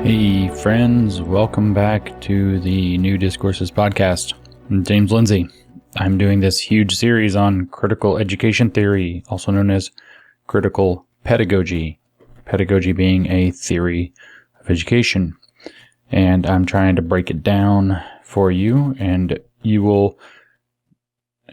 Hey friends, welcome back to the new Discourses podcast. I'm James Lindsay. I'm doing this huge series on critical education theory, also known as critical pedagogy. Pedagogy being a theory of education. And I'm trying to break it down for you, and you will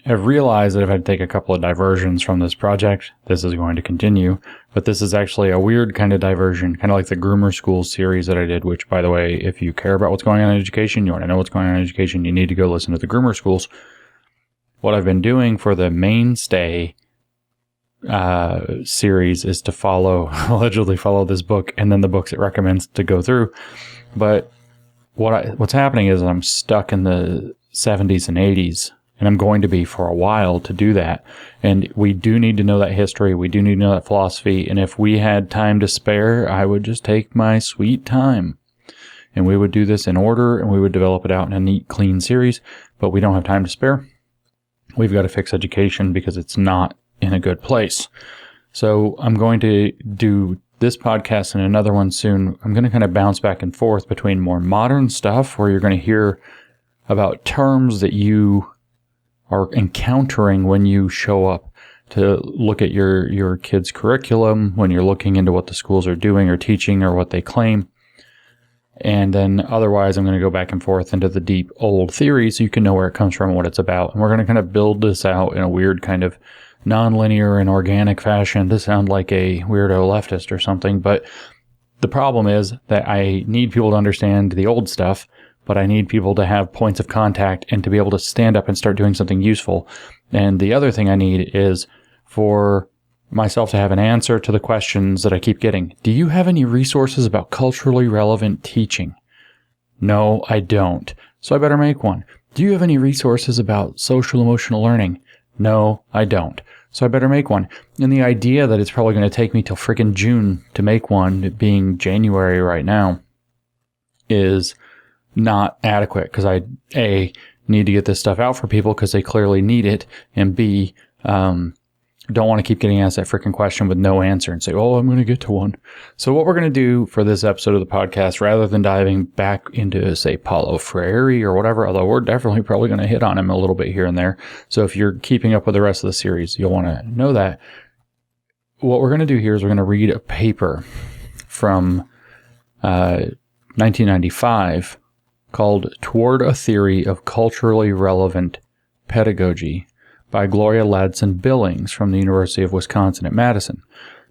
have realized that if I take a couple of diversions from this project, this is going to continue. But this is actually a weird kind of diversion, kind of like the Groomer School series that I did, which, by the way, if you care about what's going on in education, you want to know what's going on in education, you need to go listen to the Groomer Schools. What I've been doing for the mainstay series is to allegedly follow this book and then the books it recommends to go through. But what's happening is I'm stuck in the 70s and 80s. And I'm going to be for a while to do that. And we do need to know that history. We do need to know that philosophy. And if we had time to spare, I would just take my sweet time. And we would do this in order, and we would develop it out in a neat, clean series. But we don't have time to spare. We've got to fix education because it's not in a good place. So I'm going to do this podcast and another one soon. I'm going to kind of bounce back and forth between more modern stuff, where you're going to hear about terms that you are encountering when you show up to look at your kids' curriculum, when you're looking into what the schools are doing or teaching or what they claim. And then otherwise, I'm going to go back and forth into the deep old theory so you can know where it comes from and what it's about. And we're going to kind of build this out in a weird kind of nonlinear and organic fashion to sound like a weirdo leftist or something. But the problem is that I need people to understand the old stuff, but I need people to have points of contact and to be able to stand up and start doing something useful. And the other thing I need is for myself to have an answer to the questions that I keep getting. Do you have any resources about culturally relevant teaching? No, I don't. So I better make one. Do you have any resources about social emotional learning? No, I don't. So I better make one. And the idea that it's probably going to take me till freaking June to make one, it being January right now, is not adequate, because I, A, need to get this stuff out for people because they clearly need it, and B, don't want to keep getting asked that freaking question with no answer and say, oh, I'm going to get to one. So what we're going to do for this episode of the podcast, rather than diving back into, say, Paulo Freire or whatever, although we're definitely probably going to hit on him a little bit here and there. So if you're keeping up with the rest of the series, you'll want to know that. What we're going to do here is we're going to read a paper from 1995 called Toward a Theory of Culturally Relevant Pedagogy by Gloria Ladson-Billings from the University of Wisconsin at Madison.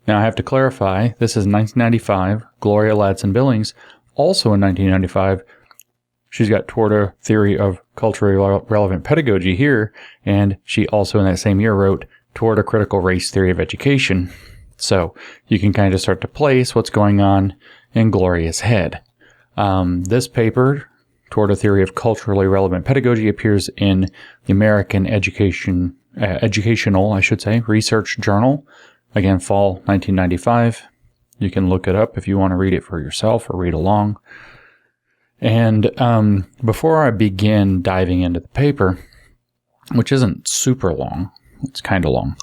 Now, I have to clarify, this is 1995, Gloria Ladson-Billings. Also in 1995, she's got Toward a Theory of Culturally Relevant Pedagogy here, and she also in that same year wrote Toward a Critical Race Theory of Education. So you can kind of start to place what's going on in Gloria's head. This paper, Toward a Theory of Culturally Relevant Pedagogy, appears in the American Educational Research Journal. Again, fall 1995. You can look it up if you want to read it for yourself or read along. And before I begin diving into the paper, which isn't super long, it's kind of long.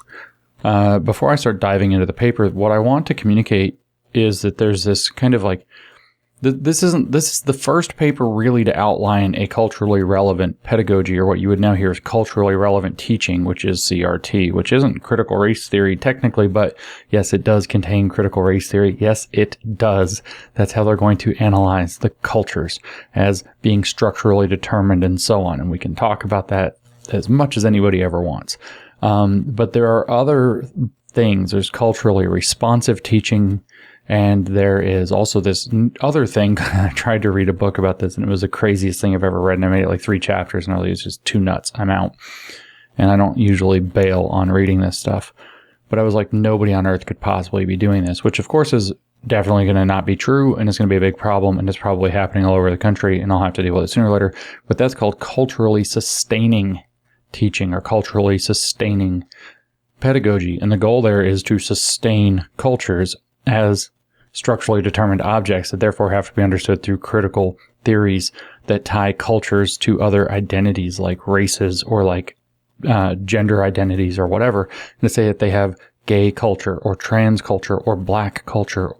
Before I start diving into the paper, what I want to communicate is that there's this kind of like, this is the first paper really to outline a culturally relevant pedagogy, or what you would now hear as culturally relevant teaching, which is CRT, which isn't critical race theory technically, but yes, it does contain critical race theory. Yes, it does. That's how they're going to analyze the cultures as being structurally determined and so on. And we can talk about that as much as anybody ever wants. But there are other things. There's culturally responsive teaching. And there is also this other thing. I tried to read a book about this, and it was the craziest thing I've ever read. And I made it like 3 chapters, and I was just too nuts. I'm out. And I don't usually bail on reading this stuff. But I was like, nobody on earth could possibly be doing this, which of course is definitely going to not be true. And it's going to be a big problem. And it's probably happening all over the country. And I'll have to deal with it sooner or later. But that's called culturally sustaining teaching, or culturally sustaining pedagogy. And the goal there is to sustain cultures as structurally determined objects that therefore have to be understood through critical theories that tie cultures to other identities like races or like gender identities or whatever, and to say that they have gay culture or trans culture or black culture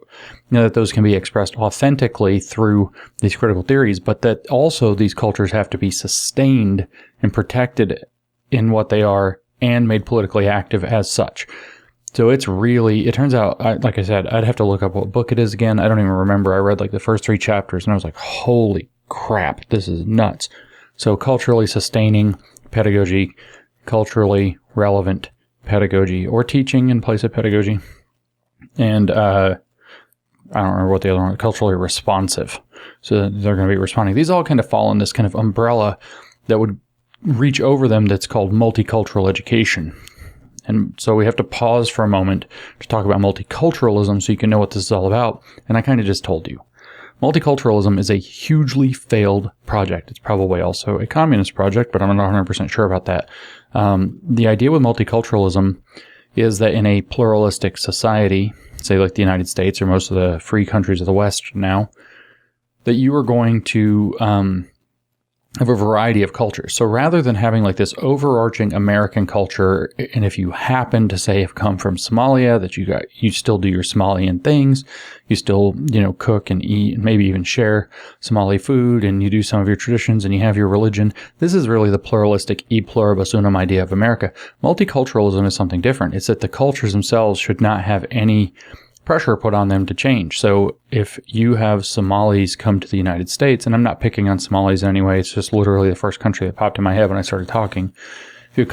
that those can be expressed authentically through these critical theories, but that also these cultures have to be sustained and protected in what they are and made politically active as such. So it turns out, like I said, I'd have to look up what book it is again. I don't even remember. I read like the first 3 chapters and I was like, holy crap, this is nuts. So culturally sustaining pedagogy, culturally relevant pedagogy, or teaching in place of pedagogy. And I don't remember what the other one, culturally responsive. So they're going to be responding. These all kind of fall in this kind of umbrella that would reach over them that's called multicultural education. And so we have to pause for a moment to talk about multiculturalism so you can know what this is all about. And I kind of just told you. Multiculturalism is a hugely failed project. It's probably also a communist project, but I'm not 100% sure about that. The idea with multiculturalism is that in a pluralistic society, say like the United States or most of the free countries of the West now, that you are going to have a variety of cultures. So rather than having like this overarching American culture, and if you happen to say have come from Somalia, that you still do your Somalian things, you still, cook and eat and maybe even share Somali food, and you do some of your traditions and you have your religion. This is really the pluralistic e pluribus unum idea of America. Multiculturalism is something different. It's that the cultures themselves should not have any pressure put on them to change. So if you have Somalis come to the United States, and I'm not picking on Somalis in any way, it's just literally the first country that popped in my head when I started talking. If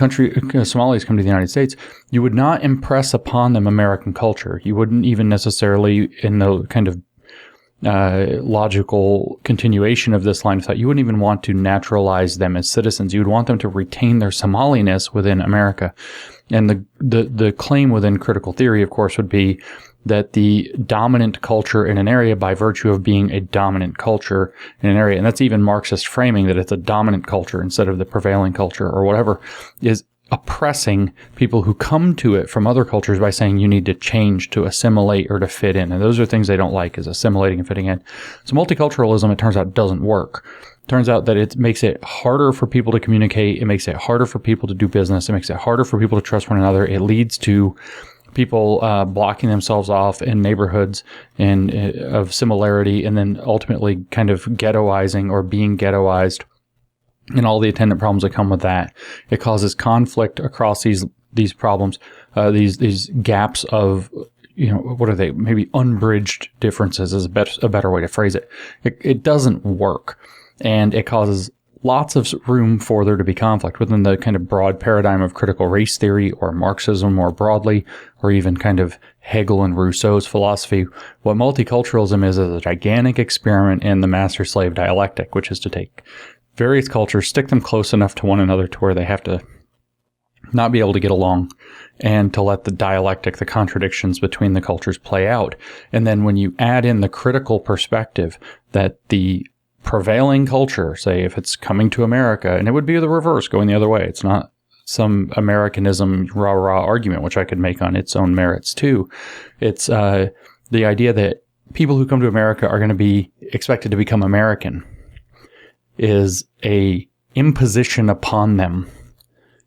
Somalis come to the United States, you would not impress upon them American culture. You wouldn't even necessarily, in the kind of logical continuation of this line of thought, you wouldn't even want to naturalize them as citizens. You would want them to retain their Somaliness within America. And the claim within critical theory, of course, would be that the dominant culture in an area, by virtue of being a dominant culture in an area, and that's even Marxist framing, that it's a dominant culture instead of the prevailing culture or whatever, is oppressing people who come to it from other cultures by saying you need to change to assimilate or to fit in. And those are things they don't like, is assimilating and fitting in. So multiculturalism, it turns out, doesn't work. It turns out that it makes it harder for people to communicate. It makes it harder for people to do business. It makes it harder for people to trust one another. It leads to people blocking themselves off in neighborhoods and of similarity, and then ultimately kind of ghettoizing or being ghettoized, and all the attendant problems that come with that. It causes conflict across these problems, these gaps of, what are they? Maybe unbridged differences is a better way to phrase it. It doesn't work, and it causes lots of room for there to be conflict within the kind of broad paradigm of critical race theory or Marxism more broadly, or even kind of Hegel and Rousseau's philosophy. What multiculturalism is a gigantic experiment in the master-slave dialectic, which is to take various cultures, stick them close enough to one another to where they have to not be able to get along, and to let the dialectic, the contradictions between the cultures play out. And then when you add in the critical perspective that the prevailing culture, say if it's coming to America, and it would be the reverse, going the other way. It's not some Americanism rah-rah argument, which I could make on its own merits too. It's the idea that people who come to America are going to be expected to become American is a imposition upon them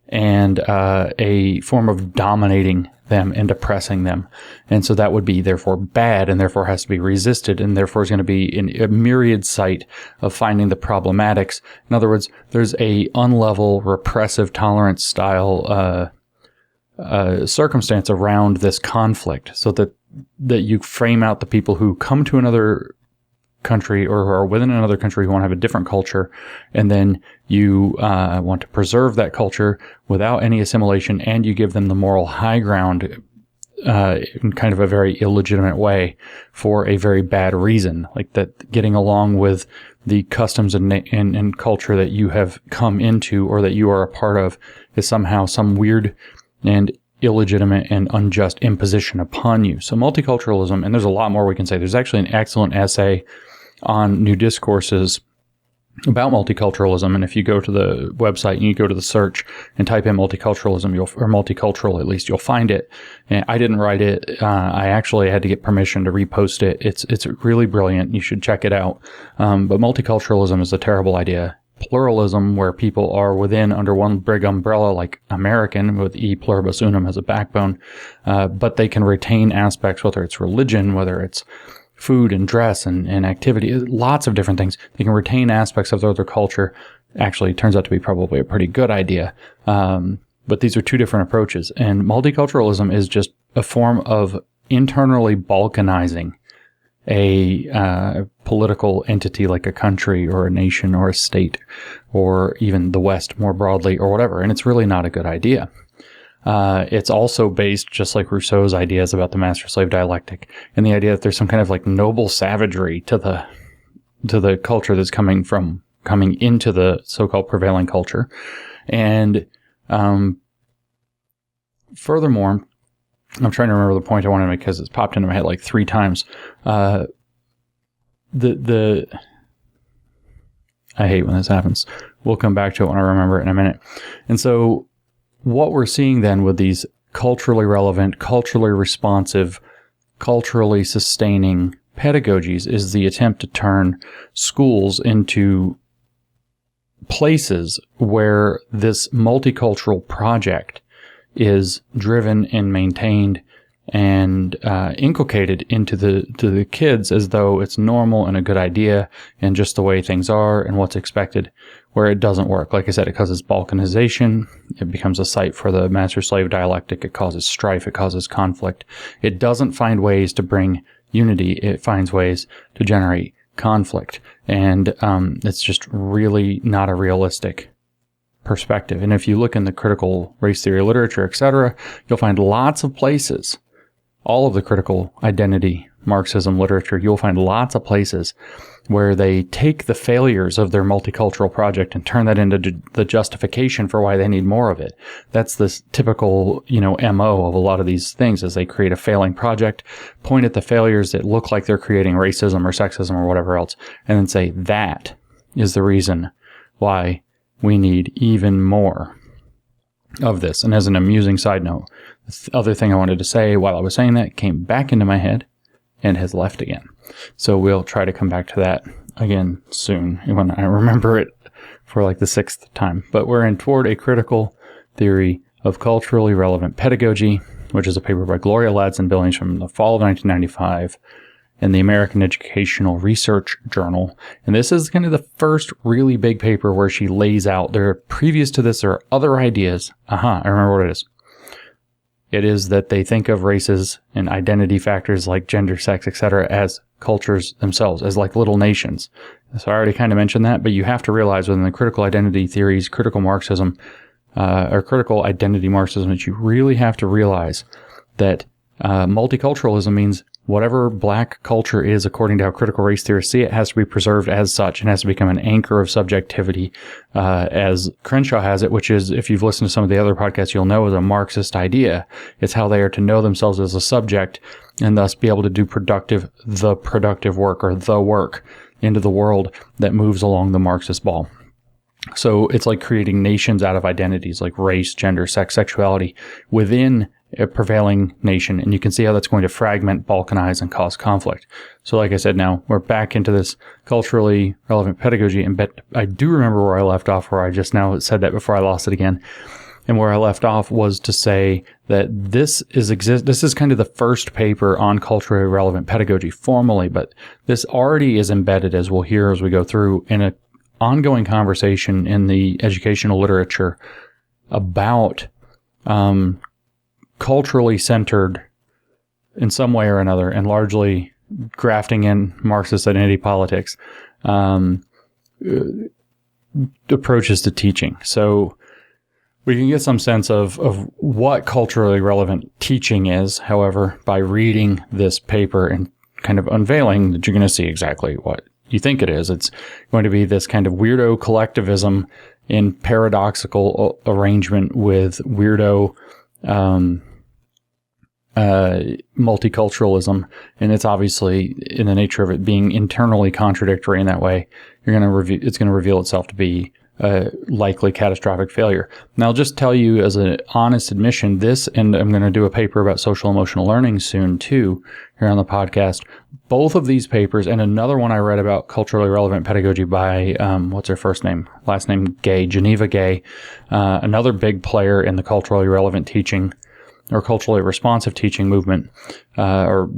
and a form of dominating them and oppressing them. And so that would be therefore bad, and therefore has to be resisted, and therefore is going to be in a myriad sight of finding the problematics. In other words, there's a unlevel, repressive tolerance style circumstance around this conflict, so that you frame out the people who come to another country or are within another country who want to have a different culture, and then you want to preserve that culture without any assimilation, and you give them the moral high ground in kind of a very illegitimate way for a very bad reason, like that getting along with the customs and culture that you have come into or that you are a part of is somehow some weird and illegitimate and unjust imposition upon you. So multiculturalism, and there's a lot more we can say. There's actually an excellent essay on New Discourses about multiculturalism, and if you go to the website and you go to the search and type in multiculturalism, or multicultural at least, you'll find it. And I didn't write it. I actually had to get permission to repost it. It's really brilliant. You should check it out. But multiculturalism is a terrible idea. pluralism, where people are within under one big umbrella, like American, with e pluribus unum as a backbone, but they can retain aspects, whether it's religion, whether it's food and dress and activity, lots of different things. They can retain aspects of their culture. Actually, it turns out to be probably a pretty good idea. But these are two different approaches. And multiculturalism is just a form of internally balkanizing a political entity like a country or a nation or a state or even the West more broadly or whatever. And it's really not a good idea. It's also based, just like Rousseau's ideas about the master-slave dialectic, and the idea that there's some kind of like noble savagery to the culture that's coming into the so-called prevailing culture. And furthermore, I'm trying to remember the point I wanted to make because it's popped into my head like 3 times. I hate when this happens. We'll come back to it when I remember it in a minute. And so what we're seeing then with these culturally relevant, culturally responsive, culturally sustaining pedagogies is the attempt to turn schools into places where this multicultural project is driven and maintained and inculcated into the kids as though it's normal and a good idea and just the way things are and what's expected, where it doesn't work. Like I said, it causes balkanization. It becomes a site for the master-slave dialectic. It causes strife. It causes conflict. It doesn't find ways to bring unity. It finds ways to generate conflict. And it's just really not a realistic perspective. And if you look in the critical race theory literature, etc., you'll find lots of places, all of the critical identity Marxism literature, you'll find lots of places where they take the failures of their multicultural project and turn that into the justification for why they need more of it. That's the typical, MO of a lot of these things, is they create a failing project, point at the failures that look like they're creating racism or sexism or whatever else, and then say that is the reason why we need even more of this. And as an amusing side note, the other thing I wanted to say while I was saying that came back into my head and has left again. So we'll try to come back to that again soon when I remember it for like the 6th time. But we're in Toward a Critical Theory of Culturally Relevant Pedagogy, which is a paper by Gloria Ladson-Billings from the fall of 1995 in the American Educational Research Journal. And this is kind of the first really big paper where she lays out, previous to this, there are other ideas. I remember what it is. It is that they think of races and identity factors like gender, sex, etc. as cultures themselves, as like little nations. So I already kind of mentioned that, but you have to realize within the critical identity theories, critical Marxism, or critical identity Marxism, that you really have to realize that multiculturalism means whatever black culture is, according to how critical race theorists see it, has to be preserved as such and has to become an anchor of subjectivity, as Crenshaw has it, which is, if you've listened to some of the other podcasts, you'll know is a Marxist idea. It's how they are to know themselves as a subject and thus be able to do the productive work or the work into the world that moves along the Marxist ball. So it's like creating nations out of identities like race, gender, sex, sexuality within a prevailing nation, and you can see how that's going to fragment, balkanize, and cause conflict. So like I said, now we're back into this culturally relevant pedagogy, and I do remember where I left off, where I just now said that before I lost it again. And where I left off was to say that this is kind of the first paper on culturally relevant pedagogy formally, but this already is embedded, as we'll hear as we go through, in an ongoing conversation in the educational literature about culturally centered in some way or another, and largely grafting in Marxist identity politics approaches to teaching. So we can get some sense of what culturally relevant teaching is, however, by reading this paper and kind of unveiling that you're going to see exactly what you think it is. It's going to be this kind of weirdo collectivism in paradoxical arrangement with weirdo multiculturalism, and it's obviously, in the nature of it being internally contradictory in that way, it's going to reveal itself to be likely catastrophic failure. Now, I'll just tell you as an honest admission, this, and I'm going to do a paper about social emotional learning soon too, here on the podcast. Both of these papers, and another one I read about culturally relevant pedagogy by, what's her first name? Last name Gay, Geneva Gay, another big player in the culturally relevant teaching or culturally responsive teaching movement, or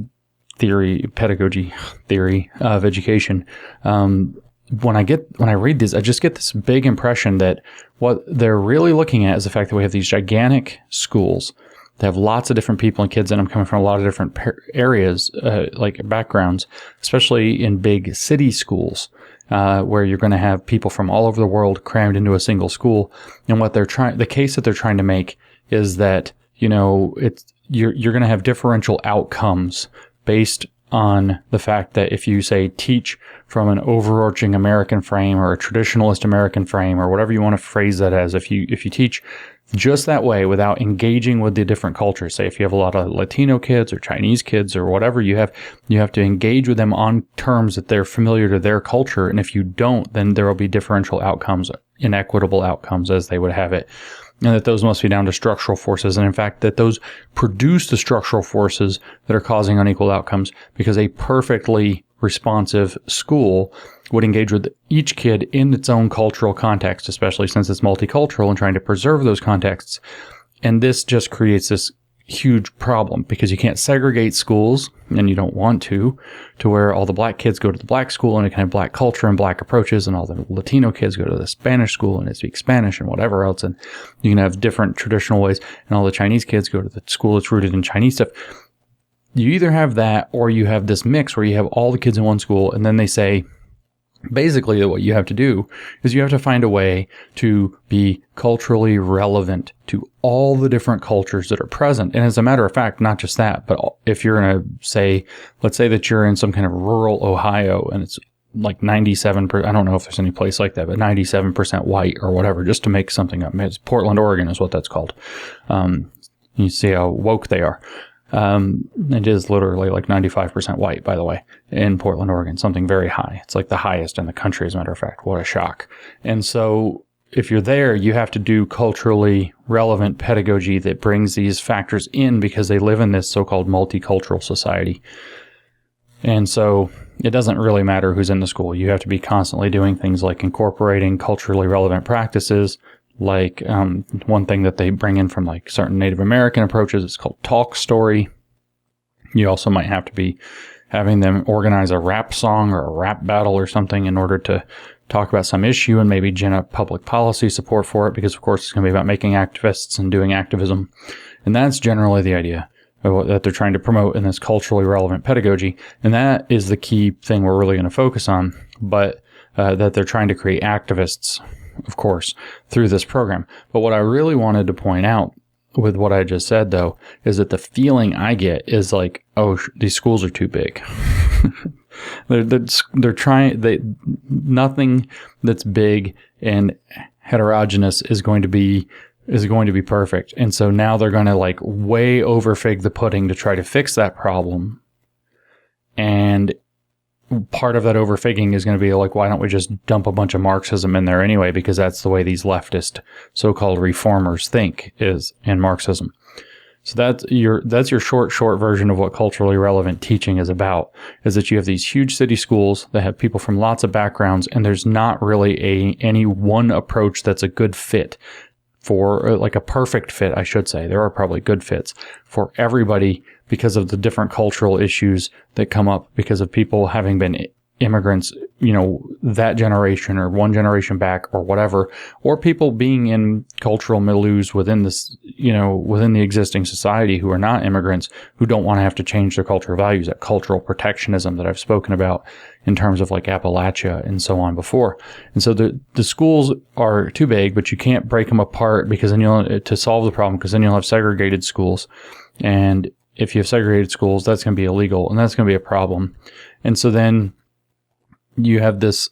pedagogy theory of education. When I read this, I just get this big impression that what they're really looking at is the fact that we have these gigantic schools that have lots of different people and kids in them coming from a lot of different areas, like backgrounds, especially in big city schools, where you're going to have people from all over the world crammed into a single school. And what the case that they're trying to make is that, you're going to have differential outcomes based on the fact that if you say teach from an overarching American frame or a traditionalist American frame or whatever you want to phrase that as, if you teach just that way without engaging with the different cultures, say if you have a lot of Latino kids or Chinese kids or whatever you have to engage with them on terms that they're familiar to their culture. And if you don't, then there will be differential outcomes, inequitable outcomes as they would have it. And that those must be down to structural forces. And in fact, that those produce the structural forces that are causing unequal outcomes, because a perfectly responsive school would engage with each kid in its own cultural context, especially since it's multicultural and trying to preserve those contexts. And this just creates this huge problem because you can't segregate schools, and you don't want to where all the black kids go to the black school and it can have black culture and black approaches, and all the Latino kids go to the Spanish school and they speak Spanish and whatever else. And you can have different traditional ways, and all the Chinese kids go to the school that's rooted in Chinese stuff. You either have that or you have this mix where you have all the kids in one school, and then they say, basically, what you have to do is you have to find a way to be culturally relevant to all the different cultures that are present. And as a matter of fact, not just that, but if you're in let's say that you're in some kind of rural Ohio and it's like 97%, I don't know if there's any place like that, but 97% white or whatever, just to make something up. It's Portland, Oregon is what that's called. You see how woke they are. It is literally like 95% white, by the way, in Portland, Oregon, something very high. It's like the highest in the country, as a matter of fact. What a shock. And so if you're there, you have to do culturally relevant pedagogy that brings these factors in because they live in this so-called multicultural society. And so it doesn't really matter who's in the school. You have to be constantly doing things like incorporating culturally relevant practices. Like one thing that they bring in from like certain Native American approaches, it's called talk story. You also might have to be having them organize a rap song or a rap battle or something in order to talk about some issue and maybe gin up public policy support for it, because of course it's going to be about making activists and doing activism. And that's generally the idea that they're trying to promote in this culturally relevant pedagogy. And that is the key thing we're really going to focus on, but that they're trying to create activists, of course, through this program. But what I really wanted to point out with what I just said, though, is that the feeling I get is like, oh, these schools are too big. they're trying, nothing that's big and heterogeneous is going to be perfect. And so now they're going to like way overfig the pudding to try to fix that problem. And part of that overfigging is going to be like, why don't we just dump a bunch of Marxism in there anyway? Because that's the way these leftist so-called reformers think is in Marxism. So that's your short version of what culturally relevant teaching is about, is that you have these huge city schools that have people from lots of backgrounds, and there's not really any one approach that's a good fit for, like a perfect fit, I should say. There are probably good fits for everybody because of the different cultural issues that come up because of people having been immigrants, that generation or one generation back or whatever, or people being in cultural milieus within this, within the existing society who are not immigrants, who don't want to have to change their cultural values, that cultural protectionism that I've spoken about in terms of like Appalachia and so on before. And so the schools are too big, but you can't break them apart because then to solve the problem, because then you'll have segregated schools. And if you have segregated schools, that's going to be illegal, and that's going to be a problem. And so then you have this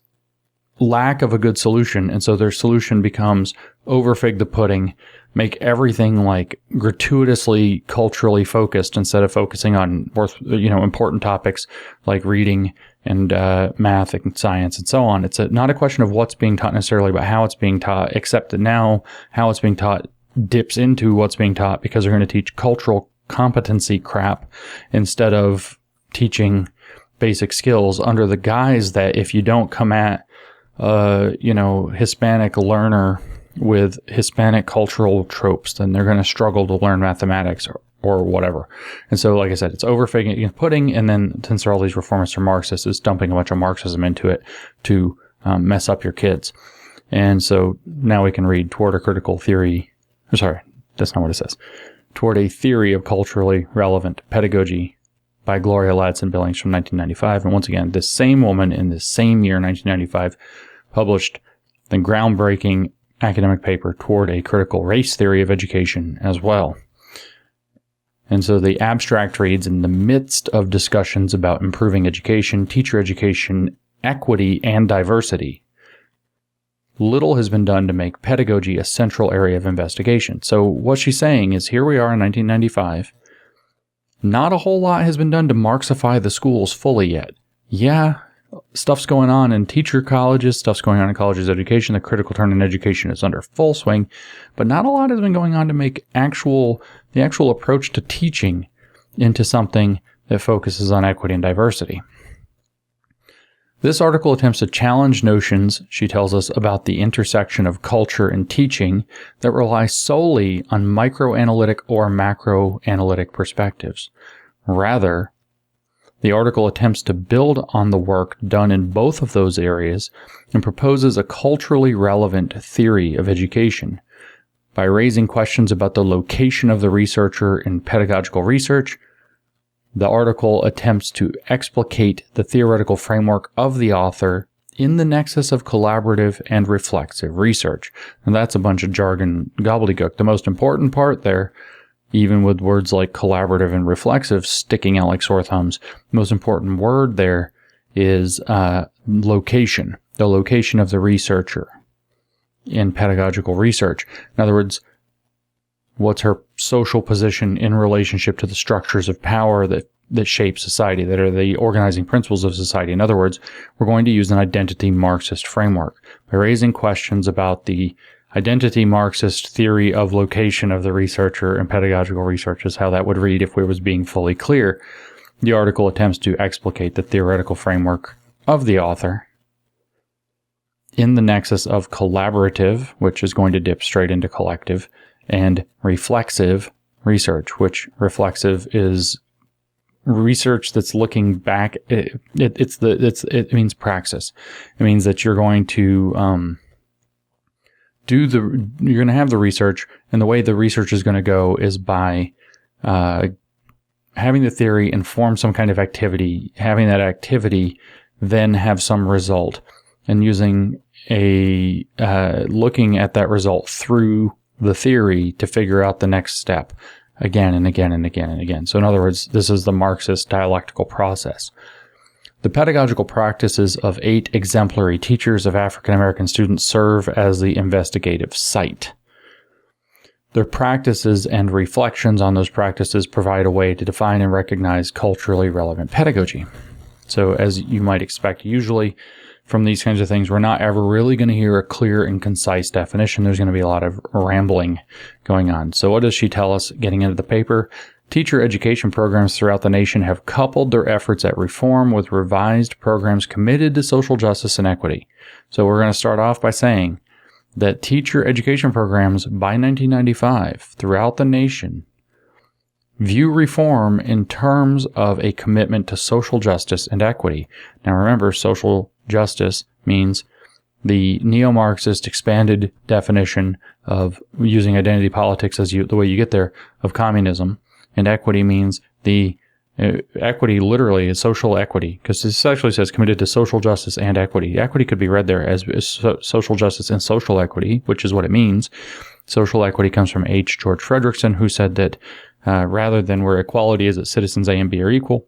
lack of a good solution. And so their solution becomes overfig the pudding, make everything like gratuitously culturally focused instead of focusing on important topics like reading and math and science and so on. It's not a question of what's being taught necessarily, but how it's being taught, except that now how it's being taught dips into what's being taught because they're going to teach cultural competency crap instead of teaching basic skills under the guise that if you don't come at Hispanic learner with Hispanic cultural tropes, then they're going to struggle to learn mathematics or whatever. And so, like I said, it's overfitting pudding, and then since there are all these reformists or Marxists, it's dumping a bunch of Marxism into it to mess up your kids. And so now we can read Toward a Critical Theory. Sorry, that's not what it says. Toward a Theory of Culturally Relevant Pedagogy by Gloria Ladson-Billings from 1995. And once again, this same woman in this same year, 1995, published the groundbreaking academic paper Toward a Critical Race Theory of Education as well. And so the abstract reads, in the midst of discussions about improving education, teacher education, equity, and diversity, little has been done to make pedagogy a central area of investigation. So what she's saying is, here we are in 1995. Not a whole lot has been done to Marxify the schools fully yet. Yeah, stuff's going on in teacher colleges, stuff's going on in colleges education. The critical turn in education is under full swing, but not a lot has been going on to make the actual approach to teaching into something that focuses on equity and diversity. This article attempts to challenge notions, she tells us, about the intersection of culture and teaching that rely solely on microanalytic or macroanalytic perspectives. Rather, the article attempts to build on the work done in both of those areas and proposes a culturally relevant theory of education. By raising questions about the location of the researcher in pedagogical research, the article attempts to explicate the theoretical framework of the author in the nexus of collaborative and reflexive research. And that's a bunch of jargon gobbledygook. The most important part there, even with words like collaborative and reflexive sticking out like sore thumbs, the most important word there is location, the location of the researcher in pedagogical research. In other words, what's her social position in relationship to the structures of power that shape society, that are the organizing principles of society. In other words, we're going to use an identity Marxist framework by raising questions about the identity Marxist theory of location of the researcher and pedagogical research is how that would read if we was being fully clear. The article attempts to explicate the theoretical framework of the author in the nexus of collaborative, which is going to dip straight into collective, and reflexive research, which reflexive is research that's looking back. It means praxis. It means that you're going to you're going to have the research, and the way the research is going to go is by having the theory inform some kind of activity, having that activity then have some result, and using looking at that result through the theory to figure out the next step again and again and again and again. So in other words, this is the Marxist dialectical process. The pedagogical practices of 8 exemplary teachers of African American students serve as the investigative site. Their practices and reflections on those practices provide a way to define and recognize culturally relevant pedagogy. So as you might expect, usually from these kinds of things, we're not ever really going to hear a clear and concise definition. There's going to be a lot of rambling going on. So what does she tell us getting into the paper? Teacher education programs throughout the nation have coupled their efforts at reform with revised programs committed to social justice and equity. So we're going to start off by saying that teacher education programs by 1995 throughout the nation view reform in terms of a commitment to social justice and equity. Now remember, social justice means the neo-Marxist expanded definition of using identity politics as the way you get there of communism, and equity means the equity literally is social equity, because this actually says committed to social justice and equity. Equity could be read there as social justice and social equity, which is what it means. Social equity comes from H. George Fredrickson, who said that rather than where equality is that citizens A and B are equal,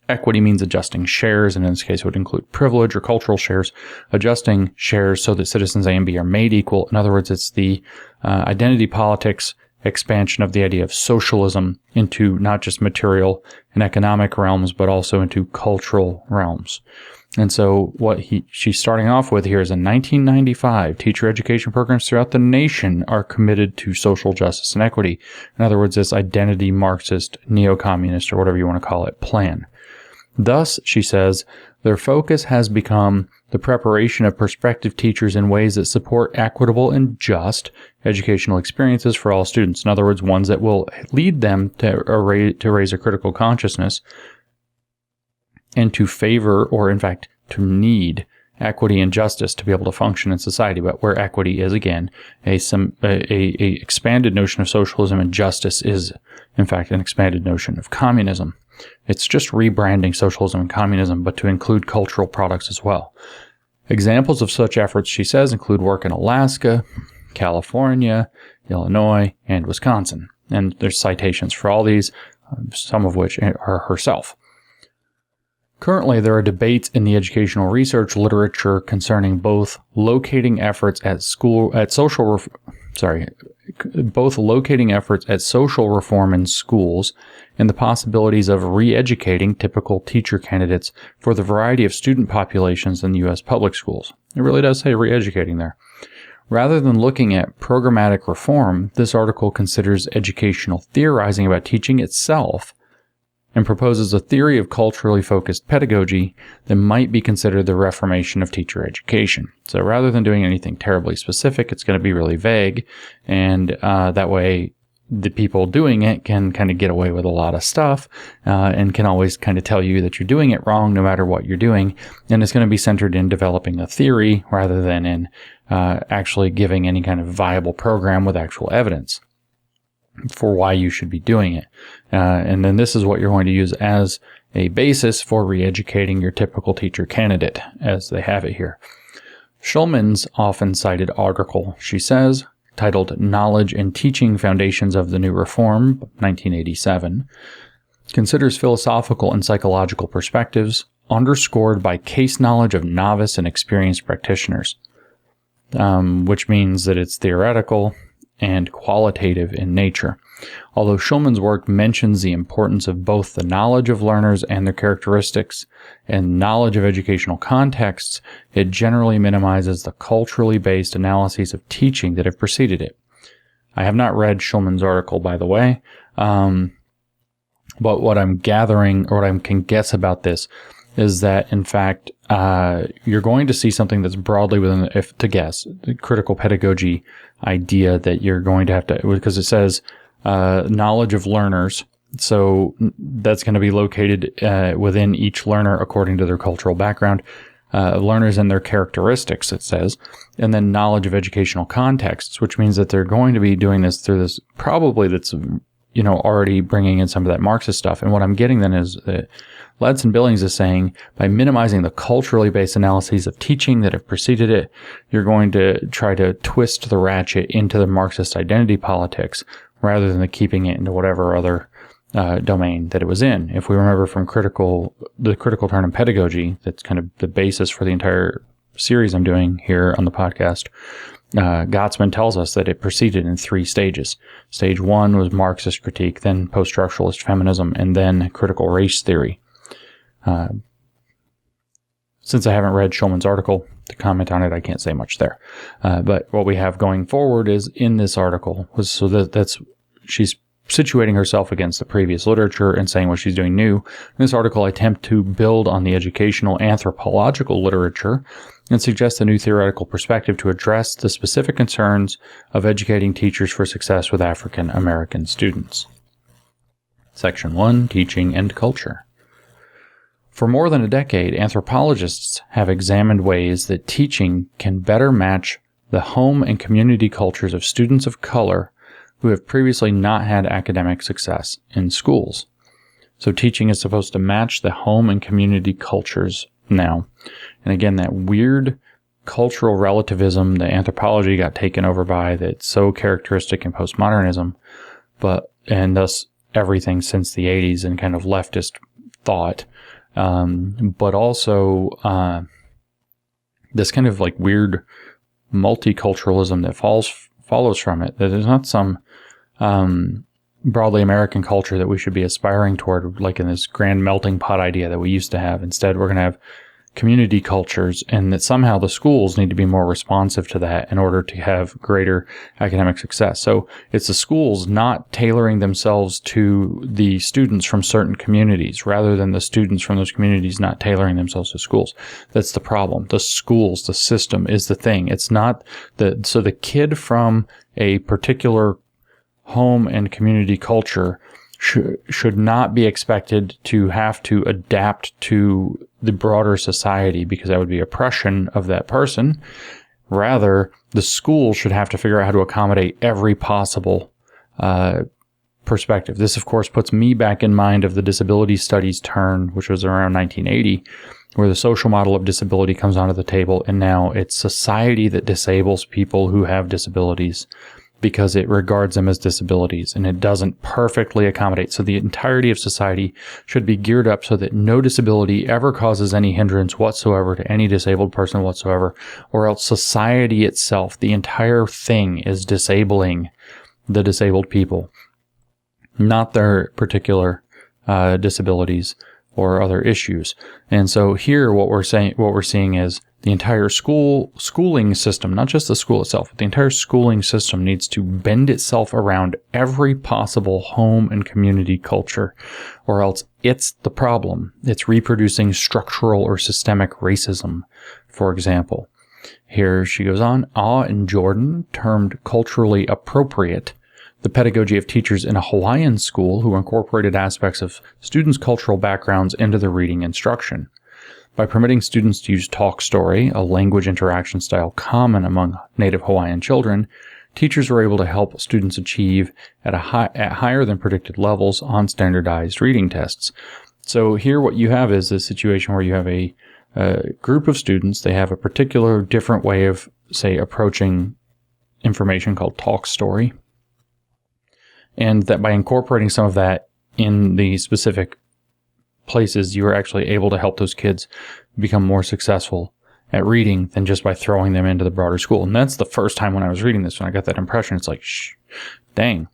equity means adjusting shares, and in this case it would include privilege or cultural shares, adjusting shares so that citizens A and B are made equal. In other words, it's the identity politics expansion of the idea of socialism into not just material and economic realms, but also into cultural realms. And so what she's starting off with here is in 1995, teacher education programs throughout the nation are committed to social justice and equity. In other words, this identity Marxist, neo-communist, or whatever you want to call it, plan. Thus, she says, their focus has become the preparation of prospective teachers in ways that support equitable and just educational experiences for all students. In other words, ones that will lead them to raise a critical consciousness and to favor, or in fact, to need equity and justice to be able to function in society. But where equity is, again, a expanded notion of socialism, and justice is, in fact, an expanded notion of communism. It's just rebranding socialism and communism, but to include cultural products as well. Examples of such efforts, she says, include work in Alaska, California, Illinois, and Wisconsin. And there's citations for all these, some of which are herself. Currently, there are debates in the educational research literature concerning both locating efforts at social reform in schools and the possibilities of re-educating typical teacher candidates for the variety of student populations in the U.S. public schools. It really does say re-educating there. Rather than looking at programmatic reform, this article considers educational theorizing about teaching itself and proposes a theory of culturally focused pedagogy that might be considered the reformation of teacher education. So rather than doing anything terribly specific, it's going to be really vague, and that way the people doing it can kind of get away with a lot of stuff and can always kind of tell you that you're doing it wrong no matter what you're doing, and it's going to be centered in developing a theory rather than in actually giving any kind of viable program with actual evidence for why you should be doing it. And then this is what you're going to use as a basis for re-educating your typical teacher candidate, as they have it here. Schulman's often cited article, she says, titled Knowledge and Teaching Foundations of the New Reform, 1987, considers philosophical and psychological perspectives underscored by case knowledge of novice and experienced practitioners, which means that it's theoretical and qualitative in nature. Although Schulman's work mentions the importance of both the knowledge of learners and their characteristics and knowledge of educational contexts, it generally minimizes the culturally based analyses of teaching that have preceded it. I have not read Schulman's article, by the way, but what I'm gathering, or what I can guess about this, is that, in fact, you're going to see something that's broadly within, if to guess, the critical pedagogy idea that you're going to have to, because it says knowledge of learners. So that's going to be located within each learner according to their cultural background. Learners and their characteristics, it says, and then knowledge of educational contexts, which means that they're going to be doing this through this, probably that's, already bringing in some of that Marxist stuff. And what I'm getting then is that Ladson-Billings is saying, by minimizing the culturally based analyses of teaching that have preceded it, you're going to try to twist the ratchet into the Marxist identity politics rather than keeping it into whatever other domain that it was in. If we remember from the critical turn in pedagogy, that's kind of the basis for the entire series I'm doing here on the podcast, Gottsman tells us that it proceeded in 3 stages. Stage 1 was Marxist critique, then post-structuralist feminism, and then critical race theory. Since I haven't read Schulman's article to comment on it, I can't say much there. But what we have going forward is in this article was she's situating herself against the previous literature and saying what she's doing new. In this article, I attempt to build on the educational anthropological literature and suggest a new theoretical perspective to address the specific concerns of educating teachers for success with African American students. Section 1, Teaching and Culture. For more than a decade, anthropologists have examined ways that teaching can better match the home and community cultures of students of color who have previously not had academic success in schools. So teaching is supposed to match the home and community cultures now. And again, that weird cultural relativism that anthropology got taken over by, that's so characteristic in postmodernism, and thus everything since the 80s and kind of leftist thought, but also this kind of like weird multiculturalism that follows from it, that there's not some broadly American culture that we should be aspiring toward, like in this grand melting pot idea that we used to have. Instead, we're going to have community cultures, and that somehow the schools need to be more responsive to that in order to have greater academic success. So it's the schools not tailoring themselves to the students from certain communities, rather than the students from those communities not tailoring themselves to schools. That's the problem. The schools, the system is the thing. It's not so the kid from a particular home and community culture should not be expected to have to adapt to the broader society, because that would be oppression of that person. Rather, the school should have to figure out how to accommodate every possible perspective. This, of course, puts me back in mind of the disability studies turn, which was around 1980, where the social model of disability comes onto the table, and now it's society that disables people who have disabilities, because it regards them as disabilities, and it doesn't perfectly accommodate. So the entirety of society should be geared up so that no disability ever causes any hindrance whatsoever to any disabled person whatsoever, or else society itself, the entire thing, is disabling the disabled people, not their particular disabilities or other issues. And so here what we're seeing is the entire schooling system, not just the school itself, but the entire schooling system needs to bend itself around every possible home and community culture, or else it's the problem. It's reproducing structural or systemic racism, for example. Here she goes on, and Jordan termed culturally appropriate the pedagogy of teachers in a Hawaiian school who incorporated aspects of students' cultural backgrounds into the reading instruction. By permitting students to use talk story, a language interaction style common among native Hawaiian children, teachers were able to help students achieve at higher than predicted levels on standardized reading tests. So here what you have is a situation where you have a group of students. They have a particular different way of, say, approaching information called talk story. And that by incorporating some of that in the specific places, you are actually able to help those kids become more successful at reading than just by throwing them into the broader school. And that's the first time when I was reading this, when I got that impression, it's like, dang.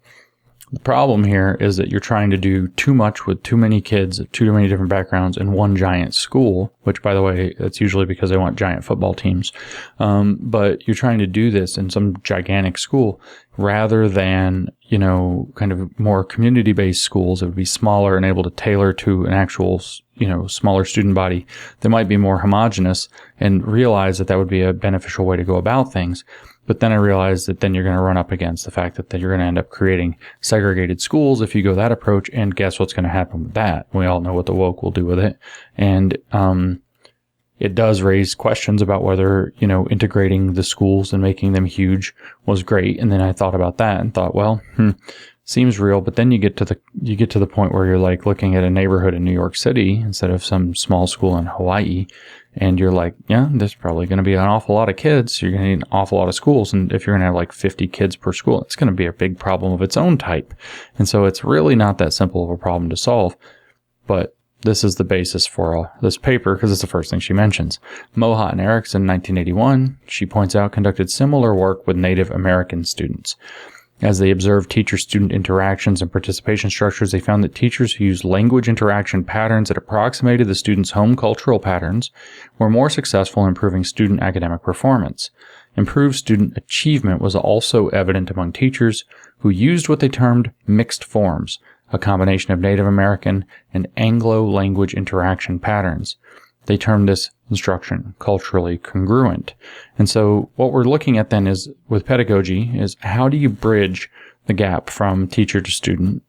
The problem here is that you're trying to do too much with too many kids of too many different backgrounds in one giant school, which, by the way, that's usually because they want giant football teams. But you're trying to do this in some gigantic school rather than, kind of more community-based schools that would be smaller and able to tailor to an actual, smaller student body that might be more homogenous, and realize that that would be a beneficial way to go about things. But then I realized that then you're going to run up against the fact that you're going to end up creating segregated schools if you go that approach. And guess what's going to happen with that? We all know what the woke will do with it. And it does raise questions about whether, integrating the schools and making them huge was great. And then I thought about that and thought, well, seems real. But then you get to the point where you're like looking at a neighborhood in New York City instead of some small school in Hawaii. And you're like, yeah, there's probably going to be an awful lot of kids. You're going to need an awful lot of schools. And if you're going to have like 50 kids per school, it's going to be a big problem of its own type. And so it's really not that simple of a problem to solve. But this is the basis for this paper because it's the first thing she mentions. Mohat and Erickson, 1981, she points out, conducted similar work with Native American students. As they observed teacher-student interactions and participation structures, they found that teachers who used language interaction patterns that approximated the students' home cultural patterns were more successful in improving student academic performance. Improved student achievement was also evident among teachers who used what they termed mixed forms, a combination of Native American and Anglo language interaction patterns. They termed this instruction culturally congruent. And so what we're looking at then is, with pedagogy, is how do you bridge the gap from teacher to student?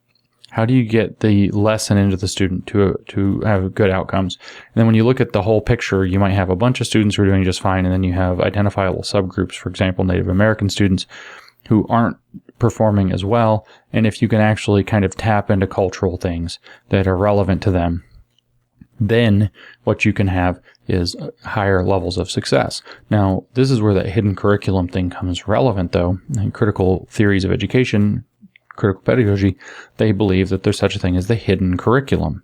How do you get the lesson into the student to have good outcomes? And then when you look at the whole picture, you might have a bunch of students who are doing just fine, and then you have identifiable subgroups, for example, Native American students who aren't performing as well. And if you can actually kind of tap into cultural things that are relevant to them, then what you can have is higher levels of success. Now, this is where that hidden curriculum thing comes relevant, though. In critical theories of education, critical pedagogy, they believe that there's such a thing as the hidden curriculum.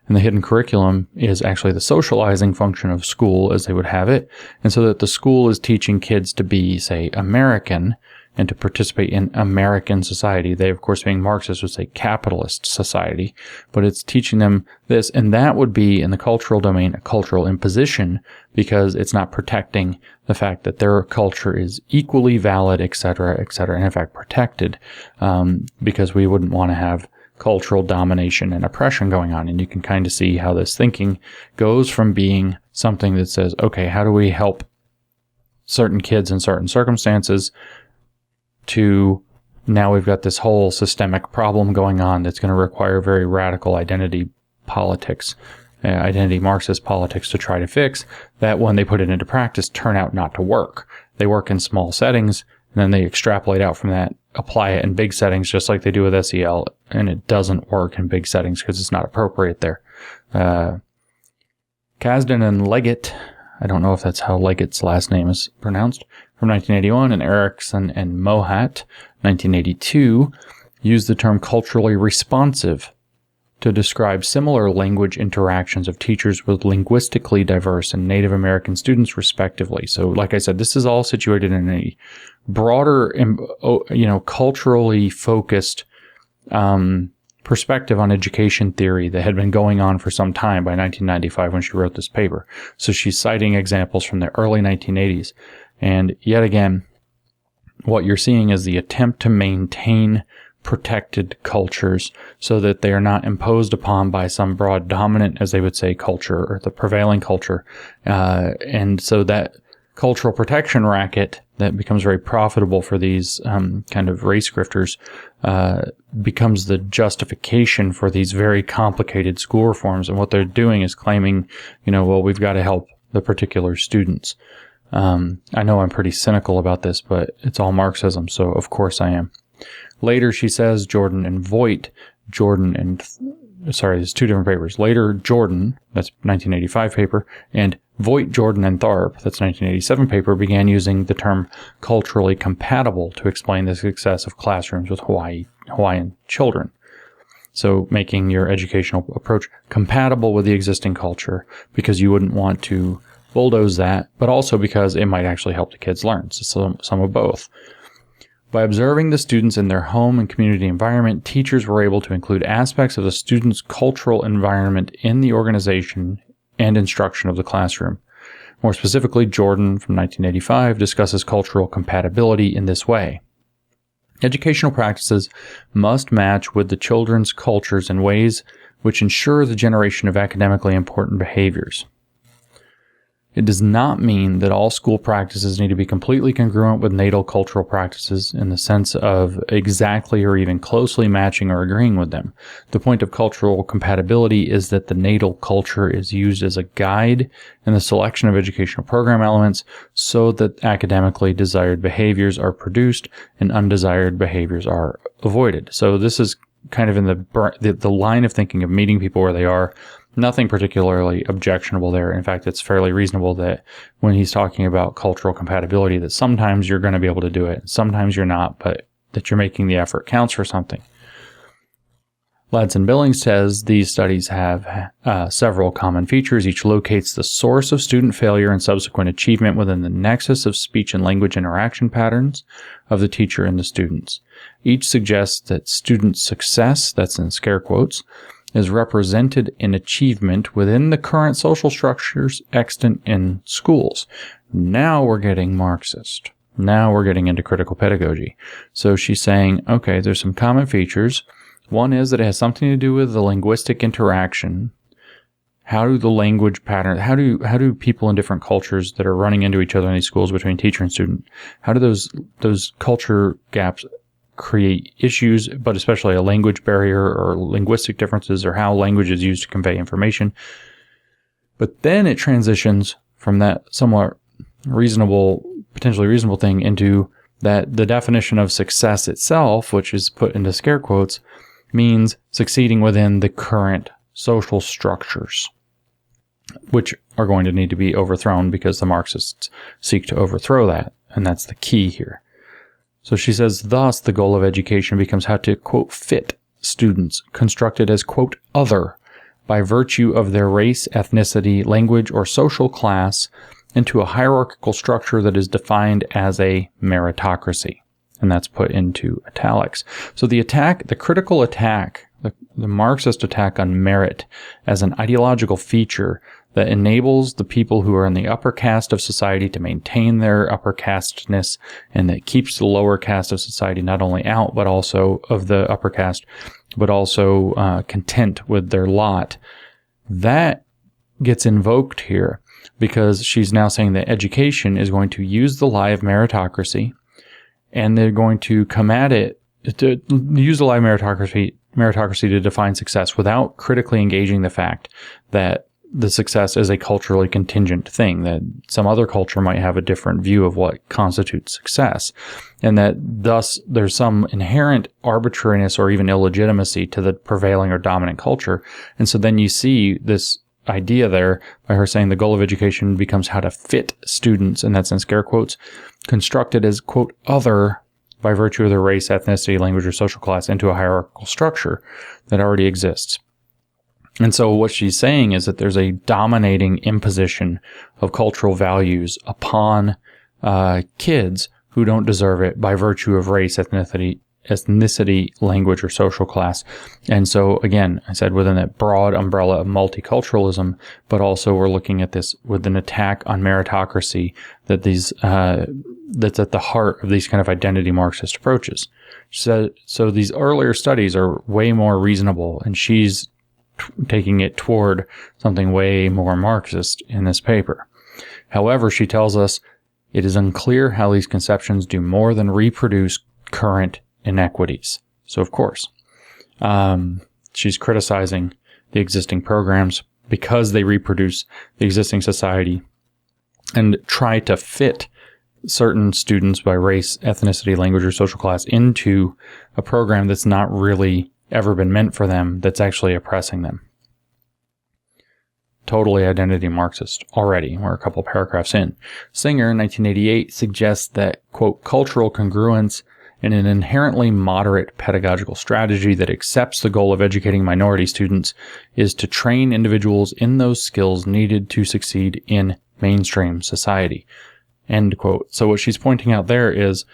And the hidden curriculum is actually the socializing function of school as they would have it. And so that the school is teaching kids to be, say, American, and to participate in American society. They, of course, being Marxist, would say capitalist society, but it's teaching them this, and that would be in the cultural domain a cultural imposition, because it's not protecting the fact that their culture is equally valid, etc., etc., and in fact protected, because we wouldn't want to have cultural domination and oppression going on. And you can kind of see how this thinking goes from being something that says, okay, how do we help certain kids in certain circumstances, to now we've got this whole systemic problem going on that's going to require very radical identity politics, identity Marxist politics to try to fix, that when they put it into practice turn out not to work. They work in small settings, and then they extrapolate out from that, apply it in big settings just like they do with SEL, and it doesn't work in big settings because it's not appropriate there. Kasdan and Leggett, I don't know if that's how Leggett's last name is pronounced, from 1981, and Erickson and Mohat, 1982, used the term culturally responsive to describe similar language interactions of teachers with linguistically diverse and Native American students, respectively. So, like I said, this is all situated in a broader, culturally focused perspective on education theory that had been going on for some time by 1995 when she wrote this paper. So she's citing examples from the early 1980s. And yet again, what you're seeing is the attempt to maintain protected cultures so that they are not imposed upon by some broad dominant, as they would say, culture, or the prevailing culture. And so that cultural protection racket that becomes very profitable for these kind of race grifters becomes the justification for these very complicated school reforms. And what they're doing is claiming, well, we've got to help the particular students. I know I'm pretty cynical about this, but it's all Marxism, so of course I am. Later, she says, there's two different papers. Later, Jordan, that's 1985 paper, and Voigt, Jordan, and Tharp, that's 1987 paper, began using the term culturally compatible to explain the success of classrooms with Hawaiian children. So making your educational approach compatible with the existing culture, because you wouldn't want to bulldoze that, but also because it might actually help the kids learn. So some of both. By observing the students in their home and community environment, teachers were able to include aspects of the student's cultural environment in the organization and instruction of the classroom. More specifically, Jordan from 1985 discusses cultural compatibility in this way. Educational practices must match with the children's cultures in ways which ensure the generation of academically important behaviors. It does not mean that all school practices need to be completely congruent with natal cultural practices in the sense of exactly or even closely matching or agreeing with them. The point of cultural compatibility is that the natal culture is used as a guide in the selection of educational program elements so that academically desired behaviors are produced and undesired behaviors are avoided. So this is kind of in the line of thinking of meeting people where they are. Nothing particularly objectionable there. In fact, it's fairly reasonable that when he's talking about cultural compatibility, that sometimes you're going to be able to do it, sometimes you're not, but that you're making the effort counts for something. Ladson-Billings says these studies have several common features. Each locates the source of student failure and subsequent achievement within the nexus of speech and language interaction patterns of the teacher and the students. Each suggests that student success, that's in scare quotes, is represented in achievement within the current social structures extant in schools. Now we're getting Marxist. Now we're getting into critical pedagogy. So she's saying, okay, there's some common features. One is that it has something to do with the linguistic interaction. How do the language pattern, how do people in different cultures that are running into each other in these schools between teacher and student, how do those culture gaps create issues, but especially a language barrier or linguistic differences, or how language is used to convey information. But then it transitions from that somewhat potentially reasonable thing into that the definition of success itself, which is put into scare quotes, means succeeding within the current social structures, which are going to need to be overthrown because the Marxists seek to overthrow that. And that's the key here. So she says, thus, the goal of education becomes how to, quote, fit students constructed as, quote, other by virtue of their race, ethnicity, language, or social class into a hierarchical structure that is defined as a meritocracy. And that's put into italics. So the critical attack, the Marxist attack on merit as an ideological feature that enables the people who are in the upper caste of society to maintain their upper casteness, and that keeps the lower caste of society not only out, but also of the upper caste, but also content with their lot. That gets invoked here because she's now saying that education is going to use the lie of meritocracy, and they're going to come at it to use the lie of meritocracy to define success without critically engaging the fact that the success is a culturally contingent thing, that some other culture might have a different view of what constitutes success, and that thus there's some inherent arbitrariness or even illegitimacy to the prevailing or dominant culture. And so then you see this idea there by her saying the goal of education becomes how to fit students, and that's in scare quotes, constructed as, quote, other by virtue of their race, ethnicity, language, or social class into a hierarchical structure that already exists. And so what she's saying is that there's a dominating imposition of cultural values upon kids who don't deserve it by virtue of race, ethnicity, language, or social class. And so, again, I said within that broad umbrella of multiculturalism, but also we're looking at this with an attack on meritocracy that's at the heart of these kind of identity Marxist approaches. So these earlier studies are way more reasonable, and she's taking it toward something way more Marxist in this paper. However, she tells us it is unclear how these conceptions do more than reproduce current inequities. So, of course, she's criticizing the existing programs because they reproduce the existing society and try to fit certain students by race, ethnicity, language, or social class into a program that's not really ever been meant for them, that's actually oppressing them. Totally identity Marxist already. We're a couple paragraphs in. Singer, in 1988, suggests that, quote, cultural congruence in an inherently moderate pedagogical strategy that accepts the goal of educating minority students is to train individuals in those skills needed to succeed in mainstream society. End quote. So what she's pointing out there is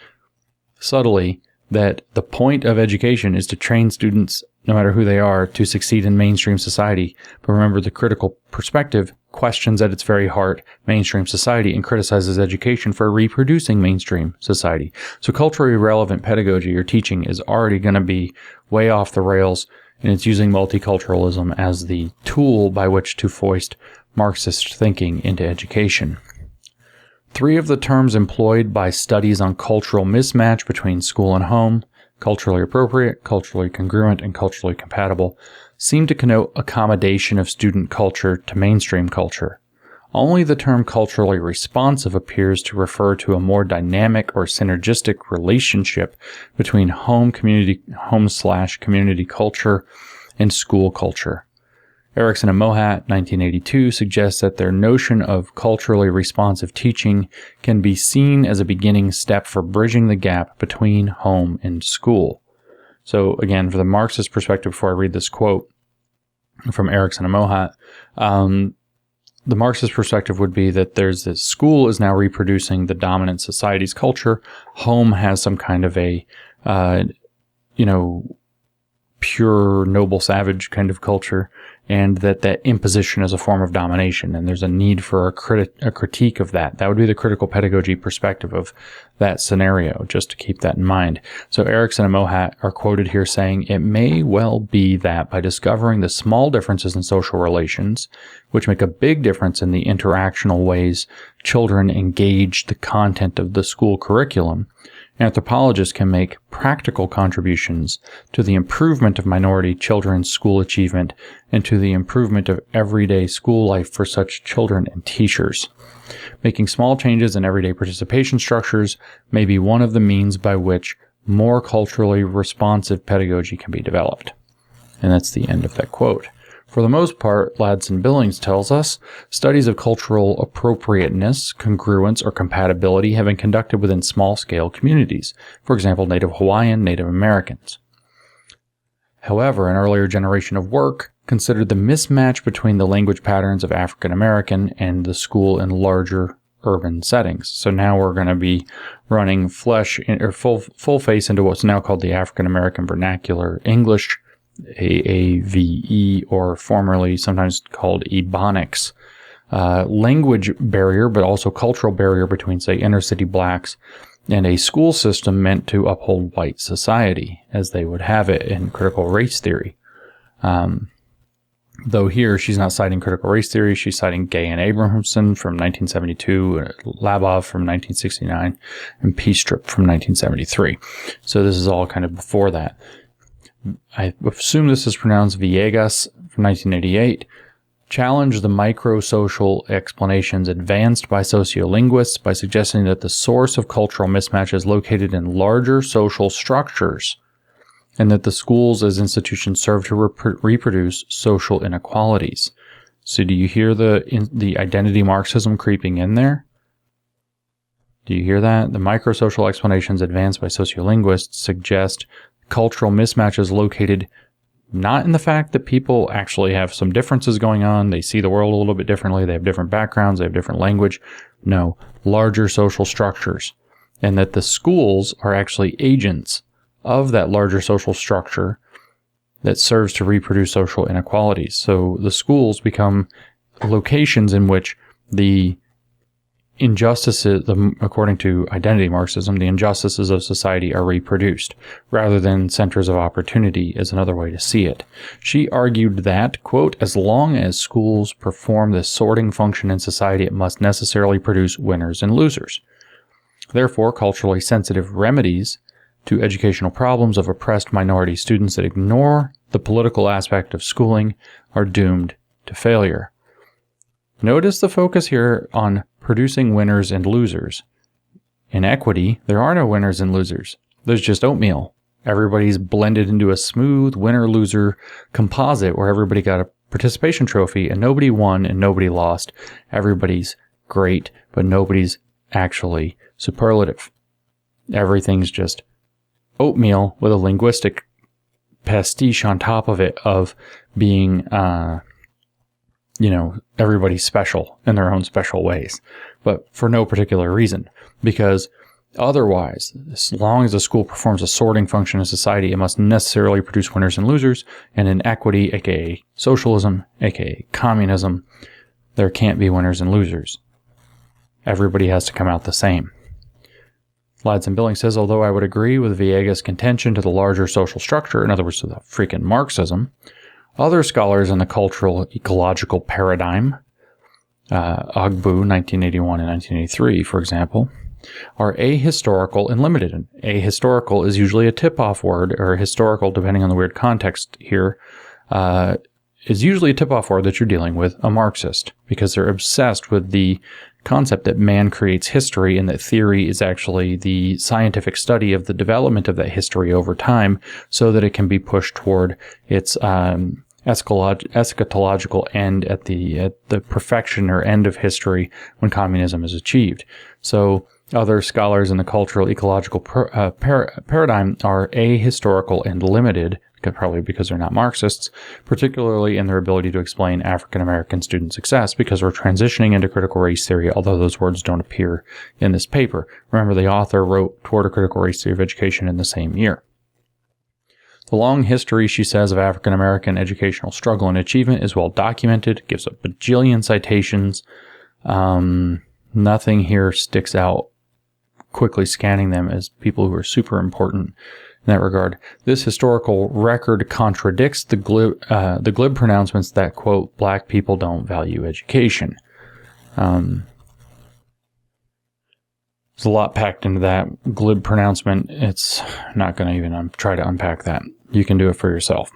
subtly that the point of education is to train students, no matter who they are, to succeed in mainstream society. But remember, the critical perspective questions at its very heart mainstream society and criticizes education for reproducing mainstream society. So culturally relevant pedagogy or teaching is already going to be way off the rails, and it's using multiculturalism as the tool by which to foist Marxist thinking into education. 3 of the terms employed by studies on cultural mismatch between school and home, culturally appropriate, culturally congruent, and culturally compatible, seem to connote accommodation of student culture to mainstream culture. Only the term culturally responsive appears to refer to a more dynamic or synergistic relationship between home/community culture and school culture. Erickson and Mohat, 1982, suggests that their notion of culturally responsive teaching can be seen as a beginning step for bridging the gap between home and school. So again, for the Marxist perspective, before I read this quote from Erickson and Mohat, the Marxist perspective would be that there's this school is now reproducing the dominant society's culture. Home has some kind of a, pure, noble, savage kind of culture, and that imposition is a form of domination, and there's a need for a critique of that. That would be the critical pedagogy perspective of that scenario, just to keep that in mind. So Erickson and Mohat are quoted here saying, it may well be that by discovering the small differences in social relations, which make a big difference in the interactional ways children engage the content of the school curriculum, anthropologists can make practical contributions to the improvement of minority children's school achievement and to the improvement of everyday school life for such children and teachers. Making small changes in everyday participation structures may be one of the means by which more culturally responsive pedagogy can be developed. And that's the end of that quote. For the most part, Ladson-Billings tells us, studies of cultural appropriateness, congruence, or compatibility have been conducted within small-scale communities, for example, Native Hawaiian, Native Americans. However, an earlier generation of work considered the mismatch between the language patterns of African American and the school in larger urban settings. So now we're going to be running full face into what's now called the African American Vernacular English, AAVE, or formerly sometimes called Ebonics. Language barrier, but also cultural barrier between, say, inner city blacks and a school system meant to uphold white society as they would have it in critical race theory. Though here she's not citing critical race theory, she's citing Gay and Abramson from 1972, Labov from 1969, and Peastrip from 1973. So this is all kind of before that. I assume this is pronounced Villegas from 1988. Challenge the micro-social explanations advanced by sociolinguists by suggesting that the source of cultural mismatch is located in larger social structures, and that the schools as institutions serve to reproduce social inequalities. So do you hear the identity Marxism creeping in there? Do you hear that? The microsocial explanations advanced by sociolinguists suggest cultural mismatch is located not in the fact that people actually have some differences going on, they see the world a little bit differently, they have different backgrounds, they have different language. No, larger social structures. And that the schools are actually agents of that larger social structure that serves to reproduce social inequalities. So the schools become locations in which the injustices, according to identity Marxism, the injustices of society are reproduced, rather than centers of opportunity is another way to see it. She argued that, quote, as long as schools perform this sorting function in society, it must necessarily produce winners and losers. Therefore, culturally sensitive remedies to educational problems of oppressed minority students that ignore the political aspect of schooling are doomed to failure. Notice the focus here on producing winners and losers. In equity, there are no winners and losers. There's just oatmeal. Everybody's blended into a smooth winner-loser composite where everybody got a participation trophy and nobody won and nobody lost. Everybody's great, but nobody's actually superlative. Everything's just oatmeal with a linguistic pastiche on top of it of being, everybody's special in their own special ways, but for no particular reason. Because otherwise, as long as a school performs a sorting function in society, it must necessarily produce winners and losers. And in equity, aka socialism, aka communism, there can't be winners and losers. Everybody has to come out the same. Ladson-Billings says, although I would agree with Villegas' contention to the larger social structure, in other words, to the freaking Marxism, other scholars in the cultural ecological paradigm, Ogbu, 1981 and 1983, for example, are ahistorical and limited. Ahistorical is usually a tip-off word, or historical, depending on the weird context here, is usually a tip-off word that you're dealing with a Marxist, because they're obsessed with the concept that man creates history and that theory is actually the scientific study of the development of that history over time so that it can be pushed toward its eschatological end at the perfection or end of history when communism is achieved. So other scholars in the cultural ecological paradigm are ahistorical and limited, probably because they're not Marxists, particularly in their ability to explain African American student success, because we're transitioning into critical race theory, although those words don't appear in this paper. Remember, the author wrote Toward a Critical Race Theory of Education in the same year. The long history, she says, of African American educational struggle and achievement is well documented, gives a bajillion citations. Nothing here sticks out, quickly scanning them as people who are super important in that regard. This historical record contradicts the glib pronouncements that, quote, black people don't value education. There's a lot packed into that glib pronouncement. It's not going to even try to unpack that. You can do it for yourself.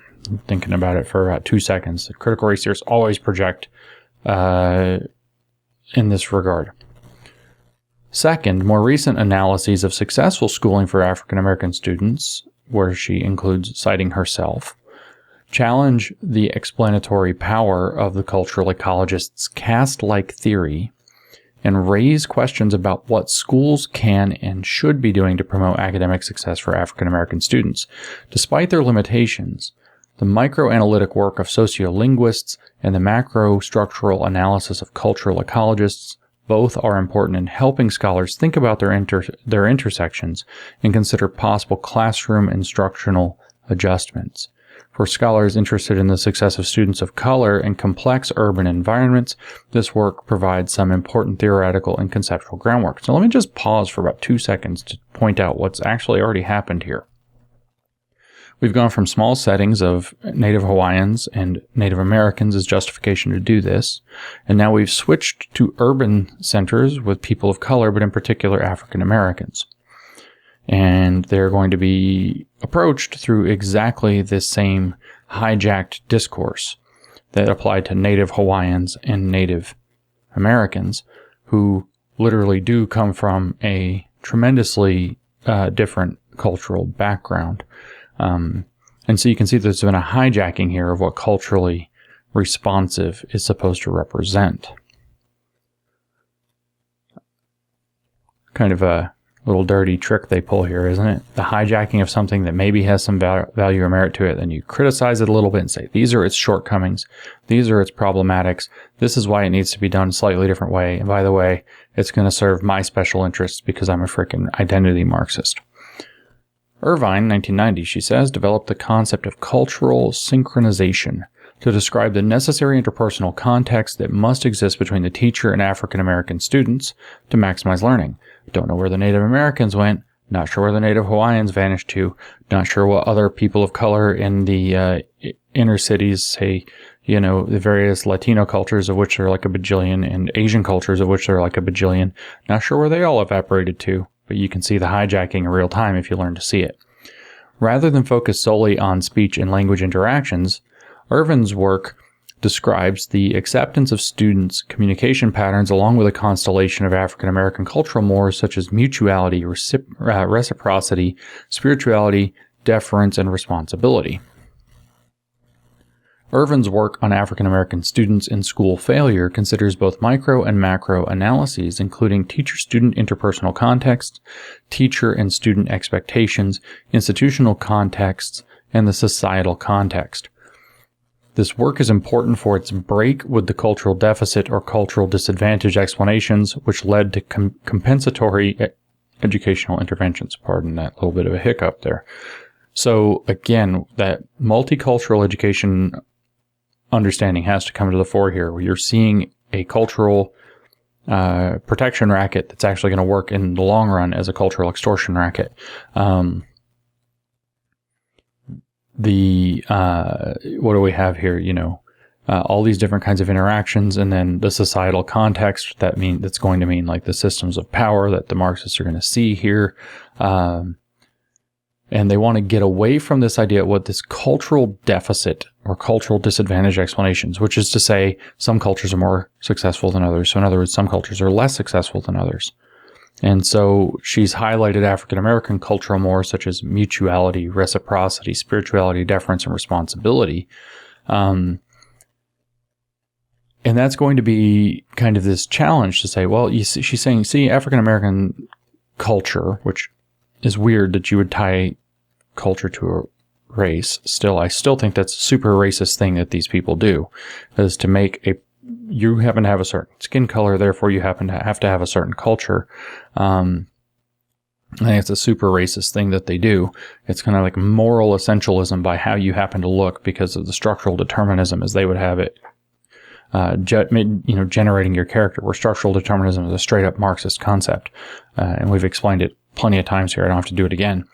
Thinking about it for about 2 seconds. The critical race theorists always project in this regard. Second, more recent analyses of successful schooling for African American students, where she includes citing herself, challenge the explanatory power of the cultural ecologists' caste-like theory and raise questions about what schools can and should be doing to promote academic success for African American students. Despite their limitations, the microanalytic work of sociolinguists and the macro-structural analysis of cultural ecologists Both are important in helping scholars think about their intersections and consider possible classroom instructional adjustments. For scholars interested in the success of students of color in complex urban environments, this work provides some important theoretical and conceptual groundwork. So let me just pause for about 2 seconds to point out what's actually already happened here. We've gone from small settings of Native Hawaiians and Native Americans as justification to do this, and now we've switched to urban centers with people of color, but in particular African Americans. And they're going to be approached through exactly this same hijacked discourse that applied to Native Hawaiians and Native Americans, who literally do come from a tremendously different cultural background. And so you can see there's been a hijacking here of what culturally responsive is supposed to represent. Kind of a little dirty trick they pull here, isn't it? The hijacking of something that maybe has some value or merit to it, then you criticize it a little bit and say, these are its shortcomings, these are its problematics, this is why it needs to be done a slightly different way, and by the way, it's going to serve my special interests because I'm a freaking identity Marxist. Irvine, 1990, she says, developed the concept of cultural synchronization to describe the necessary interpersonal context that must exist between the teacher and African American students to maximize learning. Don't know where the Native Americans went, not sure where the Native Hawaiians vanished to, not sure what other people of color in the inner cities, say, you know, the various Latino cultures of which there are like a bajillion and Asian cultures of which there are like a bajillion, not sure where they all evaporated to, but you can see the hijacking in real time if you learn to see it. Rather than focus solely on speech and language interactions, Irvin's work describes the acceptance of students' communication patterns along with a constellation of African American cultural mores such as mutuality, reciprocity, spirituality, deference, and responsibility. Irvin's work on African American students in school failure considers both micro and macro analyses, including teacher-student interpersonal contexts, teacher and student expectations, institutional contexts, and the societal context. This work is important for its break with the cultural deficit or cultural disadvantage explanations, which led to compensatory educational interventions. Pardon that little bit of a hiccup there. So again, that multicultural education understanding has to come to the fore here, where you're seeing a cultural protection racket that's actually going to work in the long run as a cultural extortion racket. What do we have here? You know, all these different kinds of interactions, and then the societal context that's going to mean like the systems of power that the Marxists are going to see here. And they want to get away from this idea of what this cultural deficit or cultural disadvantage explanations, which is to say some cultures are more successful than others. So in other words, some cultures are less successful than others. And so she's highlighted African American cultural mores such as mutuality, reciprocity, spirituality, deference, and responsibility. And that's going to be kind of this challenge to say, well, she's saying, see, African American culture, which is weird that you would tie culture to a race. I still think that's a super racist thing that these people do, is to make you happen to have a certain skin color, therefore you happen to have a certain culture. I think it's a super racist thing that they do. It's kind of like moral essentialism by how you happen to look because of the structural determinism as they would have it. Generating your character, where structural determinism is a straight up Marxist concept. And we've explained it plenty of times here. I don't have to do it again.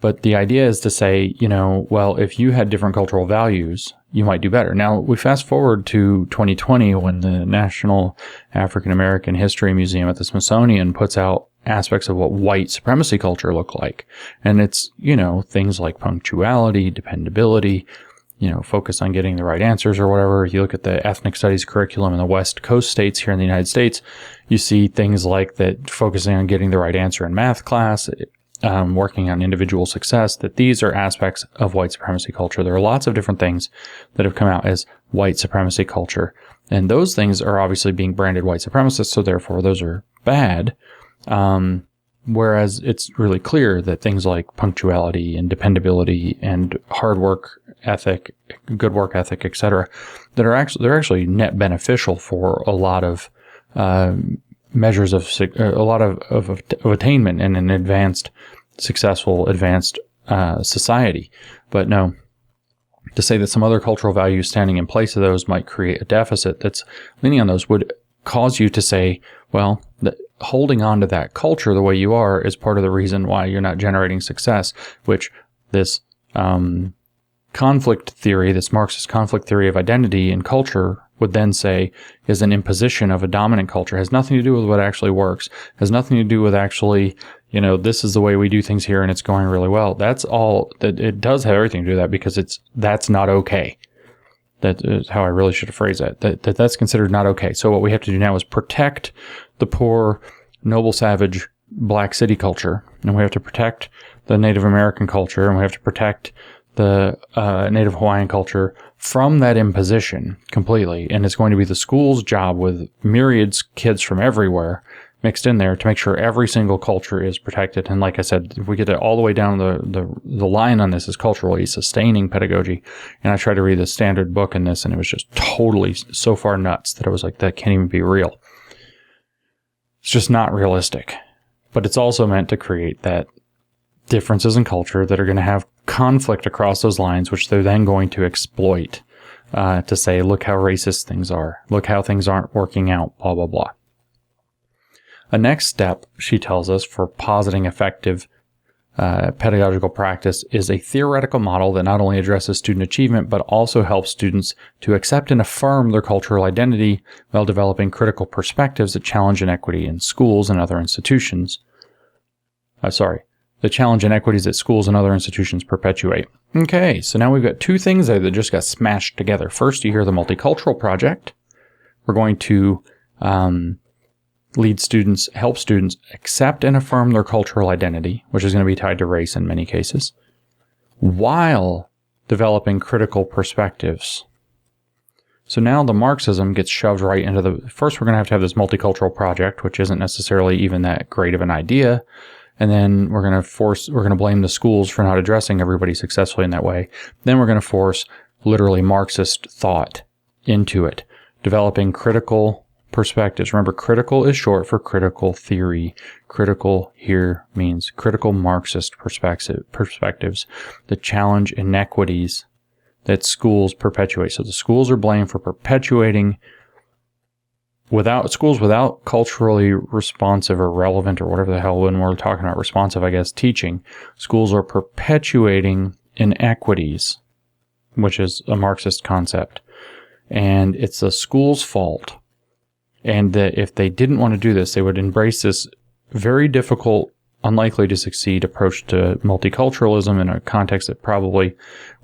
But the idea is to say, well, if you had different cultural values, you might do better. Now, we fast forward to 2020 when the National African American History Museum at the Smithsonian puts out aspects of what white supremacy culture look like. And it's, things like punctuality, dependability, focus on getting the right answers or whatever. If you look at the ethnic studies curriculum in the West Coast states here in the United States, you see things like that focusing on getting the right answer in math class, working on individual success, that these are aspects of white supremacy culture. There are lots of different things that have come out as white supremacy culture. And those things are obviously being branded white supremacists, so therefore those are bad. Whereas it's really clear that things like punctuality and dependability and hard work ethic, good work ethic, etc., they're actually net beneficial for a lot of measures of a lot of attainment in an successful advanced society. But no, to say that some other cultural values standing in place of those might create a deficit that's leaning on those would cause you to say, well, holding on to that culture the way you are is part of the reason why you're not generating success, which this conflict theory, this Marxist conflict theory of identity and culture would then say is an imposition of a dominant culture. It has nothing to do with what actually works. It has nothing to do with actually, this is the way we do things here and it's going really well. That's all that it does have everything to do with that, because that's not okay. That is how I really should have phrased that. That's considered not okay. So what we have to do now is protect the poor, noble, savage black city culture, and we have to protect the Native American culture, and we have to protect the Native Hawaiian culture from that imposition completely. And it's going to be the school's job, with myriads kids from everywhere mixed in there, to make sure every single culture is protected. And like I said, if we get it all the way down the line on this is culturally sustaining pedagogy. And I tried to read the standard book in this, and it was just totally so far nuts that I was like, that can't even be real. It's just not realistic. But it's also meant to create that differences in culture that are going to have conflict across those lines, which they're then going to exploit to say, look how racist things are. Look how things aren't working out, blah, blah, blah. A next step, she tells us, for positing effective pedagogical practice is a theoretical model that not only addresses student achievement, but also helps students to accept and affirm their cultural identity while developing critical perspectives that challenge inequity in schools and other institutions. The challenge inequities that schools and other institutions perpetuate. Okay, so now we've got two things there that just got smashed together. First, you hear the Multicultural Project. We're going to help students accept and affirm their cultural identity, which is going to be tied to race in many cases, while developing critical perspectives. So now the Marxism gets shoved right into first we're going to have this multicultural project, which isn't necessarily even that great of an idea. And then we're going to blame the schools for not addressing everybody successfully in that way. Then we're going to force literally Marxist thought into it, developing critical perspectives. Remember, critical is short for critical theory. Critical here means critical Marxist perspectives that challenge inequities that schools perpetuate. So the schools are blamed for perpetuating schools without culturally responsive or relevant, or whatever the hell, when we're talking about responsive, I guess, teaching. Schools are perpetuating inequities, which is a Marxist concept. And it's the school's fault. And that if they didn't want to do this, they would embrace this very difficult, unlikely to succeed approach to multiculturalism in a context that probably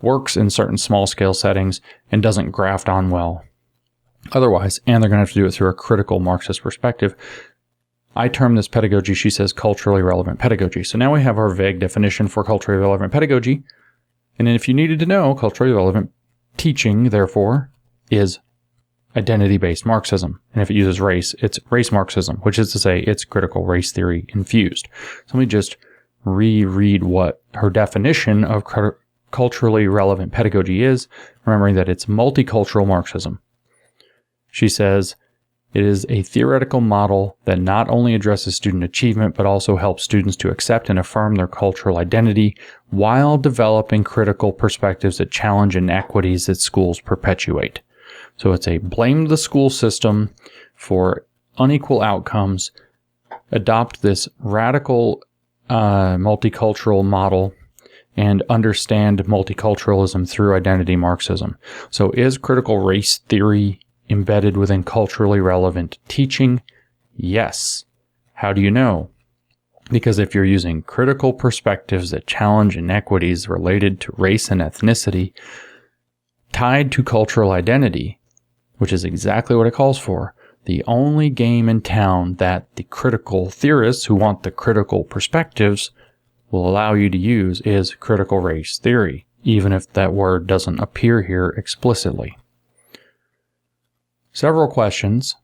works in certain small-scale settings and doesn't graft on well otherwise. And they're going to have to do it through a critical Marxist perspective. I term this pedagogy, she says, culturally relevant pedagogy. So now we have our vague definition for culturally relevant pedagogy. And then if you needed to know, culturally relevant teaching, therefore, is identity-based Marxism. And if it uses race, it's race Marxism, which is to say it's critical race theory infused. So let me just reread what her definition of culturally relevant pedagogy is, remembering that it's multicultural Marxism. She says, it is a theoretical model that not only addresses student achievement, but also helps students to accept and affirm their cultural identity while developing critical perspectives that challenge inequities that schools perpetuate. So it's a blame the school system for unequal outcomes, adopt this radical multicultural model, and understand multiculturalism through identity Marxism. So is critical race theory embedded within culturally relevant teaching? Yes. How do you know? Because if you're using critical perspectives that challenge inequities related to race and ethnicity tied to cultural identity, which is exactly what it calls for, the only game in town that the critical theorists who want the critical perspectives will allow you to use is critical race theory, even if that word doesn't appear here explicitly. Several questions,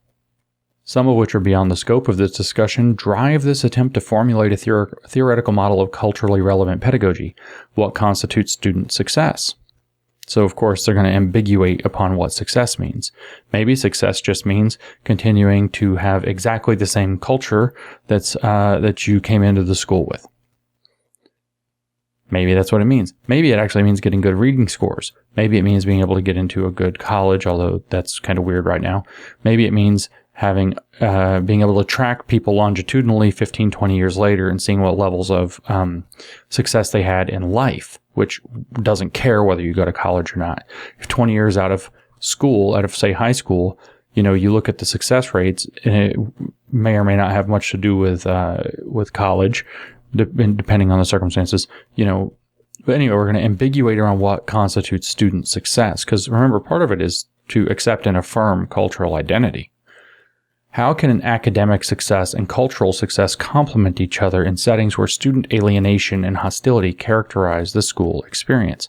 some of which are beyond the scope of this discussion, drive this attempt to formulate a theoretical model of culturally relevant pedagogy. What constitutes student success? So, of course, they're going to ambiguate upon what success means. Maybe success just means continuing to have exactly the same culture that you came into the school with. Maybe that's what it means. Maybe it actually means getting good reading scores. Maybe it means being able to get into a good college, although that's kind of weird right now. Maybe it means being able to track people longitudinally 15, 20 years later and seeing what levels of success they had in life, which doesn't care whether you go to college or not. If 20 years out of school, out of, say, high school, you look at the success rates, and it may or may not have much to do with college, depending on the circumstances, But anyway, we're going to ambiguate around what constitutes student success. Because remember, part of it is to accept and affirm cultural identity. How can an academic success and cultural success complement each other in settings where student alienation and hostility characterize the school experience?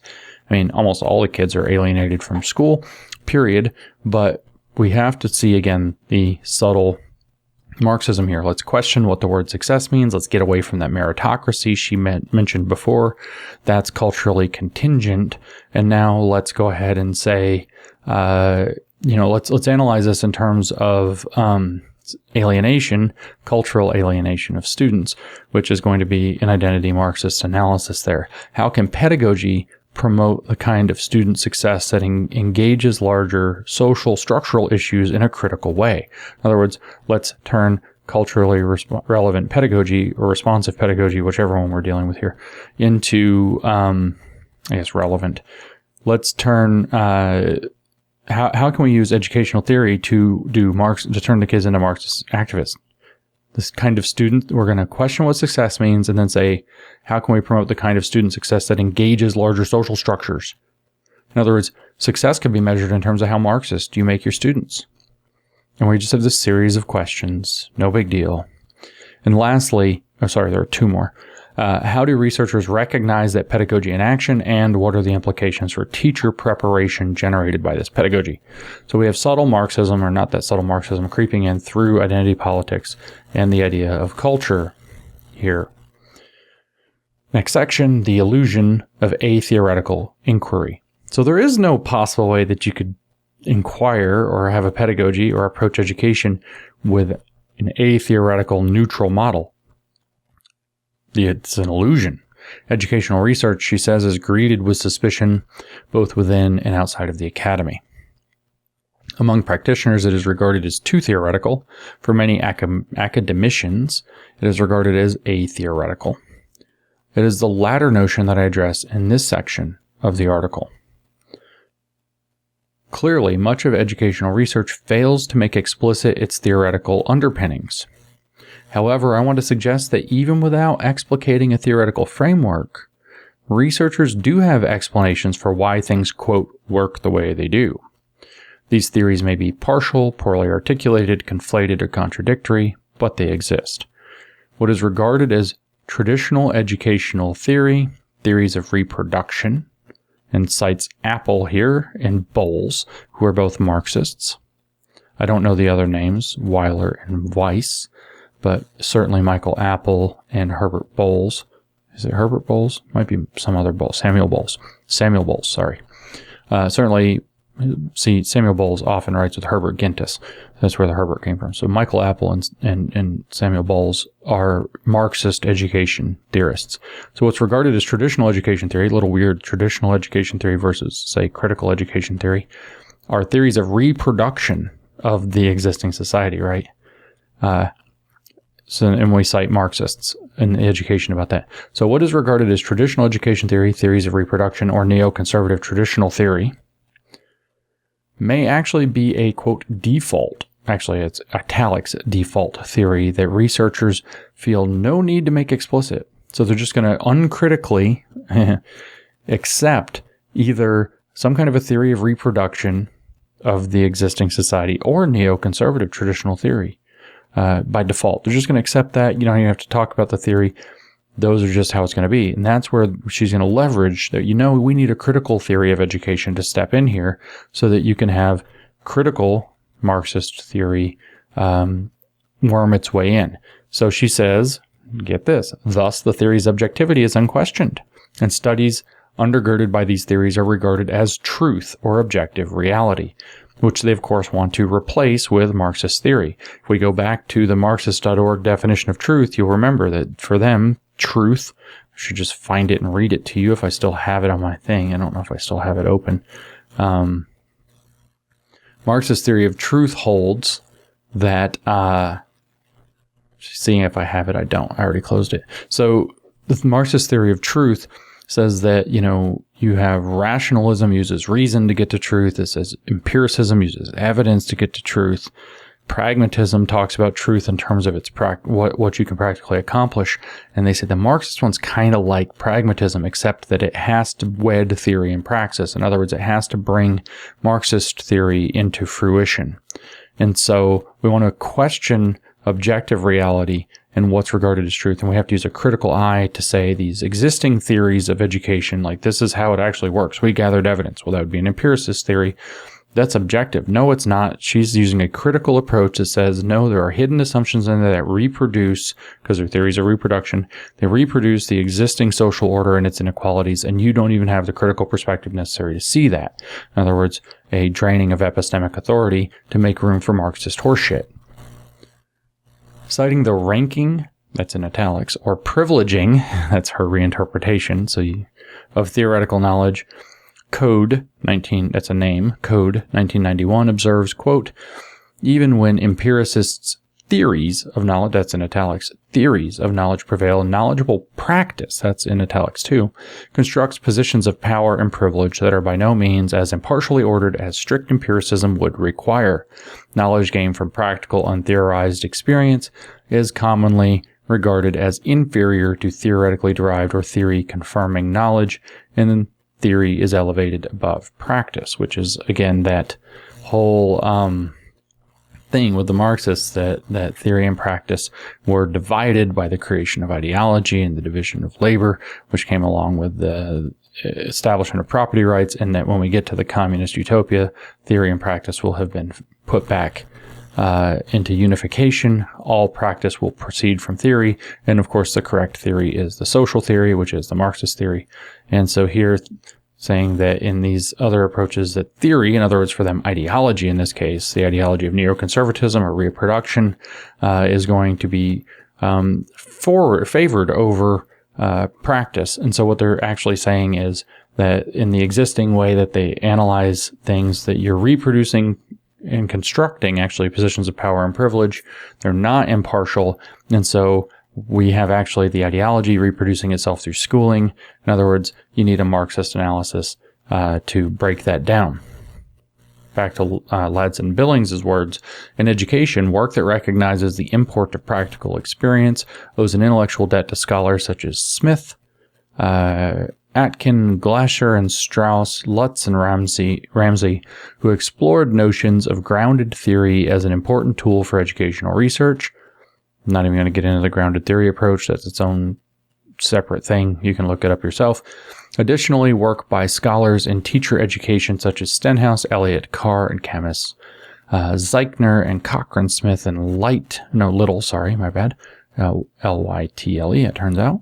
I mean, almost all the kids are alienated from school, period. But we have to see, again, the subtle Marxism here. Let's question what the word success means. Let's get away from that meritocracy she mentioned before. That's culturally contingent. And now let's go ahead and say, let's analyze this in terms of alienation, cultural alienation of students, which is going to be an identity Marxist analysis there. How can pedagogy promote the kind of student success that engages larger social structural issues in a critical way? In other words, let's turn culturally relevant pedagogy or responsive pedagogy, whichever one we're dealing with here, into, relevant. Let's turn, how can we use educational theory to turn the kids into Marxist activists? This kind of student, we're going to question what success means and then say, how can we promote the kind of student success that engages larger social structures? In other words, success can be measured in terms of how Marxist you make your students. And we just have this series of questions. No big deal. And lastly, there are two more. How do researchers recognize that pedagogy in action, and what are the implications for teacher preparation generated by this pedagogy? So we have subtle Marxism, or not that subtle Marxism, creeping in through identity politics and the idea of culture here. Next section, the illusion of atheoretical inquiry. So there is no possible way that you could inquire or have a pedagogy or approach education with an atheoretical neutral model. It's an illusion. Educational research, she says, is greeted with suspicion both within and outside of the academy. Among practitioners, it is regarded as too theoretical. For many academicians, it is regarded as atheoretical. It is the latter notion that I address in this section of the article. Clearly, much of educational research fails to make explicit its theoretical underpinnings. However, I want to suggest that even without explicating a theoretical framework, researchers do have explanations for why things, quote, work the way they do. These theories may be partial, poorly articulated, conflated, or contradictory, but they exist. What is regarded as traditional educational theory, theories of reproduction, and cites Apple here and Bowles, who are both Marxists. I don't know the other names, Weiler and Weiss, but certainly Michael Apple and Herbert Bowles. Is it Herbert Bowles? Might be some other Bowles. Samuel Bowles, sorry. Certainly, see, Samuel Bowles often writes with Herbert Gintis. That's where the Herbert came from. So Michael Apple and Samuel Bowles are Marxist education theorists. So what's regarded as traditional education theory, a little weird, traditional education theory versus, say, critical education theory, are theories of reproduction of the existing society, right? And we cite Marxists in education about that. So what is regarded as traditional education theory, theories of reproduction, or neoconservative traditional theory may actually be a, quote, default, actually it's italics, default theory that researchers feel no need to make explicit. So they're just going to uncritically accept either some kind of a theory of reproduction of the existing society or neoconservative traditional theory. By default, they're just going to accept that. You don't even have to talk about the theory. Those are just how it's going to be. And that's where she's going to leverage that, we need a critical theory of education to step in here so that you can have critical Marxist theory worm its way in. So she says, get this, thus the theory's objectivity is unquestioned, and studies undergirded by these theories are regarded as truth or objective reality, which they, of course, want to replace with Marxist theory. If we go back to the Marxist.org definition of truth, you'll remember that for them, truth, I should just find it and read it to you if I still have it on my thing. I don't know if I still have it open. Marxist theory of truth holds that, seeing if I have it, I don't. I already closed it. So the Marxist theory of truth says that, you have rationalism uses reason to get to truth. It says empiricism uses evidence to get to truth. Pragmatism talks about truth in terms of its what you can practically accomplish. And they say the Marxist one's kind of like pragmatism, except that it has to wed theory and praxis. In other words, it has to bring Marxist theory into fruition. And so we want to question objective reality and what's regarded as truth. And we have to use a critical eye to say these existing theories of education, like this is how it actually works. We gathered evidence. Well, that would be an empiricist theory. That's objective. No, it's not. She's using a critical approach that says, no, there are hidden assumptions in there that reproduce, because they're theories of reproduction, they reproduce the existing social order and its inequalities, and you don't even have the critical perspective necessary to see that. In other words, a draining of epistemic authority to make room for Marxist horseshit. Citing the ranking, that's in italics, or privileging, that's her reinterpretation, of theoretical knowledge, Code 19, that's a name, Code 1991 observes, quote, even when empiricists' theories of knowledge, that's in italics, theories of knowledge prevail, knowledgeable practice, that's in italics too, constructs positions of power and privilege that are by no means as impartially ordered as strict empiricism would require. Knowledge gained from practical, untheorized experience is commonly regarded as inferior to theoretically derived or theory-confirming knowledge, and then theory is elevated above practice, which is, again, that whole thing with the Marxists that theory and practice were divided by the creation of ideology and the division of labor, which came along with the establishment of property rights, and that when we get to the communist utopia, theory and practice will have been put back into unification. All practice will proceed from theory, and of course the correct theory is the social theory, which is the Marxist theory. And so here saying that in these other approaches that theory, in other words for them ideology in this case, the ideology of neoconservatism or reproduction, is going to be favored over practice. And so what they're actually saying is that in the existing way that they analyze things, that you're reproducing and constructing actually positions of power and privilege. They're not impartial. And so we have actually the ideology reproducing itself through schooling. In other words, you need a Marxist analysis to break that down. Back to Ladson-Billings' words, in education, work that recognizes the import of practical experience owes an intellectual debt to scholars such as Smith, Atkin, Glasher, and Strauss, Lutz, and Ramsey, who explored notions of grounded theory as an important tool for educational research. I'm not even going to get into the grounded theory approach. That's its own separate thing. You can look it up yourself. Additionally, work by scholars in teacher education such as Stenhouse, Eliot, Carr, and chemists Zeichner and Cochran Smith and Little, Lytle, it turns out,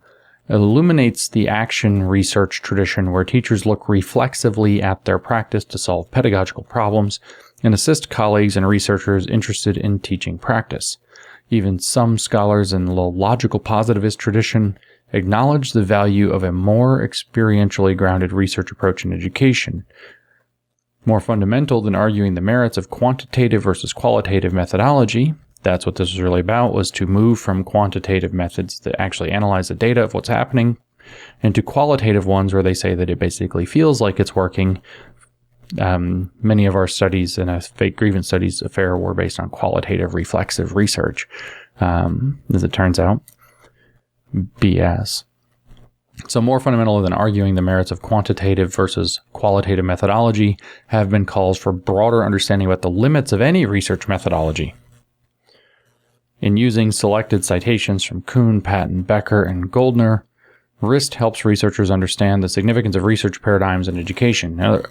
illuminates the action research tradition where teachers look reflexively at their practice to solve pedagogical problems and assist colleagues and researchers interested in teaching practice. Even some scholars in the logical positivist tradition acknowledge the value of a more experientially grounded research approach in education. More fundamental than arguing the merits of quantitative versus qualitative methodology, that's what this was really about, was to move from quantitative methods that actually analyze the data of what's happening into qualitative ones where they say that it basically feels like it's working. Many of our studies in a fake grievance studies affair were based on qualitative reflexive research. As it turns out, BS. So more fundamental than arguing the merits of quantitative versus qualitative methodology have been calls for broader understanding about the limits of any research methodology. In using selected citations from Kuhn, Patton, Becker, and Goldner, Rist helps researchers understand the significance of research paradigms in education. Now,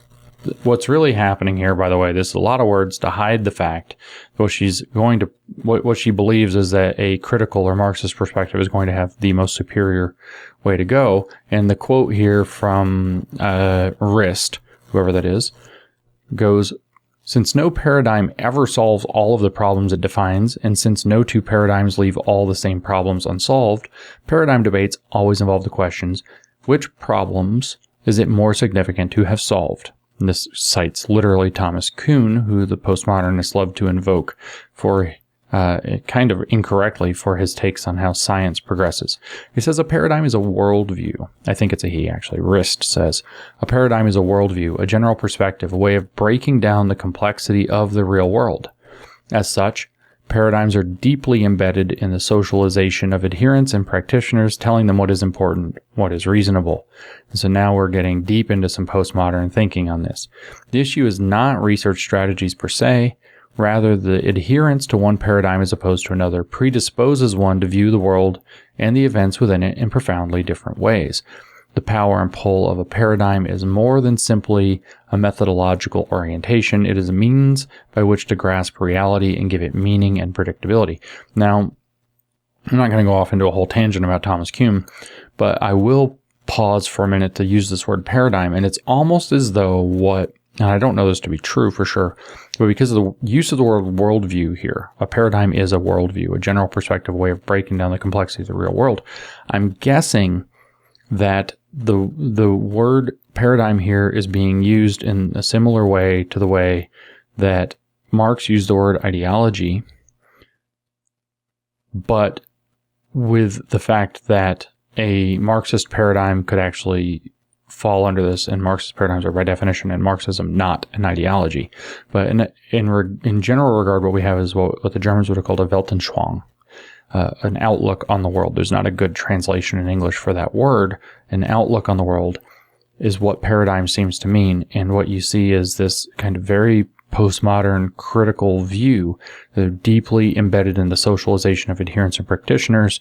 what's really happening here, by the way, this is a lot of words to hide the fact that what she believes is that a critical or Marxist perspective is going to have the most superior way to go. And the quote here from Rist, whoever that is, goes, "Since no paradigm ever solves all of the problems it defines, and since no two paradigms leave all the same problems unsolved, paradigm debates always involve the questions, which problems is it more significant to have solved?" And this cites literally Thomas Kuhn, who the postmodernists love to invoke for kind of incorrectly for his takes on how science progresses. He says a paradigm is a worldview. I think it's a he, actually. Rist says, a paradigm is a worldview, a general perspective, a way of breaking down the complexity of the real world. As such, paradigms are deeply embedded in the socialization of adherents and practitioners, telling them what is important, what is reasonable. And so now we're getting deep into some postmodern thinking on this. The issue is not research strategies per se. Rather, the adherence to one paradigm as opposed to another predisposes one to view the world and the events within it in profoundly different ways. The power and pull of a paradigm is more than simply a methodological orientation. It is a means by which to grasp reality and give it meaning and predictability. Now, I'm not going to go off into a whole tangent about Thomas Kuhn, but I will pause for a minute to use this word paradigm, and it's almost as though and I don't know this to be true for sure, but because of the use of the word worldview here, a paradigm is a worldview, a general perspective, way of breaking down the complexity of the real world. I'm guessing that the word paradigm here is being used in a similar way to the way that Marx used the word ideology, but with the fact that a Marxist paradigm could actually fall under this, and Marxist paradigms are by definition in Marxism not an ideology. But in general regard, what we have is what the Germans would have called a Weltanschauung, an outlook on the world. There's not a good translation in English for that word. An outlook on the world is what paradigm seems to mean, and what you see is this kind of very postmodern critical view that are deeply embedded in the socialization of adherents and practitioners,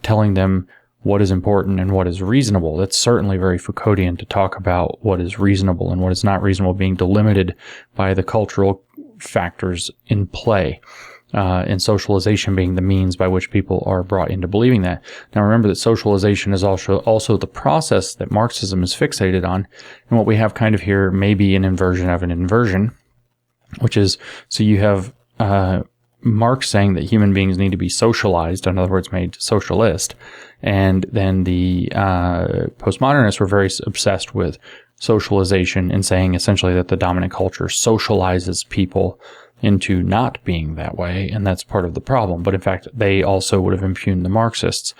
telling them what is important and what is reasonable. That's certainly very Foucauldian to talk about what is reasonable and what is not reasonable being delimited by the cultural factors in play, and socialization being the means by which people are brought into believing that. Now remember that socialization is also the process that Marxism is fixated on, and what we have kind of here may be an inversion of an inversion, which is, so you have Marx saying that human beings need to be socialized, in other words, made socialist. And then the postmodernists were very obsessed with socialization and saying essentially that the dominant culture socializes people into not being that way, and that's part of the problem. But in fact, they also would have impugned the Marxists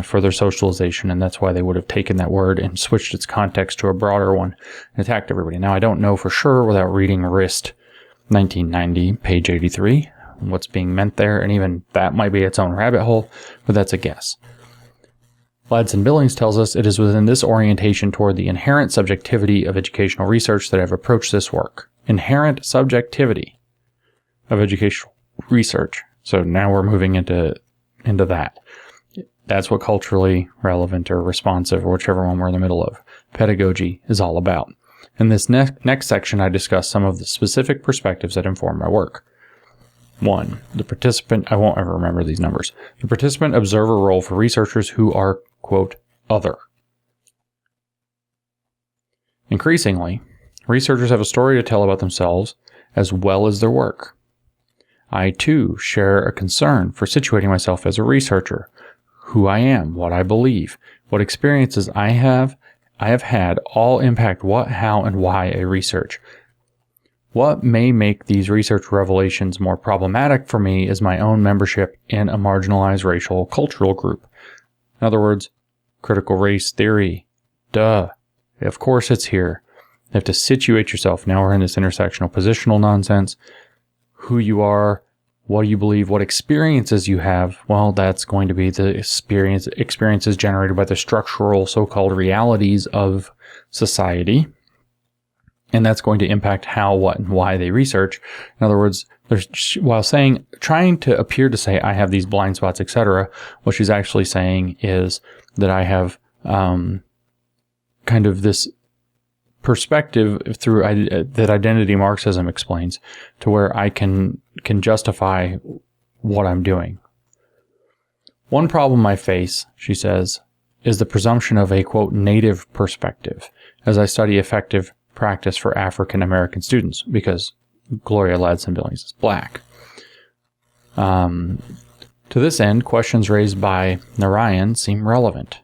for their socialization, and that's why they would have taken that word and switched its context to a broader one and attacked everybody. Now, I don't know for sure without reading Rist 1990, page 83, what's being meant there, and even that might be its own rabbit hole, but that's a guess. Ladson-Billings tells us it is within this orientation toward the inherent subjectivity of educational research that I've approached this work. Inherent subjectivity of educational research. So now we're moving into that. That's what culturally relevant or responsive, or whichever one we're in the middle of, pedagogy is all about. In this next section, I discuss some of the specific perspectives that inform my work. 1. The participant, I won't ever remember these numbers. The participant observer role for researchers who are, quote, other. Increasingly, researchers have a story to tell about themselves as well as their work. I, too, share a concern for situating myself as a researcher, who I am, what I believe, what experiences I have had all impact what, how, and why I research. What may make these research revelations more problematic for me is my own membership in a marginalized racial cultural group. In other words, critical race theory. Duh. Of course it's here. You have to situate yourself. Now we're in this intersectional positional nonsense. Who you are, what you believe, what experiences you have. Well, that's going to be the experiences generated by the structural so-called realities of society. And that's going to impact how, what, and why they research. In other words, while trying to appear to say I have these blind spots, etc., what she's actually saying is that I have kind of this perspective through that identity Marxism explains, to where I can justify what I'm doing. One problem I face, she says, is the presumption of a, quote, native perspective as I study effective practice for African American students, because Gloria Ladson-Billings is black. To this end, questions raised by Narayan seem relevant.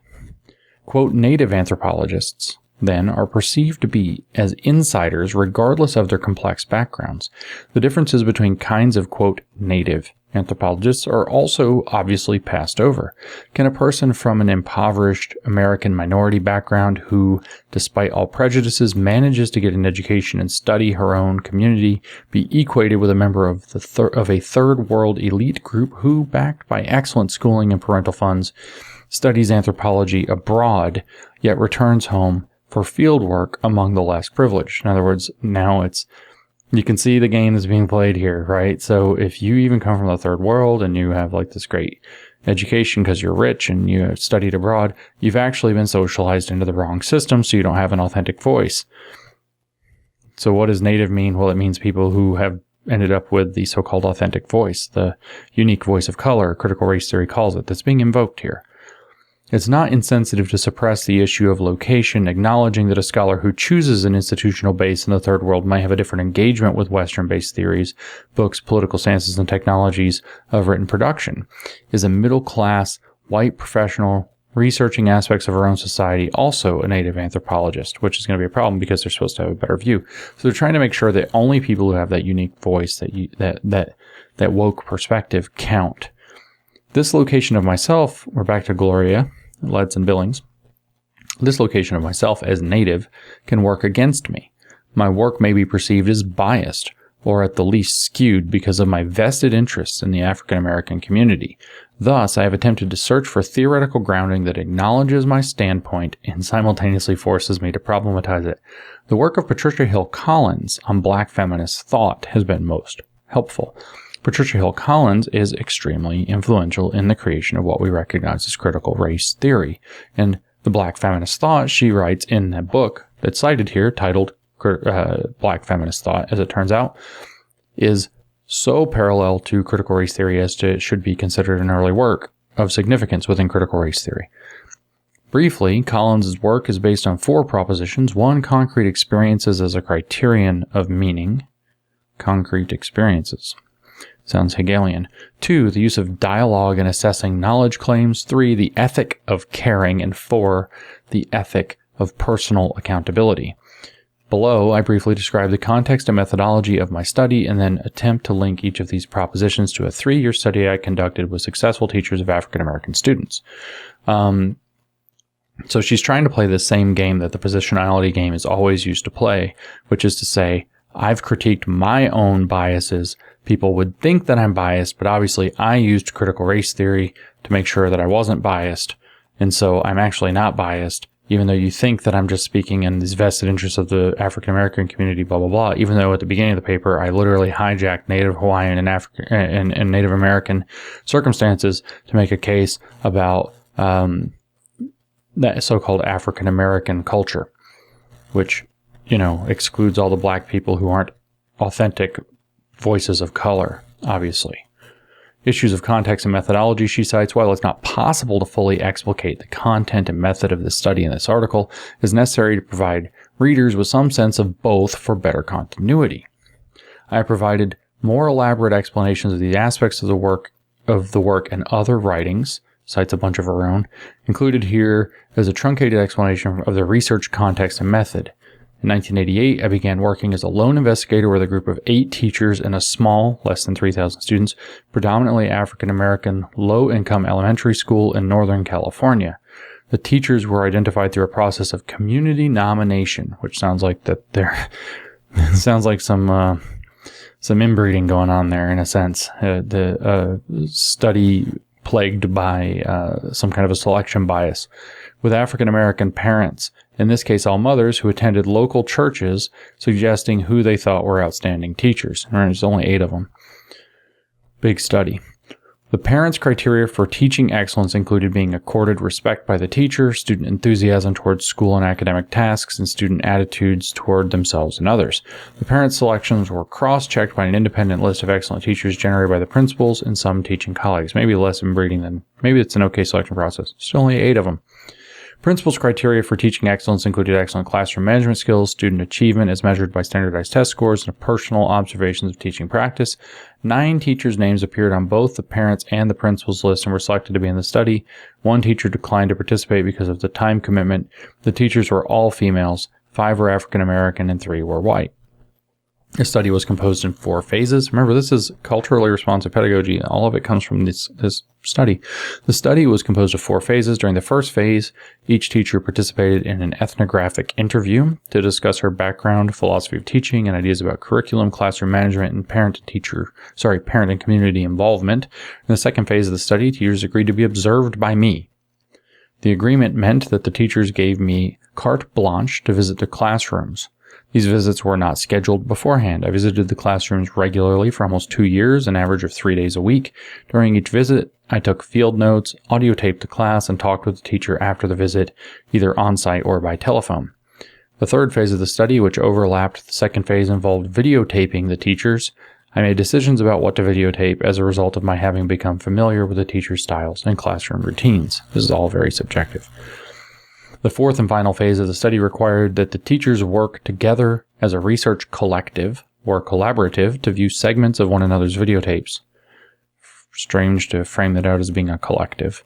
Quote, native anthropologists, then, are perceived to be as insiders regardless of their complex backgrounds. The differences between kinds of, quote, native anthropologists are also obviously passed over. Can a person from an impoverished American minority background who, despite all prejudices, manages to get an education and study her own community be equated with a member of a third world elite group who, backed by excellent schooling and parental funds, studies anthropology abroad, yet returns home for field work among the less privileged? In other words, now you can see the game that's being played here, right? So if you even come from the third world and you have like this great education because you're rich and you have studied abroad, you've actually been socialized into the wrong system, so you don't have an authentic voice. So what does native mean? Well, it means people who have ended up with the so-called authentic voice, the unique voice of color, critical race theory calls it, that's being invoked here. It's not insensitive to suppress the issue of location, acknowledging that a scholar who chooses an institutional base in the third world might have a different engagement with Western-based theories, books, political stances, and technologies of written production. Is a middle-class, white professional researching aspects of our own society also a native anthropologist, which is going to be a problem because they're supposed to have a better view. So they're trying to make sure that only people who have that unique voice, that woke perspective, count. This location of myself, we're back to Gloria Ladson-Billings, this location of myself as native can work against me. My work may be perceived as biased, or at the least skewed because of my vested interests in the African American community. Thus, I have attempted to search for theoretical grounding that acknowledges my standpoint and simultaneously forces me to problematize it. The work of Patricia Hill Collins on Black feminist thought has been most helpful. Patricia Hill Collins is extremely influential in the creation of what we recognize as critical race theory. And the Black feminist thought she writes in that book that's cited here, titled Black Feminist Thought, as it turns out, is so parallel to critical race theory as to should be considered an early work of significance within critical race theory. Briefly, Collins' work is based on 4 propositions. 1, concrete experiences as a criterion of meaning. Concrete experiences. Sounds Hegelian. 2, the use of dialogue in assessing knowledge claims. 3, the ethic of caring. And 4, the ethic of personal accountability. Below, I briefly describe the context and methodology of my study and then attempt to link each of these propositions to a 3-year study I conducted with successful teachers of African American students. So she's trying to play the same game that the positionality game is always used to play, which is to say, I've critiqued my own biases. People would think that I'm biased, but obviously I used critical race theory to make sure that I wasn't biased. And so I'm actually not biased, even though you think that I'm just speaking in these vested interests of the African American community, blah, blah, blah. Even though at the beginning of the paper, I literally hijacked Native Hawaiian and and Native American circumstances to make a case about that so-called African American culture, which, excludes all the black people who aren't authentic voices of color, obviously. Issues of context and methodology she cites, while it's not possible to fully explicate the content and method of the study in this article, is necessary to provide readers with some sense of both for better continuity. I have provided more elaborate explanations of the aspects of the work and other writings, cites a bunch of her own, included here as a truncated explanation of the research context and method. In 1988, I began working as a lone investigator with a group of 8 teachers in a small, less than 3,000 students, predominantly African-American, low-income elementary school in Northern California. The teachers were identified through a process of community nomination, which sounds like sounds like some inbreeding going on there in a sense. The study plagued by some kind of a selection bias, with African-American parents, in this case all mothers, who attended local churches, suggesting who they thought were outstanding teachers. And there's only 8 of them. Big study. The parents' criteria for teaching excellence included being accorded respect by the teacher, student enthusiasm towards school and academic tasks, and student attitudes toward themselves and others. The parents' selections were cross-checked by an independent list of excellent teachers generated by the principals and some teaching colleagues. Maybe less inbreeding than, maybe it's an okay selection process. Still only 8 of them. Principals' criteria for teaching excellence included excellent classroom management skills, student achievement as measured by standardized test scores, and personal observations of teaching practice. 9 teachers' names appeared on both the parents' and the principals' list and were selected to be in the study. 1 teacher declined to participate because of the time commitment. The teachers were all females, 5 were African American, and 3 were white. The study was composed in 4 phases. Remember, this is culturally responsive pedagogy. All of it comes from this study. The study was composed of 4 phases. During the first phase, each teacher participated in an ethnographic interview to discuss her background, philosophy of teaching, and ideas about curriculum, classroom management, and parent and community involvement. In the second phase of the study, teachers agreed to be observed by me. The agreement meant that the teachers gave me carte blanche to visit the classrooms. These visits were not scheduled beforehand. I visited the classrooms regularly for almost 2 years, an average of 3 days a week. During each visit, I took field notes, audio taped the class, and talked with the teacher after the visit, either on-site or by telephone. The third phase of the study, which overlapped the second phase, involved videotaping the teachers. I made decisions about what to videotape as a result of my having become familiar with the teachers' styles and classroom routines. This is all very subjective. The fourth and final phase of the study required that the teachers work together as a research collective or collaborative to view segments of one another's videotapes. Strange to frame that out as being a collective.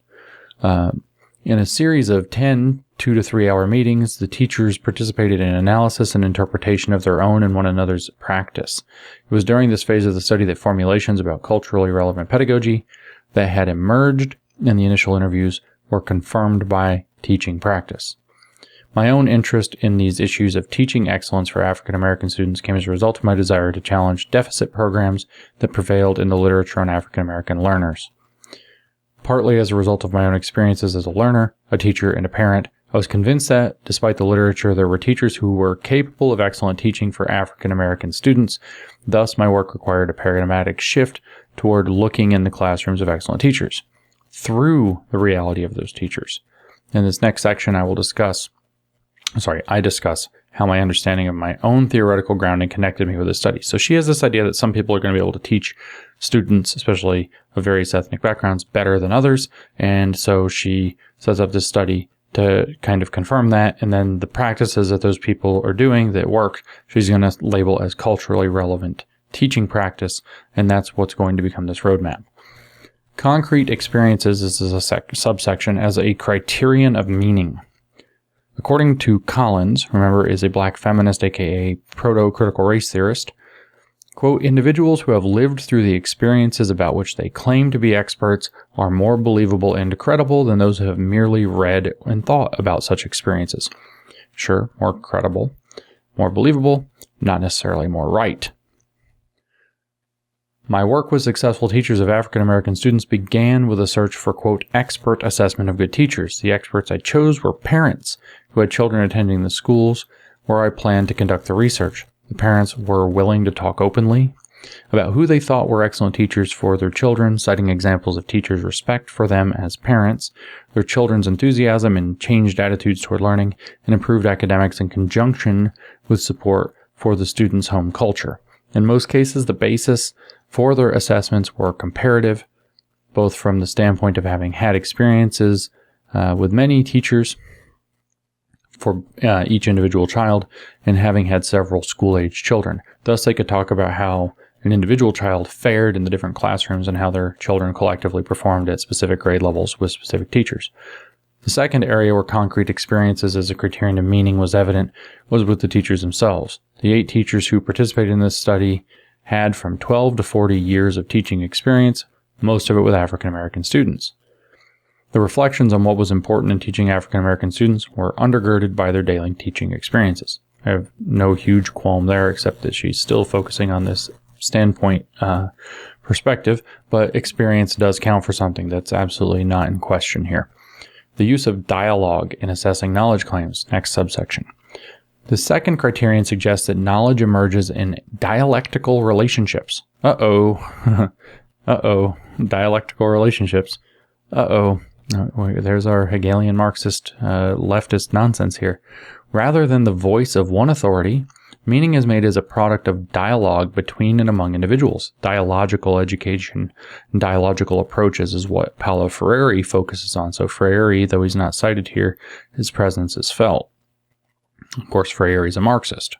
In a series of 10 2 to 3 hour meetings, the teachers participated in analysis and interpretation of their own and one another's practice. It was during this phase of the study that formulations about culturally relevant pedagogy that had emerged in the initial interviews were confirmed by teaching practice. My own interest in these issues of teaching excellence for African American students came as a result of my desire to challenge deficit programs that prevailed in the literature on African American learners. Partly as a result of my own experiences as a learner, a teacher, and a parent, I was convinced that, despite the literature, there were teachers who were capable of excellent teaching for African American students. Thus, my work required a paradigmatic shift toward looking in the classrooms of excellent teachers through the reality of those teachers. In this next section, I discuss how my understanding of my own theoretical grounding connected me with this study. So she has this idea that some people are going to be able to teach students, especially of various ethnic backgrounds, better than others. And so she sets up this study to kind of confirm that. And then the practices that those people are doing that work, she's going to label as culturally relevant teaching practice. And that's what's going to become this roadmap. Concrete experiences is a subsection as a criterion of meaning. According to Collins, remember, is a black feminist, aka proto-critical race theorist, quote, individuals who have lived through the experiences about which they claim to be experts are more believable and credible than those who have merely read and thought about such experiences. Sure, more credible, more believable, not necessarily more right. My work with successful teachers of African American students began with a search for, quote, expert assessment of good teachers. The experts I chose were parents who had children attending the schools where I planned to conduct the research. The parents were willing to talk openly about who they thought were excellent teachers for their children, citing examples of teachers' respect for them as parents, their children's enthusiasm and changed attitudes toward learning, and improved academics in conjunction with support for the students' home culture. In most cases, the basis for their assessments were comparative, both from the standpoint of having had experiences with many teachers for each individual child and having had several school-age children. Thus, they could talk about how an individual child fared in the different classrooms and how their children collectively performed at specific grade levels with specific teachers. The second area where concrete experiences as a criterion of meaning was evident was with the teachers themselves. The 8 teachers who participated in this study had from 12 to 40 years of teaching experience, most of it with African American students. The reflections on what was important in teaching African American students were undergirded by their daily teaching experiences. I have no huge qualm there, except that she's still focusing on this standpoint perspective, but experience does count for something. That's absolutely not in question here. The use of dialogue in assessing knowledge claims, next subsection. The second criterion suggests that knowledge emerges in dialectical relationships. Uh-oh. Dialectical relationships. Uh-oh. There's our Hegelian Marxist leftist nonsense here. Rather than the voice of one authority, meaning is made as a product of dialogue between and among individuals. Dialogical education and dialogical approaches is what Paulo Freire focuses on. So Freire, though he's not cited here, his presence is felt. Of course, Freire is a Marxist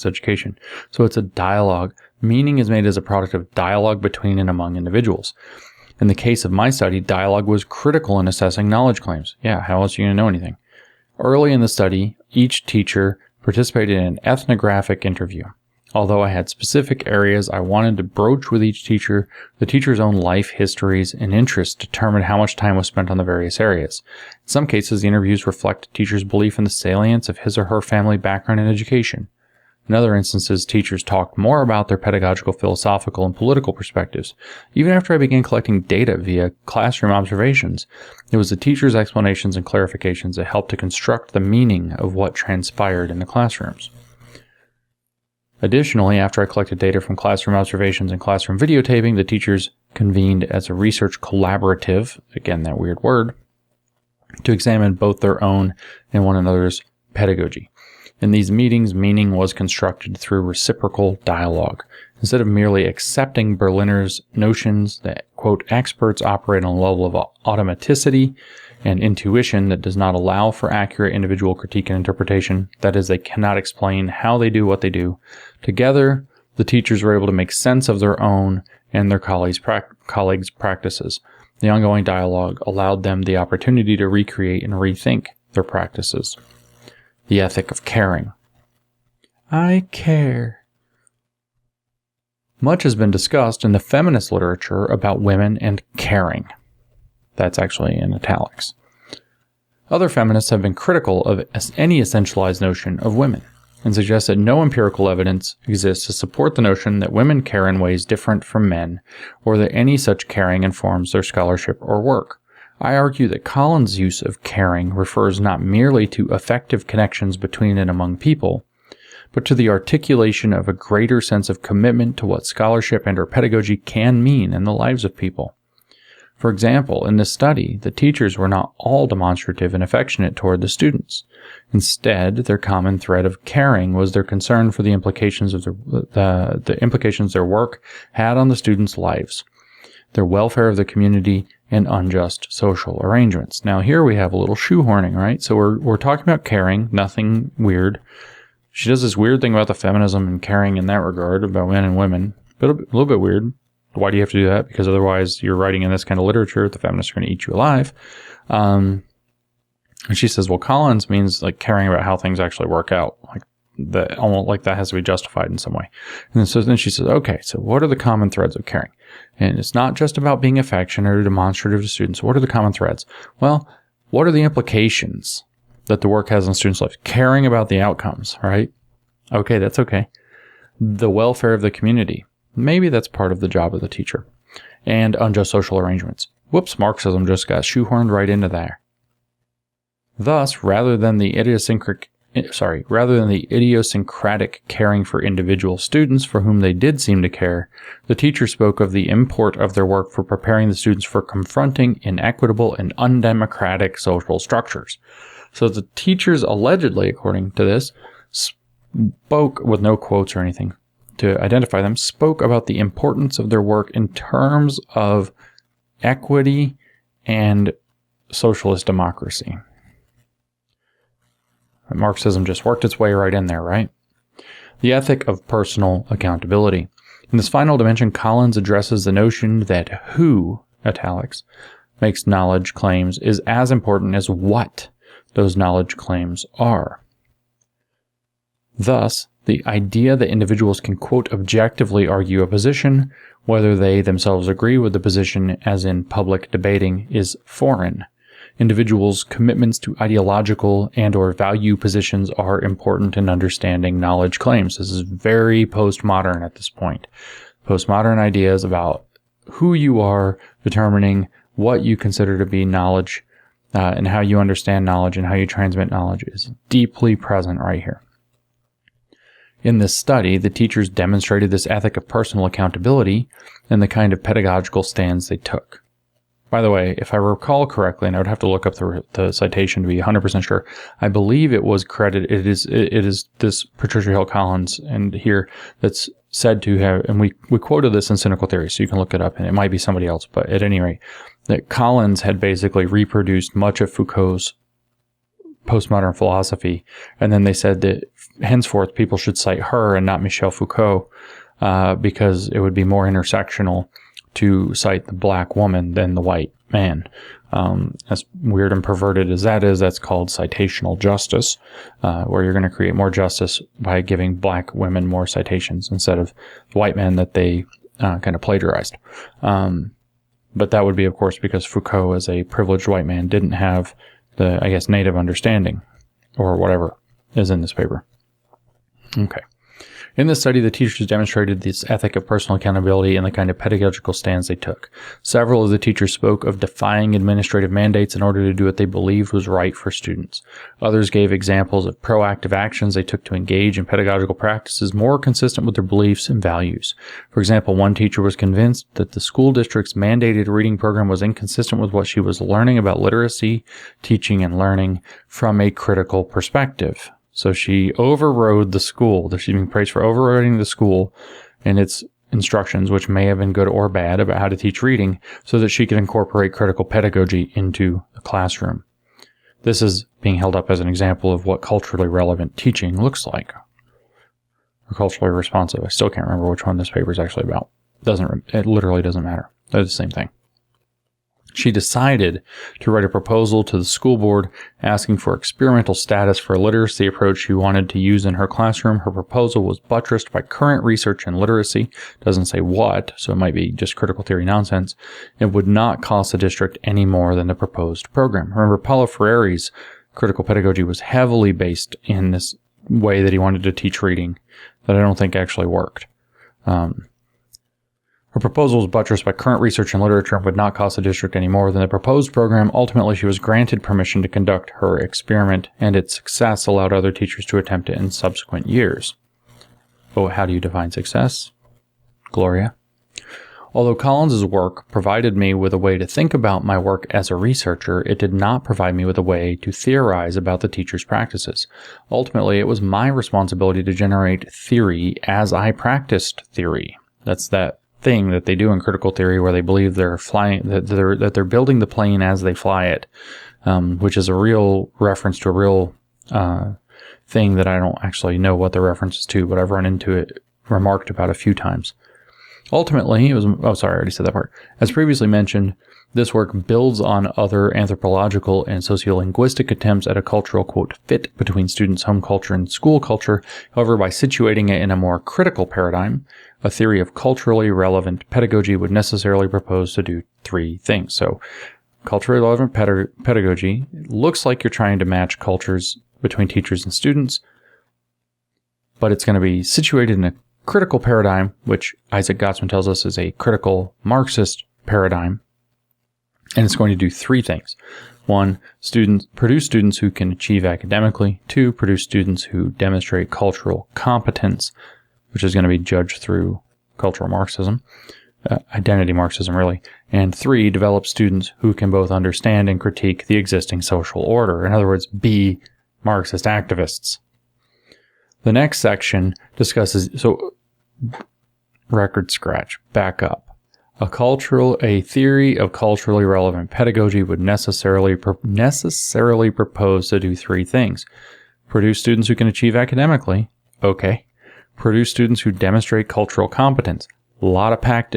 education. So it's a dialogue. Meaning is made as a product of dialogue between and among individuals. In the case of my study, dialogue was critical in assessing knowledge claims. Yeah, how else are you going to know anything? Early in the study, each teacher participated in an ethnographic interview. Although I had specific areas I wanted to broach with each teacher, the teacher's own life histories and interests determined how much time was spent on the various areas. In some cases, the interviews reflect a teacher's belief in the salience of his or her family background and education. In other instances, teachers talked more about their pedagogical, philosophical, and political perspectives. Even after I began collecting data via classroom observations, it was the teacher's explanations and clarifications that helped to construct the meaning of what transpired in the classrooms. Additionally, after I collected data from classroom observations and classroom videotaping, the teachers convened as a research collaborative, again that weird word, to examine both their own and one another's pedagogy. In these meetings, meaning was constructed through reciprocal dialogue. Instead of merely accepting Berliner's notions that, quote, experts operate on a level of automaticity and intuition that does not allow for accurate individual critique and interpretation, that is, they cannot explain how they do what they do, together, the teachers were able to make sense of their own and their colleagues' practices. The ongoing dialogue allowed them the opportunity to recreate and rethink their practices. The ethic of caring. I care. Much has been discussed in the feminist literature about women and caring. That's actually in italics. Other feminists have been critical of any essentialized notion of women and suggest that no empirical evidence exists to support the notion that women care in ways different from men or that any such caring informs their scholarship or work. I argue that Collins' use of caring refers not merely to effective connections between and among people, but to the articulation of a greater sense of commitment to what scholarship and/or pedagogy can mean in the lives of people. For example, in this study, the teachers were not all demonstrative and affectionate toward the students. Instead, their common thread of caring was their concern for the implications of the implications their work had on the students' lives, their welfare of the community, and unjust social arrangements. Now here we have a little shoehorning, right? So we're talking about caring, nothing weird. She does this weird thing about the feminism and caring in that regard about men and women, but a little bit weird. Why do you have to do that? Because otherwise you're writing in this kind of literature, the feminists are going to eat you alive. And she says, well, Collins means like caring about how things actually work out. Like that, almost like that has to be justified in some way. And so then she says, okay, so what are the common threads of caring? And it's not just about being affectionate or demonstrative to students. What are the common threads? Well, what are the implications that the work has on students' lives? Caring about the outcomes, right? Okay, that's okay. The welfare of the community. Maybe that's part of the job of the teacher. And unjust social arrangements. Whoops, Marxism just got shoehorned right into there. Thus, rather than the idiosyncratic caring for individual students for whom they did seem to care, the teacher spoke of the import of their work for preparing the students for confronting inequitable and undemocratic social structures. So the teachers allegedly, according to this, spoke, with no quotes or anything to identify them, spoke about the importance of their work in terms of equity and socialist democracy. Marxism just worked its way right in there, right? The ethic of personal accountability. In this final dimension, Collins addresses the notion that who, italics, makes knowledge claims is as important as what those knowledge claims are. Thus, the idea that individuals can, quote, objectively argue a position, whether they themselves agree with the position as in public debating, is foreign. Individuals' commitments to ideological and/or value positions are important in understanding knowledge claims. This is very postmodern at this point. Postmodern ideas about who you are determining what you consider to be knowledge and how you understand knowledge and how you transmit knowledge is deeply present right here. In this study, the teachers demonstrated this ethic of personal accountability and the kind of pedagogical stands they took. By the way, if I recall correctly, and I would have to look up the citation to be 100% sure, I believe it was credited, it is this Patricia Hill Collins and here that's said to have, and we quoted this in Cynical Theory, so you can look it up, and it might be somebody else, but at any rate, that Collins had basically reproduced much of Foucault's postmodern philosophy, and then they said that henceforth people should cite her and not Michel Foucault because it would be more intersectional to cite the black woman than the white man. As weird and perverted as that is, that's called citational justice, where you're going to create more justice by giving black women more citations instead of the white men that they kind of plagiarized. But that would be, of course, because Foucault, as a privileged white man, didn't have the, I guess, native understanding or whatever is in this paper. Okay. In this study, the teachers demonstrated this ethic of personal accountability and the kind of pedagogical stands they took. Several of the teachers spoke of defying administrative mandates in order to do what they believed was right for students. Others gave examples of proactive actions they took to engage in pedagogical practices more consistent with their beliefs and values. For example, one teacher was convinced that the school district's mandated reading program was inconsistent with what she was learning about literacy, teaching, and learning from a critical perspective. So she overrode the school. She's being praised for overriding the school and its instructions, which may have been good or bad, about how to teach reading so that she could incorporate critical pedagogy into the classroom. This is being held up as an example of what culturally relevant teaching looks like. Or culturally responsive. I still can't remember which one this paper is actually about. It literally doesn't matter. They're the same thing. She decided to write a proposal to the school board asking for experimental status for a literacy approach she wanted to use in her classroom. Her proposal was buttressed by current research in literacy. Doesn't say what, so it might be just critical theory nonsense. It would not cost the district any more than the proposed program. Remember, Paulo Freire's critical pedagogy was heavily based in this way that he wanted to teach reading that I don't think actually worked. Her proposal was buttressed by current research in literature and would not cost the district any more than the proposed program. Ultimately, she was granted permission to conduct her experiment, and its success allowed other teachers to attempt it in subsequent years. But how do you define success? Gloria. Although Collins's work provided me with a way to think about my work as a researcher, it did not provide me with a way to theorize about the teacher's practices. Ultimately, it was my responsibility to generate theory as I practiced theory. That's that thing that they do in critical theory where they believe they're flying, that they're building the plane as they fly it, which is a real reference to a real thing that I don't actually know what the reference is to, but I've run into it remarked about a few times. Ultimately, it was, I already said that part. As previously mentioned, this work builds on other anthropological and sociolinguistic attempts at a cultural, quote, fit between students' home culture and school culture. However, by situating it in a more critical paradigm, a theory of culturally relevant pedagogy would necessarily propose to do three things. So, culturally relevant pedagogy looks like you're trying to match cultures between teachers and students, but it's going to be situated in a critical paradigm, which Isaac Gottsman tells us is a critical Marxist paradigm. And it's going to do three things. One, produce students who can achieve academically. Two, produce students who demonstrate cultural competence, which is going to be judged through cultural Marxism, identity Marxism, really. And three, develop students who can both understand and critique the existing social order. In other words, be Marxist activists. The next section discusses, so record scratch, back up. A theory of culturally relevant pedagogy would necessarily propose to do three things. Produce students who can achieve academically. Okay. Produce students who demonstrate cultural competence. Lot packed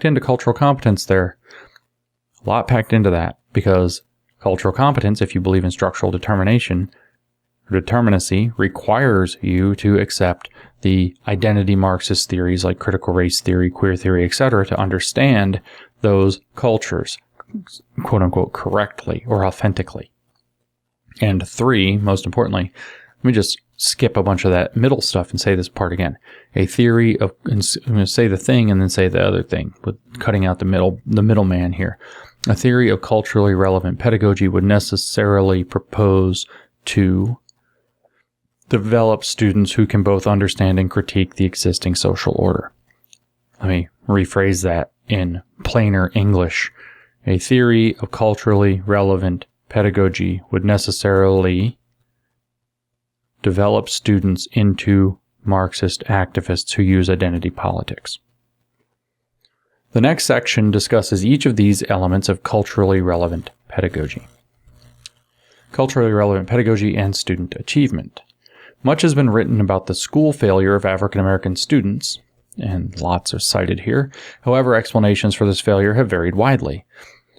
into cultural competence there. A lot packed into that, because cultural competence, if you believe in structural determination, or determinacy, requires you to accept the identity Marxist theories like critical race theory, queer theory, etc., to understand those cultures, quote unquote, correctly or authentically. And three, most importantly, let me just skip a bunch of that middle stuff and say this part again. A theory of, I'm going to say the thing and then say the other thing, with cutting out the middleman here. A theory of culturally relevant pedagogy would necessarily propose to develop students who can both understand and critique the existing social order. Let me rephrase that in plainer English. A theory of culturally relevant pedagogy would necessarily develop students into Marxist activists who use identity politics. The next section discusses each of these elements of culturally relevant pedagogy. Culturally relevant pedagogy and student achievement. Much has been written about the school failure of African American students, and lots are cited here. However, explanations for this failure have varied widely.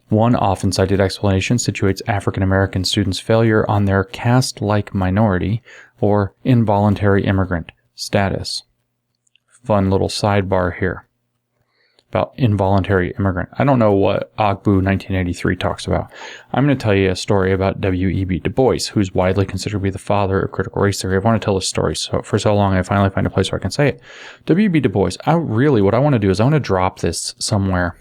One often cited explanation situates African American students' failure on their caste-like minority or involuntary immigrant status. Fun little sidebar here about involuntary immigrant. I don't know what Eb 1983 talks about. I'm going to tell you a story about Eb Du Bois, who's widely considered to be the father of critical race theory. I want to tell this story for so long I finally find a place where I can say it. Eb Du Bois, what I want to do is I want to drop this somewhere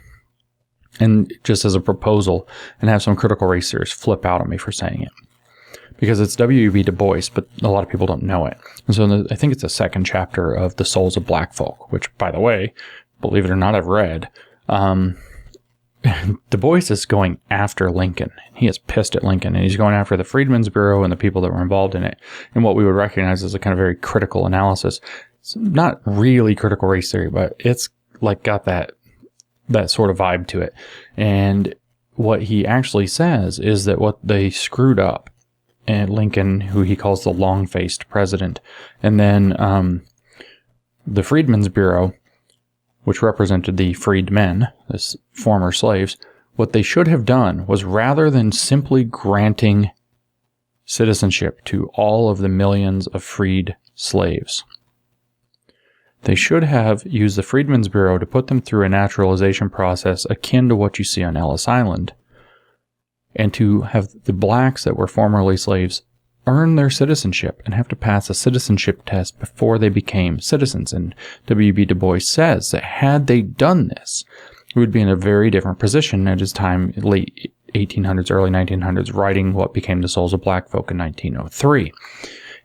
and just as a proposal and have some critical race theorists flip out on me for saying it. Because it's Eb Du Bois, but a lot of people don't know it. And so I think it's the second chapter of The Souls of Black Folk, which, by the way, believe it or not, I've read. Du Bois is going after Lincoln. He is pissed at Lincoln, and he's going after the Freedmen's Bureau and the people that were involved in it, and what we would recognize as a kind of very critical analysis. It's not really critical race theory, but it's like got that sort of vibe to it. And what he actually says is that what they screwed up, and Lincoln, who he calls the long-faced president, and then the Freedmen's Bureau, which represented the freedmen, the former slaves, what they should have done was, rather than simply granting citizenship to all of the millions of freed slaves, they should have used the Freedmen's Bureau to put them through a naturalization process akin to what you see on Ellis Island, and to have the blacks that were formerly slaves earn their citizenship and have to pass a citizenship test before they became citizens. And W.B. Du Bois says that had they done this, we would be in a very different position at his time, late 1800s, early 1900s, writing what became The Souls of Black Folk in 1903.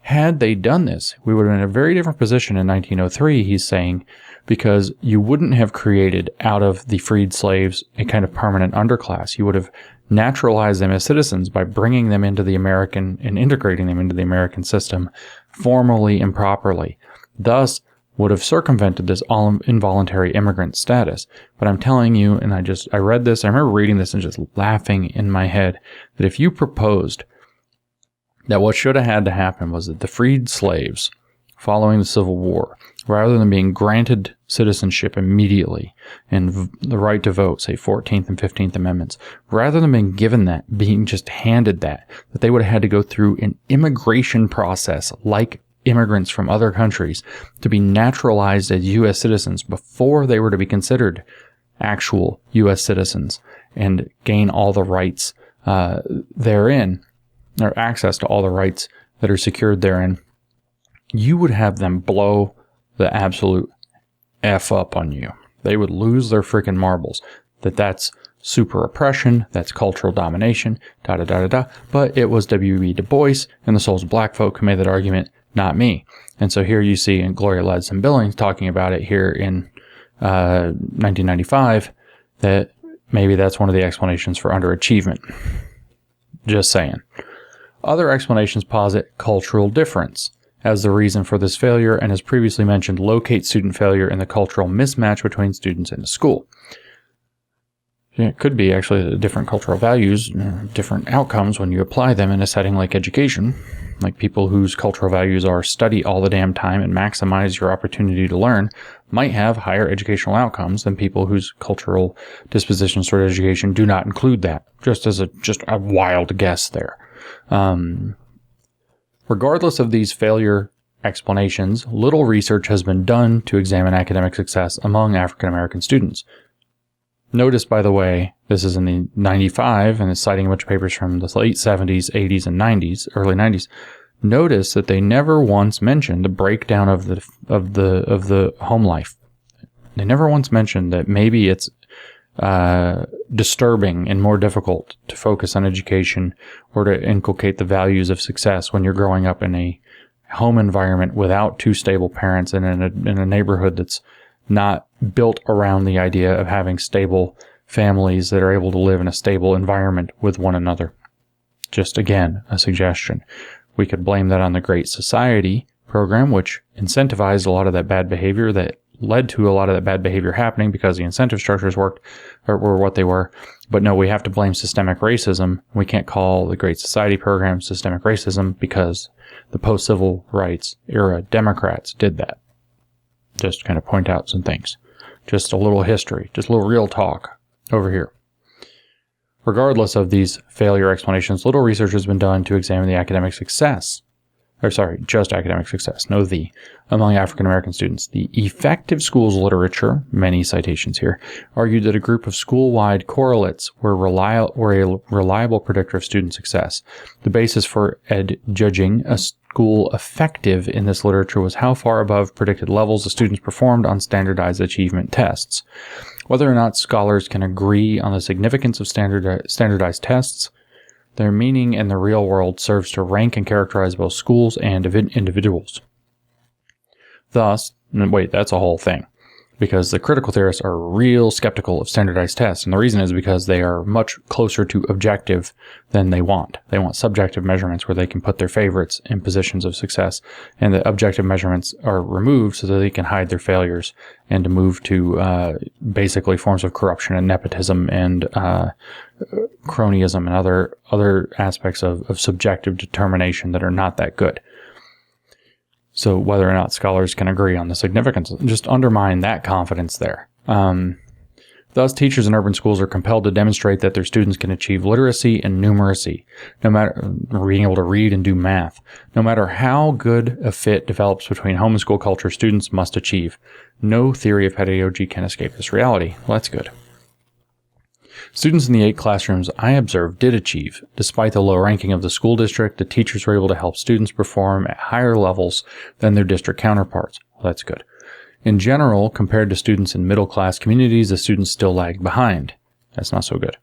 Had they done this, we would have been in a very different position in 1903, he's saying, because you wouldn't have created out of the freed slaves a kind of permanent underclass. You would have naturalized them as citizens by bringing them into the American and integrating them into the American system formally and properly. Thus, would have circumvented this all involuntary immigrant status. But I'm telling you, and I read this, I remember reading this and just laughing in my head, that if you proposed that what should have had to happen was that the freed slaves, following the Civil War, rather than being granted citizenship immediately and the right to vote, say 14th and 15th Amendments, rather than being given that, being just handed that they would have had to go through an immigration process like immigrants from other countries to be naturalized as U.S. citizens before they were to be considered actual U.S. citizens and gain all the rights therein, or access to all the rights that are secured therein. You would have them blow the absolute F up on you. They would lose their freaking marbles. That's super oppression, that's cultural domination, da-da-da-da-da. But it was W.E. Du Bois and the Souls of Black Folk who made that argument, not me. And so here you see in Gloria Ladson-Billings talking about it here in 1995, that maybe that's one of the explanations for underachievement. Just saying. Other explanations posit cultural difference as the reason for this failure, and as previously mentioned, locate student failure in the cultural mismatch between students in the school. It could be actually different cultural values, different outcomes when you apply them in a setting like education, like people whose cultural values are study all the damn time and maximize your opportunity to learn might have higher educational outcomes than people whose cultural dispositions toward education do not include that. Just a wild guess there. Regardless of these failure explanations, little research has been done to examine academic success among African American students. Notice, by the way, this is in the 95, and it's citing a bunch of papers from the late 70s, 80s, and 90s, early 90s. Notice that they never once mentioned the breakdown of the home life. They never once mentioned that maybe it's disturbing and more difficult to focus on education or to inculcate the values of success when you're growing up in a home environment without two stable parents and in a neighborhood that's not built around the idea of having stable families that are able to live in a stable environment with one another. Just again, a suggestion. We could blame that on the Great Society program, which incentivized a lot of that bad behavior, that led to a lot of that bad behavior happening because the incentive structures worked or were what they were. But no, we have to blame systemic racism. We can't call the Great Society program systemic racism because the post-civil rights era Democrats did that. Just to kind of point out some things. Just a little history, just a little real talk over here. Regardless of these failure explanations, little research has been done to examine the academic success, just academic success, among African American students. The effective schools literature, many citations here, argued that a group of school-wide correlates were a reliable predictor of student success. The basis for judging a school effective in this literature was how far above predicted levels the students performed on standardized achievement tests. Whether or not scholars can agree on the significance of standardized tests, their meaning in the real world serves to rank and characterize both schools and individuals. Thus, wait, that's a whole thing. Because the critical theorists are real skeptical of standardized tests. And the reason is because they are much closer to objective than they want. They want subjective measurements where they can put their favorites in positions of success. And the objective measurements are removed so that they can hide their failures and to move to basically forms of corruption and nepotism and cronyism and other aspects of subjective determination that are not that good. So whether or not scholars can agree on the significance, just undermine that confidence there. Thus, teachers in urban schools are compelled to demonstrate that their students can achieve literacy and numeracy, no matter being able to read and do math. No matter how good a fit develops between home and school culture, students must achieve. No theory of pedagogy can escape this reality. Well, that's good. Students in the 8 classrooms I observed did achieve. Despite the low ranking of the school district, the teachers were able to help students perform at higher levels than their district counterparts. Well, that's good. In general, compared to students in middle-class communities, the students still lagged behind. That's not so good.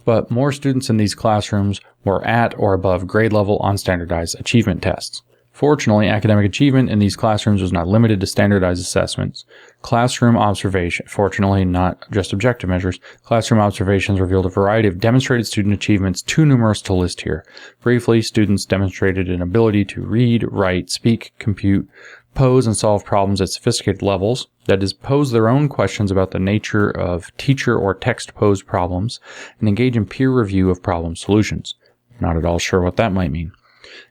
But more students in these classrooms were at or above grade level on standardized achievement tests. Fortunately, academic achievement in these classrooms was not limited to standardized assessments. Classroom observation, fortunately not just objective measures, classroom observations revealed a variety of demonstrated student achievements too numerous to list here. Briefly, students demonstrated an ability to read, write, speak, compute, pose and solve problems at sophisticated levels, that is, pose their own questions about the nature of teacher or text-posed problems, and engage in peer review of problem solutions. Not at all sure what that might mean.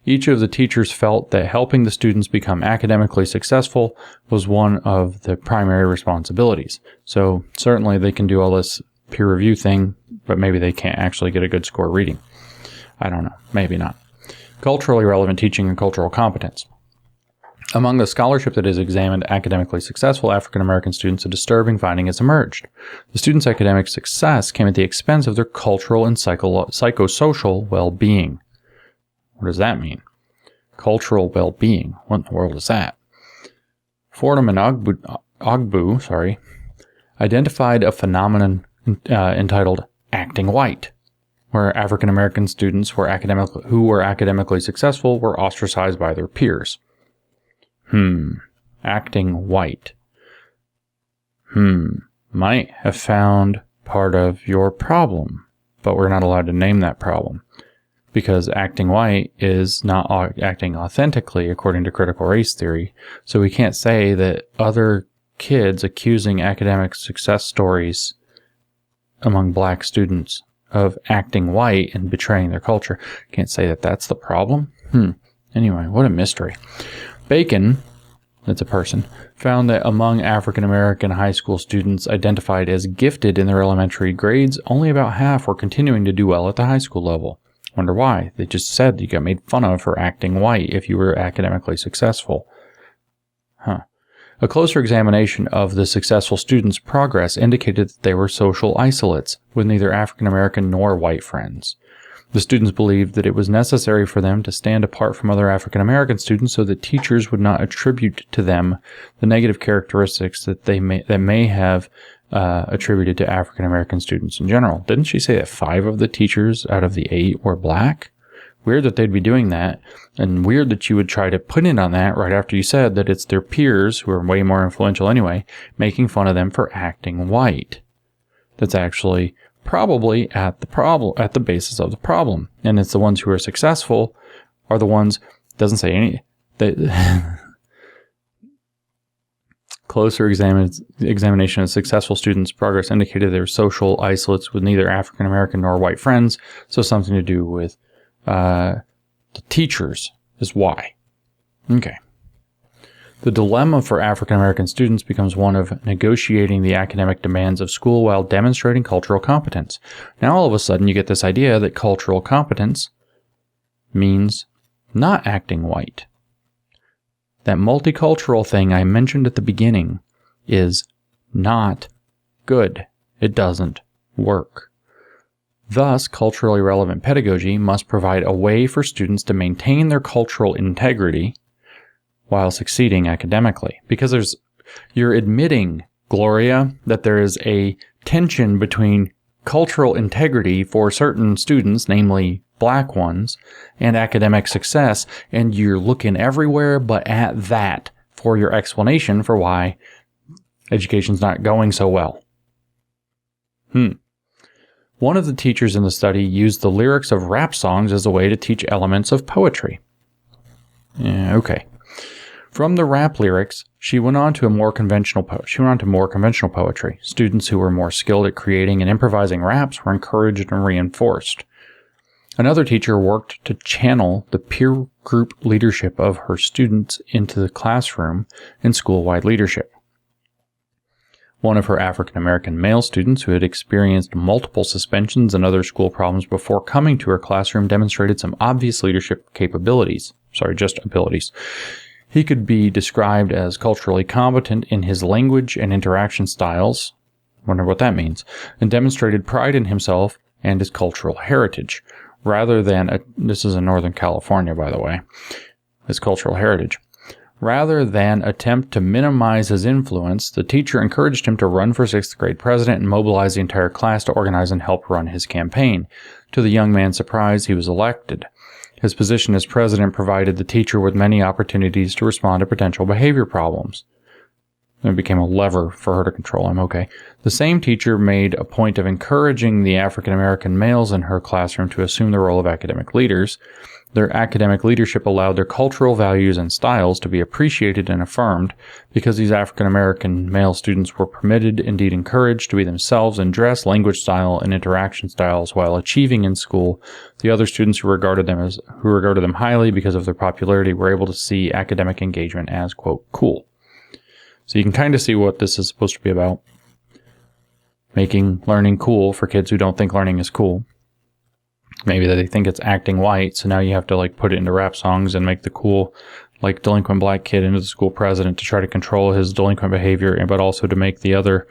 Each of the teachers felt that helping the students become academically successful was one of the primary responsibilities. So certainly they can do all this peer review thing, but maybe they can't actually get a good score reading. I don't know. Maybe not. Culturally relevant teaching and cultural competence. Among the scholarship that has examined academically successful African American students, a disturbing finding has emerged. The students' academic success came at the expense of their cultural and psychosocial well-being. What does that mean? Cultural well-being. What in the world is that? Fordham and Ogbu, identified a phenomenon entitled acting white, where African American students who were academically successful were ostracized by their peers. Acting white. Might have found part of your problem, but we're not allowed to name that problem. Because acting white is not acting authentically according to critical race theory. So we can't say that other kids accusing academic success stories among black students of acting white and betraying their culture. Can't say that that's the problem. Anyway, what a mystery. Bacon, that's a person, found that among African American high school students identified as gifted in their elementary grades, only about half were continuing to do well at the high school level. Wonder why? They just said you got made fun of for acting white if you were academically successful. A closer examination of the successful students' progress indicated that they were social isolates, with neither African American nor white friends. The students believed that it was necessary for them to stand apart from other African American students so that teachers would not attribute to them the negative characteristics that may have attributed to African American students in general. Didn't she say that 5 of the teachers out of the 8 were black? Weird that they'd be doing that, and weird that you would try to put in on that right after you said that it's their peers, who are way more influential anyway, making fun of them for acting white. That's actually probably at the basis of the problem. And it's the ones who are successful are the ones, doesn't say any, closer examination of successful students' progress indicated they were social isolates with neither African American nor white friends, so something to do with the teachers is why. Okay. The dilemma for African American students becomes one of negotiating the academic demands of school while demonstrating cultural competence. Now all of a sudden you get this idea that cultural competence means not acting white. That multicultural thing I mentioned at the beginning is not good. It doesn't work. Thus, culturally relevant pedagogy must provide a way for students to maintain their cultural integrity while succeeding academically. Because you're admitting, Gloria, that there is a tension between cultural integrity for certain students, namely black ones, and academic success, and you're looking everywhere but at that for your explanation for why education's not going so well. One of the teachers in the study used the lyrics of rap songs as a way to teach elements of poetry. Okay. From the rap lyrics, she went on to more conventional poetry. Students who were more skilled at creating and improvising raps were encouraged and reinforced. Another teacher worked to channel the peer group leadership of her students into the classroom and school-wide leadership. One of her African-American male students who had experienced multiple suspensions and other school problems before coming to her classroom demonstrated some obvious leadership abilities. He could be described as culturally competent in his language and interaction styles, wonder what that means, and demonstrated pride in himself and his cultural heritage, rather than, this is in Northern California, by the way, his cultural heritage. Rather than attempt to minimize his influence, the teacher encouraged him to run for 6th grade president and mobilize the entire class to organize and help run his campaign. To the young man's surprise, he was elected. His position as president provided the teacher with many opportunities to respond to potential behavior problems. It became a lever for her to control him. Okay. The same teacher made a point of encouraging the African American males in her classroom to assume the role of academic leaders. Their academic leadership allowed their cultural values and styles to be appreciated and affirmed because these African American male students were permitted, indeed encouraged, to be themselves in dress, language style, and interaction styles while achieving in school. The other students who regarded them highly because of their popularity were able to see academic engagement as, quote, cool. So you can kind of see what this is supposed to be about. Making learning cool for kids who don't think learning is cool. Maybe they think it's acting white, so now you have to put it into rap songs and make the cool, delinquent black kid into the school president to try to control his delinquent behavior, but also to make the other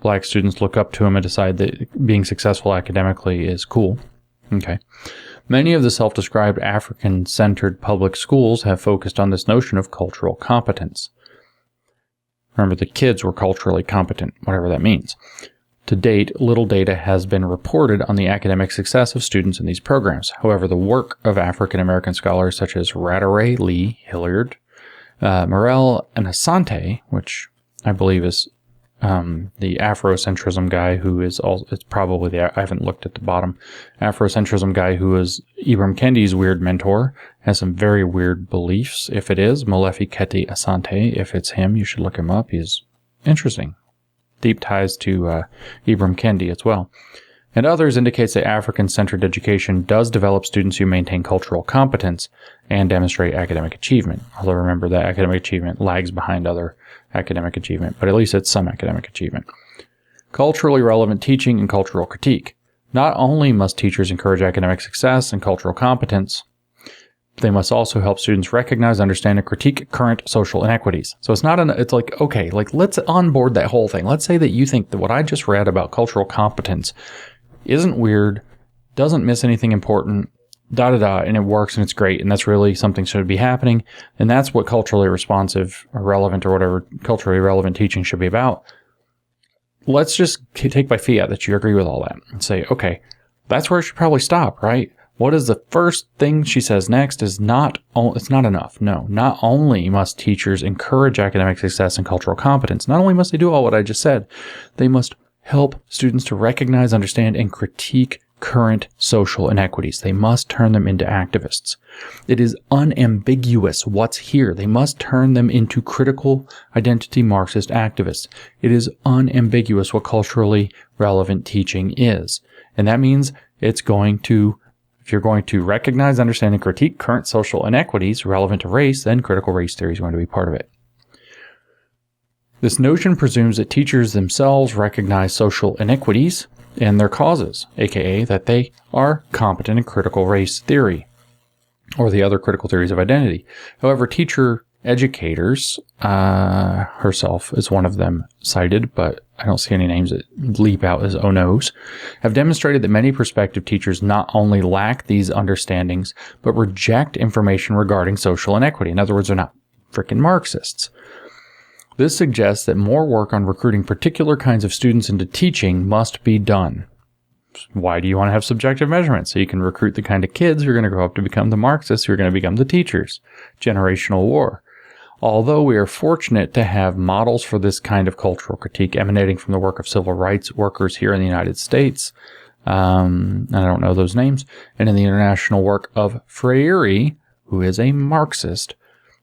black students look up to him and decide that being successful academically is cool. Okay. Many of the self-described African-centered public schools have focused on this notion of cultural competence. Remember, the kids were culturally competent, whatever that means. To date, little data has been reported on the academic success of students in these programs. However, the work of African American scholars such as Rattray, Lee, Hilliard, Morel, and Asante, which I believe is the Afrocentrism guy who is it's probably I haven't looked at the bottom, Afrocentrism guy who is Ibram Kendi's weird mentor, has some very weird beliefs. If it is Molefi Keti Asante, if it's him, you should look him up. He's interesting. Deep ties to Ibram Kendi as well. And others indicates that African-centered education does develop students who maintain cultural competence and demonstrate academic achievement. Although remember that academic achievement lags behind other academic achievement, but at least it's some academic achievement. Culturally relevant teaching and cultural critique. Not only must teachers encourage academic success and cultural competence, they must also help students recognize, understand, and critique current social inequities. So it's not let's onboard that whole thing. Let's say that you think that what I just read about cultural competence isn't weird, doesn't miss anything important, and it works and it's great, and that's really something should be happening, and that's what culturally responsive or relevant or whatever culturally relevant teaching should be about. Let's just take by fiat that you agree with all that and say, okay, that's where it should probably stop, right? What is the first thing she says next is it's not enough. No, not only must teachers encourage academic success and cultural competence, not only must they do all what I just said, they must help students to recognize, understand, and critique current social inequities. They must turn them into activists. It is unambiguous what's here. They must turn them into critical identity Marxist activists. It is unambiguous what culturally relevant teaching is. And that means if you're going to recognize, understand, and critique current social inequities relevant to race, then critical race theory is going to be part of it. This notion presumes that teachers themselves recognize social inequities and their causes, aka that they are competent in critical race theory or the other critical theories of identity. However, teacher educators, herself is one of them cited, but I don't see any names that leap out as oh no's, have demonstrated that many prospective teachers not only lack these understandings, but reject information regarding social inequity. In other words, they're not freaking Marxists. This suggests that more work on recruiting particular kinds of students into teaching must be done. Why do you want to have subjective measurements? So you can recruit the kind of kids who are going to grow up to become the Marxists who are going to become the teachers. Generational war. Although we are fortunate to have models for this kind of cultural critique emanating from the work of civil rights workers here in the United States, and I don't know those names, and in the international work of Freire, who is a Marxist,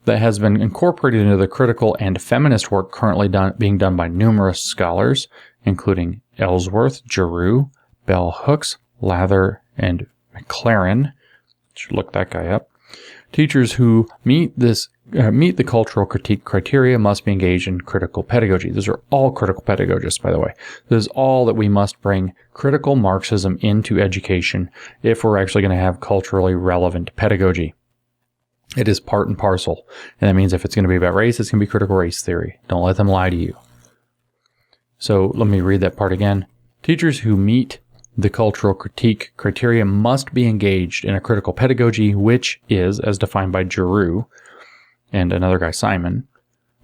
that has been incorporated into the critical and feminist work currently being done by numerous scholars, including Ellsworth, Giroux, Bell Hooks, Lather, and McLaren. Should look that guy up. Teachers who meet the cultural critique criteria must be engaged in critical pedagogy. Those are all critical pedagogists, by the way. This is all that we must bring critical Marxism into education if we're actually going to have culturally relevant pedagogy. It is part and parcel. And that means if it's going to be about race, it's going to be critical race theory. Don't let them lie to you. So let me read that part again. Teachers who meet the cultural critique criteria must be engaged in a critical pedagogy, which is, as defined by Giroux and another guy, Simon,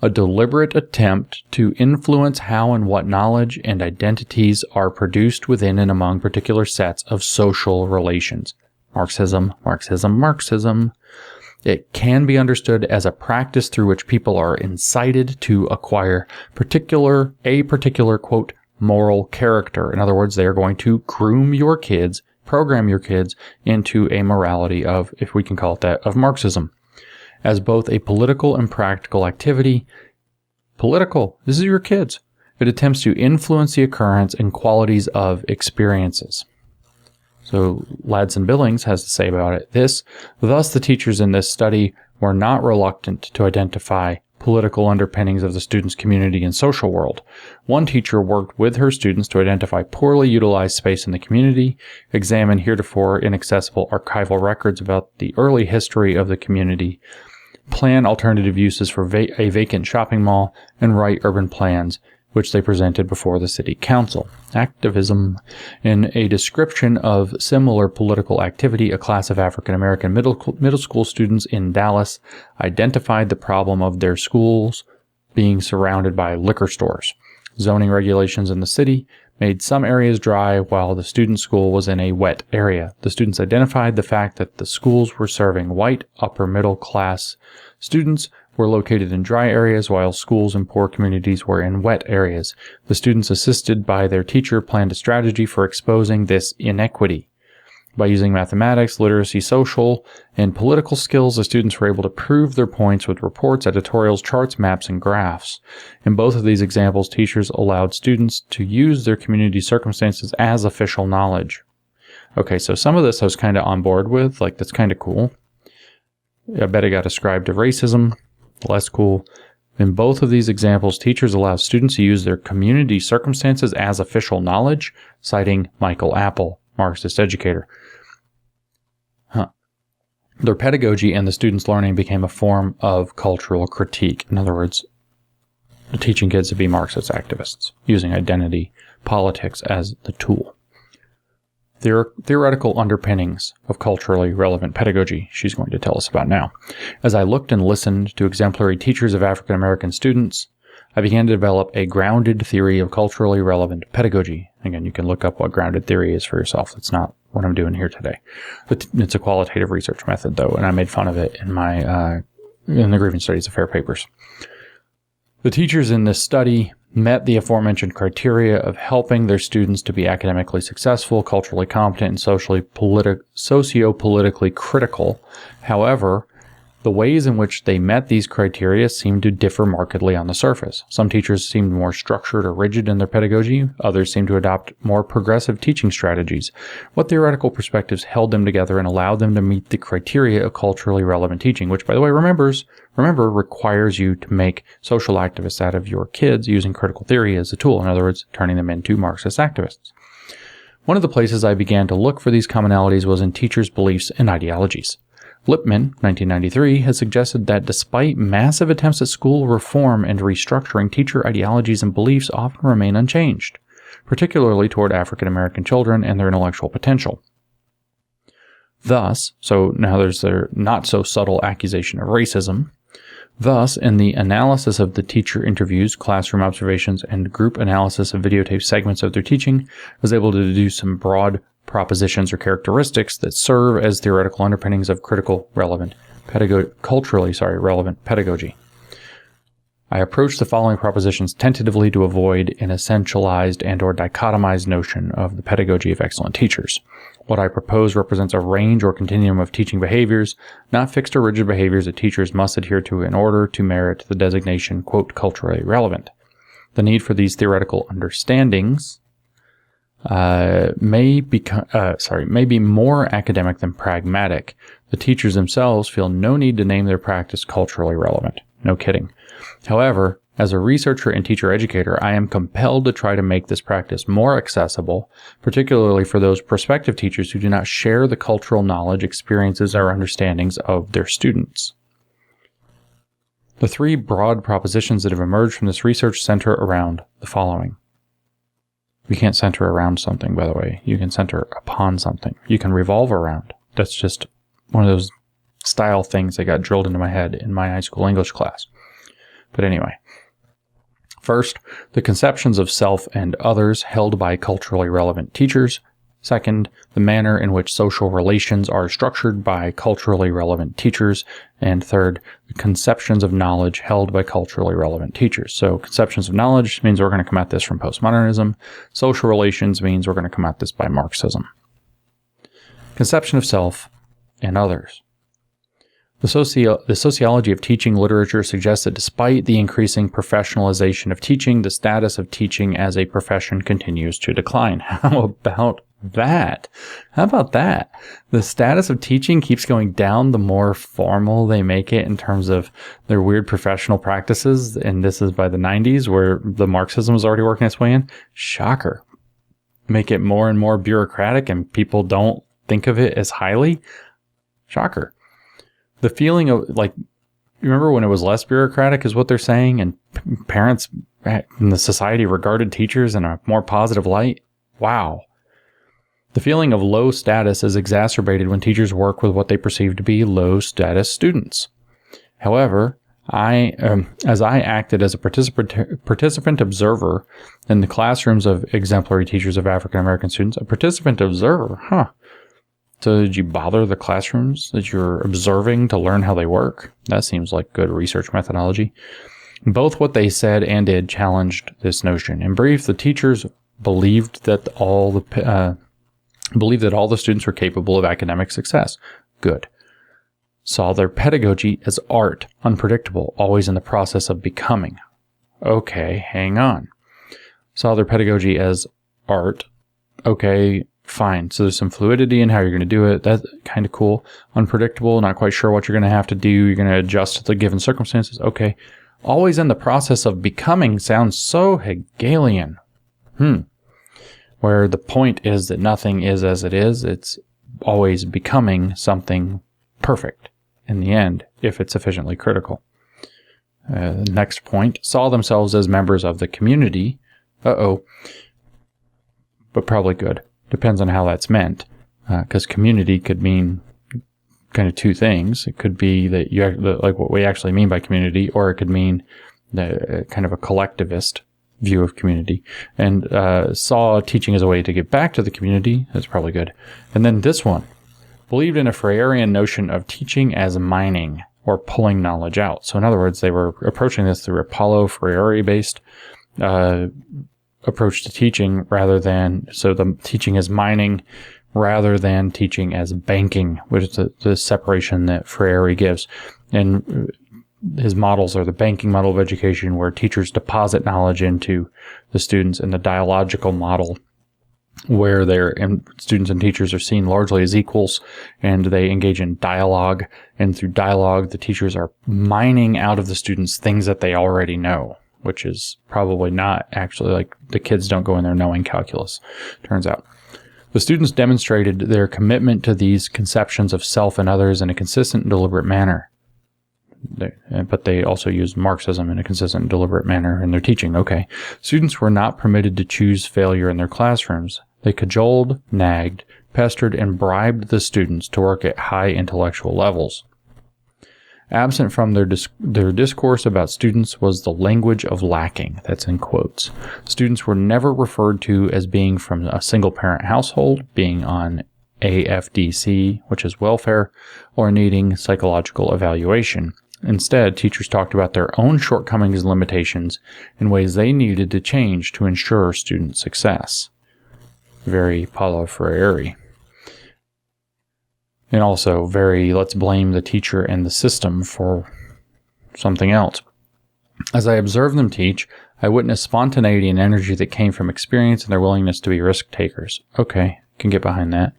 a deliberate attempt to influence how and what knowledge and identities are produced within and among particular sets of social relations. Marxism, Marxism, Marxism. It can be understood as a practice through which people are incited to acquire a particular, quote, moral character. In other words, they are going to groom your kids, program your kids into a morality of, if we can call it that, of Marxism, as both a political and practical activity. Political, this is your kids. It attempts to influence the occurrence and qualities of experiences. So Ladson-Billings has to say about it this: thus the teachers in this study were not reluctant to identify political underpinnings of the students' community and social world. One teacher worked with her students to identify poorly utilized space in the community, examine heretofore inaccessible archival records about the early history of the community, plan alternative uses for a vacant shopping mall, and write urban plans, which they presented before the city council. Activism. In a description of similar political activity, a class of African-American middle school students in Dallas identified the problem of their schools being surrounded by liquor stores. Zoning regulations in the city made some areas dry while the student school was in a wet area. The students identified the fact that the schools were serving white, upper middle class students were located in dry areas while schools in poor communities were in wet areas. The students, assisted by their teacher, planned a strategy for exposing this inequity. By using mathematics, literacy, social, and political skills, the students were able to prove their points with reports, editorials, charts, maps, and graphs. In both of these examples, teachers allowed students to use their community circumstances as official knowledge. Okay, so some of this I was kind of on board with, like that's kind of cool. I bet it got ascribed to racism. Less cool. In both of these examples, teachers allow students to use their community circumstances as official knowledge, citing Michael Apple, Marxist educator. Their pedagogy and the students' learning became a form of cultural critique. In other words, teaching kids to be Marxist activists, using identity politics as the tool. Theoretical underpinnings of culturally relevant pedagogy, she's going to tell us about now. As I looked and listened to exemplary teachers of African American students, I began to develop a grounded theory of culturally relevant pedagogy. Again, you can look up what grounded theory is for yourself. It's not what I'm doing here today. It's a qualitative research method, though, and I made fun of it in my in the Grievance Studies Affair papers. The teachers in this study met the aforementioned criteria of helping their students to be academically successful, culturally competent, and socio-politically critical. However, the ways in which they met these criteria seemed to differ markedly on the surface. Some teachers seemed more structured or rigid in their pedagogy. Others seemed to adopt more progressive teaching strategies. What theoretical perspectives held them together and allowed them to meet the criteria of culturally relevant teaching, which, by the way, remember, requires you to make social activists out of your kids using critical theory as a tool. In other words, turning them into Marxist activists. One of the places I began to look for these commonalities was in teachers' beliefs and ideologies. Lippmann, 1993, has suggested that despite massive attempts at school reform and restructuring, teacher ideologies and beliefs often remain unchanged, particularly toward African American children and their intellectual potential. Thus, so now there's their not-so-subtle accusation of racism. Thus, in the analysis of the teacher interviews, classroom observations, and group analysis of videotape segments of their teaching, I was able to deduce some broad propositions or characteristics that serve as theoretical underpinnings of culturally relevant pedagogy. I approach the following propositions tentatively to avoid an essentialized and or dichotomized notion of the pedagogy of excellent teachers. What I propose represents a range or continuum of teaching behaviors, not fixed or rigid behaviors that teachers must adhere to in order to merit the designation, quote, culturally relevant. The need for these theoretical understandings may be more academic than pragmatic. The teachers themselves feel no need to name their practice culturally relevant. No kidding. However, as a researcher and teacher educator, I am compelled to try to make this practice more accessible, particularly for those prospective teachers who do not share the cultural knowledge, experiences, or understandings of their students. The three broad propositions that have emerged from this research center around the following. You can't center around something, by the way. You can center upon something. You can revolve around. That's just one of those style things that got drilled into my head in my high school English class. But anyway. First, the conceptions of self and others held by culturally relevant teachers. Second, the manner in which social relations are structured by culturally relevant teachers. And third, the conceptions of knowledge held by culturally relevant teachers. So conceptions of knowledge means we're going to come at this from postmodernism. Social relations means we're going to come at this by Marxism. Conception of self and others. The sociology of teaching literature suggests that despite the increasing professionalization of teaching, the status of teaching as a profession continues to decline. How about that? The status of teaching keeps going down the more formal they make it in terms of their weird professional practices. And this is by the 90s where the Marxism was already working its way in. Shocker. Make it more and more bureaucratic and people don't think of it as highly. Shocker. The feeling of, like, you remember when it was less bureaucratic is what they're saying, and parents in the society regarded teachers in a more positive light? Wow. The feeling of low status is exacerbated when teachers work with what they perceive to be low status students. However, as I acted as a participant observer in the classrooms of exemplary teachers of African American students, a participant observer, So did you bother the classrooms that you're observing to learn how they work? That seems like good research methodology. Both what they said and did challenged this notion. In brief, the teachers believed that all the students were capable of academic success. Good. Saw their pedagogy as art, unpredictable, always in the process of becoming. Okay, hang on. Saw their pedagogy as art. Okay, fine. So there's some fluidity in how you're going to do it. That's kind of cool. Unpredictable, not quite sure what you're going to have to do. You're going to adjust to the given circumstances. Okay. Always in the process of becoming sounds so Hegelian. Where the point is that nothing is as it is. It's always becoming something perfect in the end, if it's sufficiently critical. Next point, saw themselves as members of the community. But probably good. Depends on how that's meant, because community could mean kind of two things. It could be that like what we actually mean by community, or it could mean kind of a collectivist view of community, and saw teaching as a way to give back to the community. That's probably good. And then this one believed in a Freirean notion of teaching as mining or pulling knowledge out. So in other words, they were approaching this through a Paulo Freire-based approach to teaching so the teaching as mining rather than teaching as banking, which is the separation that Freire gives. And his models are the banking model of education, where teachers deposit knowledge into the students, and the dialogical model, where students and teachers are seen largely as equals, and they engage in dialogue. And through dialogue, the teachers are mining out of the students things that they already know, which is probably not actually, like, the kids don't go in there knowing calculus, turns out. The students demonstrated their commitment to these conceptions of self and others in a consistent and deliberate manner. But they also used Marxism in a consistent and deliberate manner in their teaching. Okay. Students were not permitted to choose failure in their classrooms. They cajoled, nagged, pestered, and bribed the students to work at high intellectual levels. Absent from their discourse about students was the language of lacking. That's in quotes. Students were never referred to as being from a single-parent household, being on AFDC, which is welfare, or needing psychological evaluation. Instead, teachers talked about their own shortcomings and limitations and ways they needed to change to ensure student success. Very Paulo Freire. And also very, let's blame the teacher and the system for something else. As I observed them teach, I witnessed spontaneity and energy that came from experience and their willingness to be risk takers. Okay, can get behind that.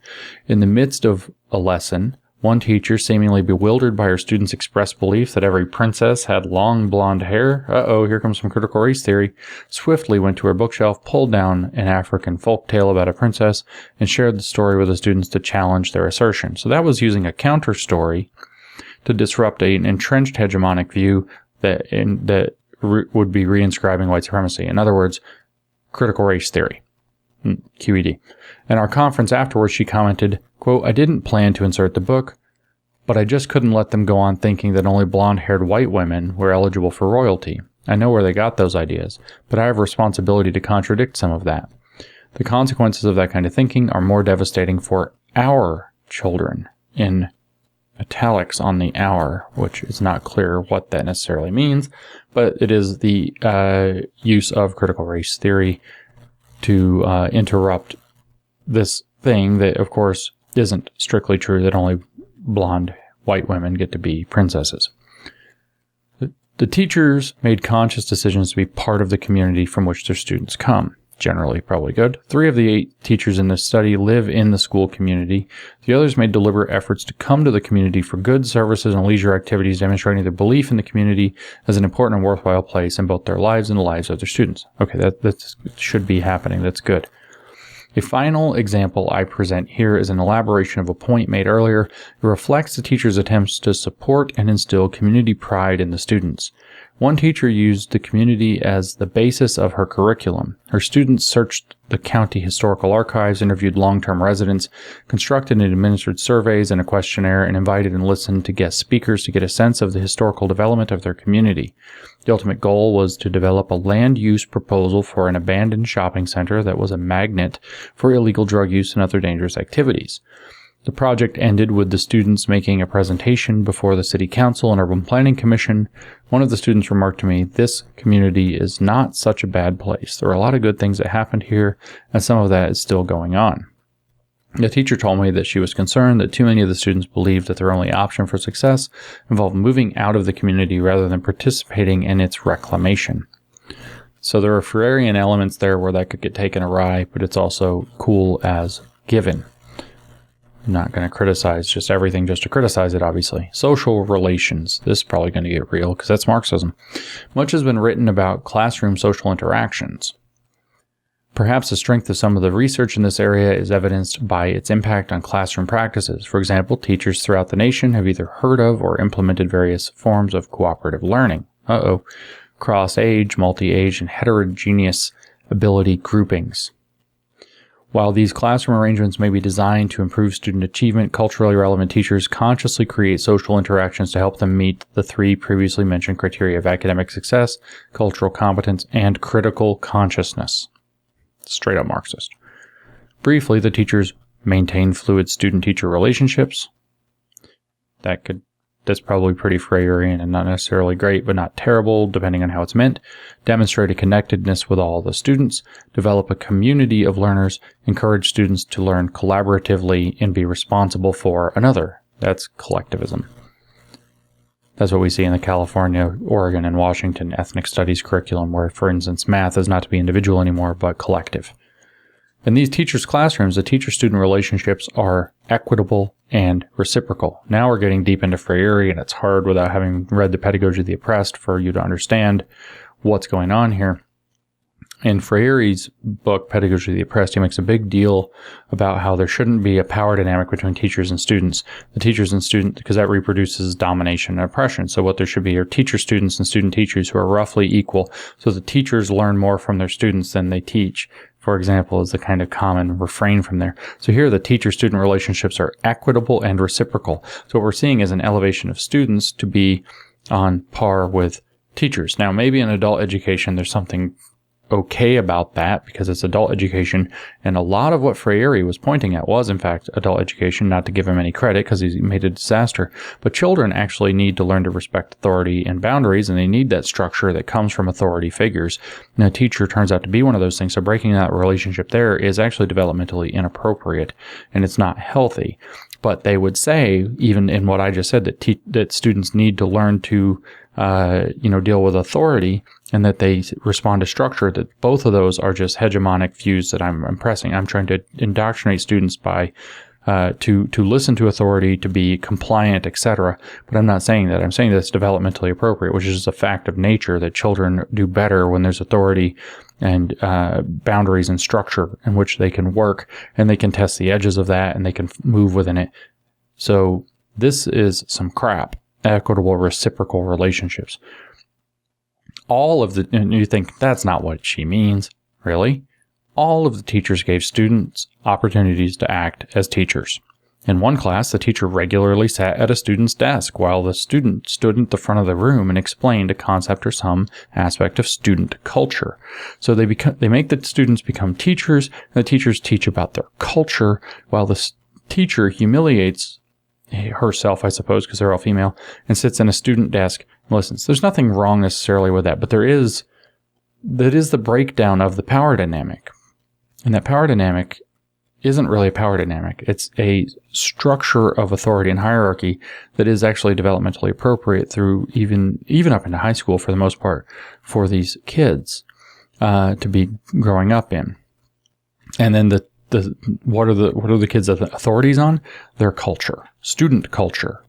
In the midst of a lesson, one teacher, seemingly bewildered by her students' expressed belief that every princess had long blonde hair, here comes some critical race theory, swiftly went to her bookshelf, pulled down an African folk tale about a princess, and shared the story with the students to challenge their assertion. So that was using a counter story to disrupt an entrenched hegemonic view that would be reinscribing white supremacy. In other words, critical race theory. QED. In our conference afterwards, she commented, quote, I didn't plan to insert the book, but I just couldn't let them go on thinking that only blonde-haired white women were eligible for royalty. I know where they got those ideas, but I have a responsibility to contradict some of that. The consequences of that kind of thinking are more devastating for our children, in italics on the our, which is not clear what that necessarily means, but it is the use of critical race theory to interrupt this thing that, of course, isn't strictly true, that only blonde white women get to be princesses. The teachers made conscious decisions to be part of the community from which their students come. Generally, probably good. 3 of the 8 teachers in this study live in the school community. The others made deliberate efforts to come to the community for goods, services, and leisure activities, demonstrating their belief in the community as an important and worthwhile place in both their lives and the lives of their students. Okay, that should be happening. That's good. A final example I present here is an elaboration of a point made earlier. It reflects the teacher's attempts to support and instill community pride in the students. One teacher used the community as the basis of her curriculum. Her students searched the county historical archives, interviewed long-term residents, constructed and administered surveys and a questionnaire, and invited and listened to guest speakers to get a sense of the historical development of their community. The ultimate goal was to develop a land use proposal for an abandoned shopping center that was a magnet for illegal drug use and other dangerous activities. The project ended with the students making a presentation before the City Council and Urban Planning Commission. One of the students remarked to me, "This community is not such a bad place. There are a lot of good things that happened here, and some of that is still going on." The teacher told me that she was concerned that too many of the students believed that their only option for success involved moving out of the community rather than participating in its reclamation. So there are Freirean elements there where that could get taken awry, but it's also cool as given. I'm not going to criticize just everything just to criticize it, obviously. Social relations. This is probably going to get real because that's Marxism. Much has been written about classroom social interactions. Perhaps the strength of some of the research in this area is evidenced by its impact on classroom practices. For example, teachers throughout the nation have either heard of or implemented various forms of cooperative learning. Cross-age, multi-age, and heterogeneous ability groupings. While these classroom arrangements may be designed to improve student achievement, culturally relevant teachers consciously create social interactions to help them meet the three previously mentioned criteria of academic success, cultural competence, and critical consciousness. Straight up Marxist. Briefly, the teachers maintain fluid student-teacher relationships. That's probably pretty Freirean and not necessarily great, but not terrible, depending on how it's meant. Demonstrate a connectedness with all the students. Develop a community of learners. Encourage students to learn collaboratively and be responsible for another. That's collectivism. That's what we see in the California, Oregon, and Washington ethnic studies curriculum, where, for instance, math is not to be individual anymore, but collective. In these teachers' classrooms, the teacher-student relationships are equitable and reciprocal. Now we're getting deep into Freire, and it's hard without having read the Pedagogy of the Oppressed for you to understand what's going on here. In Freire's book, Pedagogy of the Oppressed, he makes a big deal about how there shouldn't be a power dynamic between teachers and students. The teachers and students, because that reproduces domination and oppression. So what there should be are teacher-students and student-teachers who are roughly equal. So the teachers learn more from their students than they teach, for example, is the kind of common refrain from there. So here the teacher-student relationships are equitable and reciprocal. So what we're seeing is an elevation of students to be on par with teachers. Now, maybe in adult education, there's something okay about that because it's adult education, and a lot of what Freire was pointing at was in fact adult education, not to give him any credit because he made a disaster, but children actually need to learn to respect authority and boundaries, and they need that structure that comes from authority figures, and a teacher turns out to be one of those things. So breaking that relationship there is actually developmentally inappropriate, and it's not healthy. But they would say, even in what I just said, that students need to learn to deal with authority, and that they respond to structure, that both of those are just hegemonic views that I'm impressing. I'm trying to indoctrinate students by to listen to authority, to be compliant, etc. But I'm not saying that. I'm saying that it's developmentally appropriate, which is just a fact of nature that children do better when there's authority and boundaries and structure in which they can work, and they can test the edges of that, and they can move within it. So this is some crap. Equitable reciprocal relationships. And you think, that's not what she means. Really? All of the teachers gave students opportunities to act as teachers. In one class, the teacher regularly sat at a student's desk while the student stood at the front of the room and explained a concept or some aspect of student culture. So they make the students become teachers, and the teachers teach about their culture, while the teacher humiliates herself, I suppose, because they're all female, and sits in a student desk and listens. There's nothing wrong necessarily with that, but that is the breakdown of the power dynamic. And that power dynamic isn't really a power dynamic. It's a structure of authority and hierarchy that is actually developmentally appropriate through even up into high school for the most part for these kids to be growing up in. And then what are the kids' authorities on? Their culture, student culture.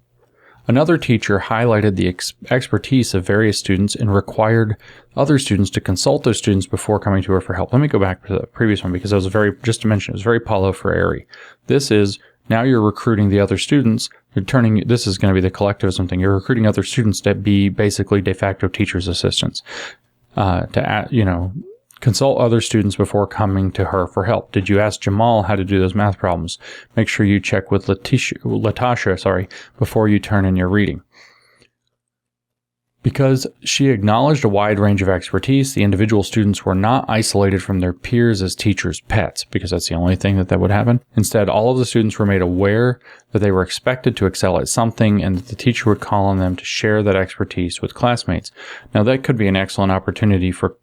Another teacher highlighted the expertise of various students and required other students to consult those students before coming to her for help. Let me go back to the previous one because it was just to mention, it was very Paulo Freire. This is, now you're recruiting the other students. This is going to be the collectivism thing. You're recruiting other students to be basically de facto teacher's assistants, consult other students before coming to her for help. Did you ask Jamal how to do those math problems? Make sure you check with Latasha, before you turn in your reading. Because she acknowledged a wide range of expertise, the individual students were not isolated from their peers as teachers' pets, because that's the only thing that would happen. Instead, all of the students were made aware that they were expected to excel at something, and that the teacher would call on them to share that expertise with classmates. Now, that could be an excellent opportunity for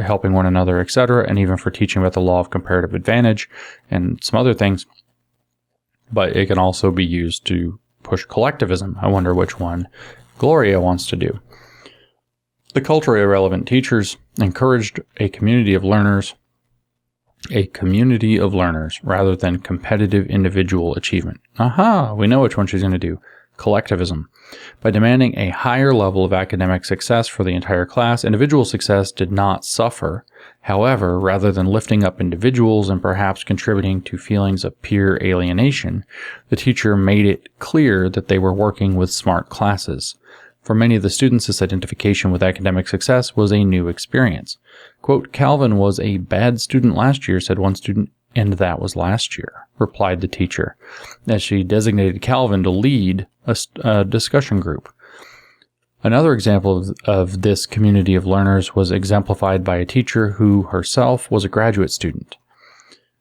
helping one another, etc., and even for teaching about the law of comparative advantage and some other things. But it can also be used to push collectivism. I wonder which one Gloria wants to do. The culturally relevant teachers encouraged a community of learners rather than competitive individual achievement. Aha, we know which one she's going to do. Collectivism. By demanding a higher level of academic success for the entire class, individual success did not suffer. However, rather than lifting up individuals and perhaps contributing to feelings of peer alienation, the teacher made it clear that they were working with smart classes. For many of the students, this identification with academic success was a new experience. Quote, Calvin was a bad student last year, said one student, "And that was last year," replied the teacher, as she designated Calvin to lead a discussion group. Another example of this community of learners was exemplified by a teacher who herself was a graduate student.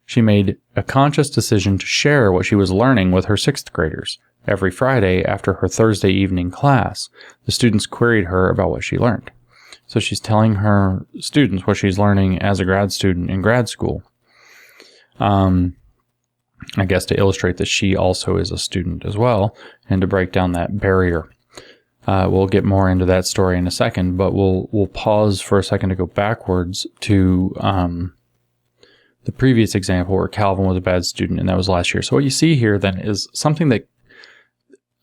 She made a conscious decision to share what she was learning with her 6th graders. Every Friday after her Thursday evening class, the students queried her about what she learned. So she's telling her students what she's learning as a grad student in grad school. I guess to illustrate that she also is a student as well, and to break down that barrier. We'll get more into that story in a second, but we'll pause for a second to go backwards to the previous example where Calvin was a bad student, and that was last year. So what you see here then is something that,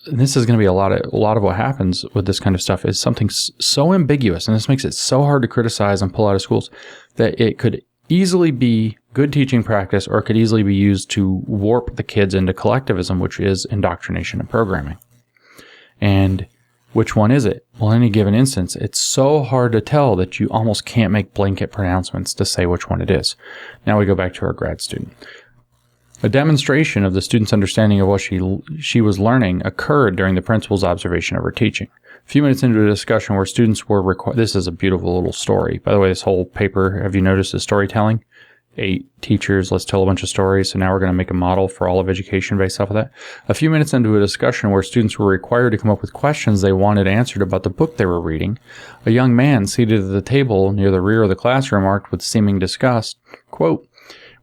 and this is going to be a lot of what happens with this kind of stuff, is something so ambiguous, and this makes it so hard to criticize and pull out of schools, that it could easily be good teaching practice, or it could easily be used to warp the kids into collectivism, which is indoctrination and programming. And which one is it? Well, in any given instance, it's so hard to tell that you almost can't make blanket pronouncements to say which one it is. Now we go back to our grad student. A demonstration of the student's understanding of what she was learning occurred during the principal's observation of her teaching. A few minutes into a discussion where students were required... This is a beautiful little story. By the way, this whole paper, have you noticed, is storytelling? 8 teachers, let's tell a bunch of stories. So now we're going to make a model for all of education based off of that. A few minutes into a discussion where students were required to come up with questions they wanted answered about the book they were reading, a young man seated at the table near the rear of the class remarked with seeming disgust, quote,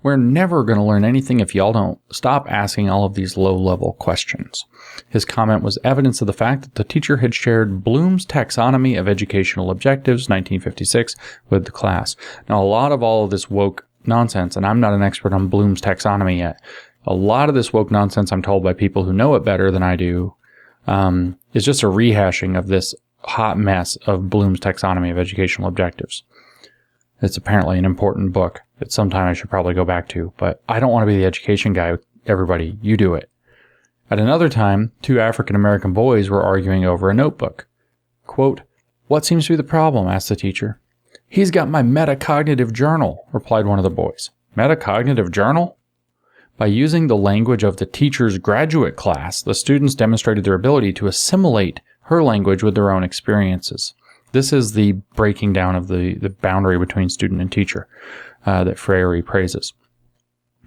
"We're never going to learn anything if y'all don't stop asking all of these low-level questions." His comment was evidence of the fact that the teacher had shared Bloom's Taxonomy of Educational Objectives, 1956, with the class. Now, a lot of all of this woke nonsense, and I'm not an expert on Bloom's taxonomy yet. A lot of this woke nonsense, I'm told by people who know it better than I do, is just a rehashing of this hot mess of Bloom's Taxonomy of Educational Objectives. It's apparently an important book that sometime I should probably go back to, but I don't want to be the education guy. Everybody, you do it. At another time, 2 African-American boys were arguing over a notebook. Quote, "What seems to be the problem?" asked the teacher. "He's got my metacognitive journal," replied one of the boys. Metacognitive journal? By using the language of the teacher's graduate class, the students demonstrated their ability to assimilate her language with their own experiences. This is the breaking down of the boundary between student and teacher that Freire praises.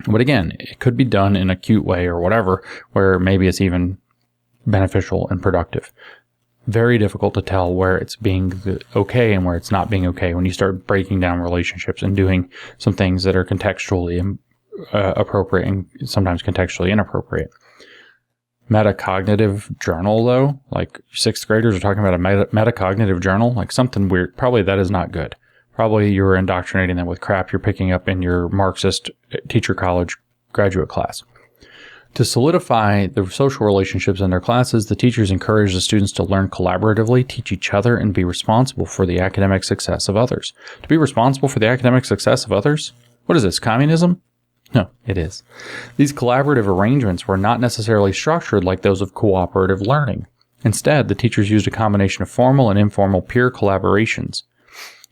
But again, it could be done in a cute way or whatever, where maybe it's even beneficial and productive. Very difficult to tell where it's being okay and where it's not being okay when you start breaking down relationships and doing some things that are contextually appropriate and sometimes contextually inappropriate. Metacognitive journal, though, like 6th graders are talking about a metacognitive journal, like something weird. Probably that is not good. Probably you're indoctrinating them with crap you're picking up in your Marxist teacher college graduate class. To solidify the social relationships in their classes, the teachers encourage the students to learn collaboratively, teach each other, and be responsible for the academic success of others. To be responsible for the academic success of others? What is this, communism? No, it is. These collaborative arrangements were not necessarily structured like those of cooperative learning. Instead, the teachers used a combination of formal and informal peer collaborations.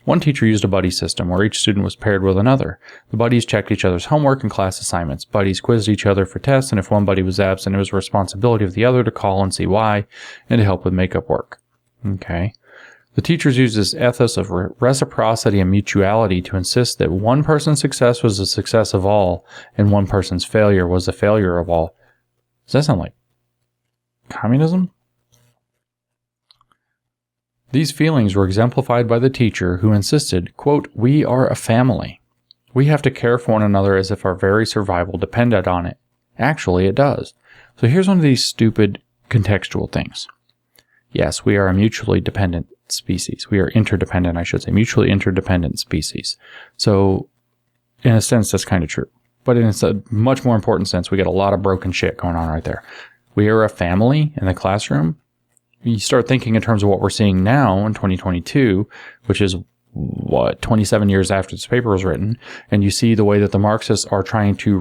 One teacher used a buddy system where each student was paired with another. The buddies checked each other's homework and class assignments. Buddies quizzed each other for tests, and if one buddy was absent, it was the responsibility of the other to call and see why and to help with makeup work. Okay. The teachers used this ethos of reciprocity and mutuality to insist that one person's success was the success of all, and one person's failure was the failure of all. Does that sound like communism? These feelings were exemplified by the teacher who insisted, quote, "We are a family. We have to care for one another as if our very survival depended on it. Actually, it does." So here's one of these stupid contextual things. Yes, we are a mutually dependent species. We are interdependent, I should say, mutually interdependent species. So in a sense, that's kind of true. But in a much more important sense, we got a lot of broken shit going on right there. We are a family in the classroom. You start thinking in terms of what we're seeing now in 2022, which is 27 years after this paper was written, and you see the way that the Marxists are trying to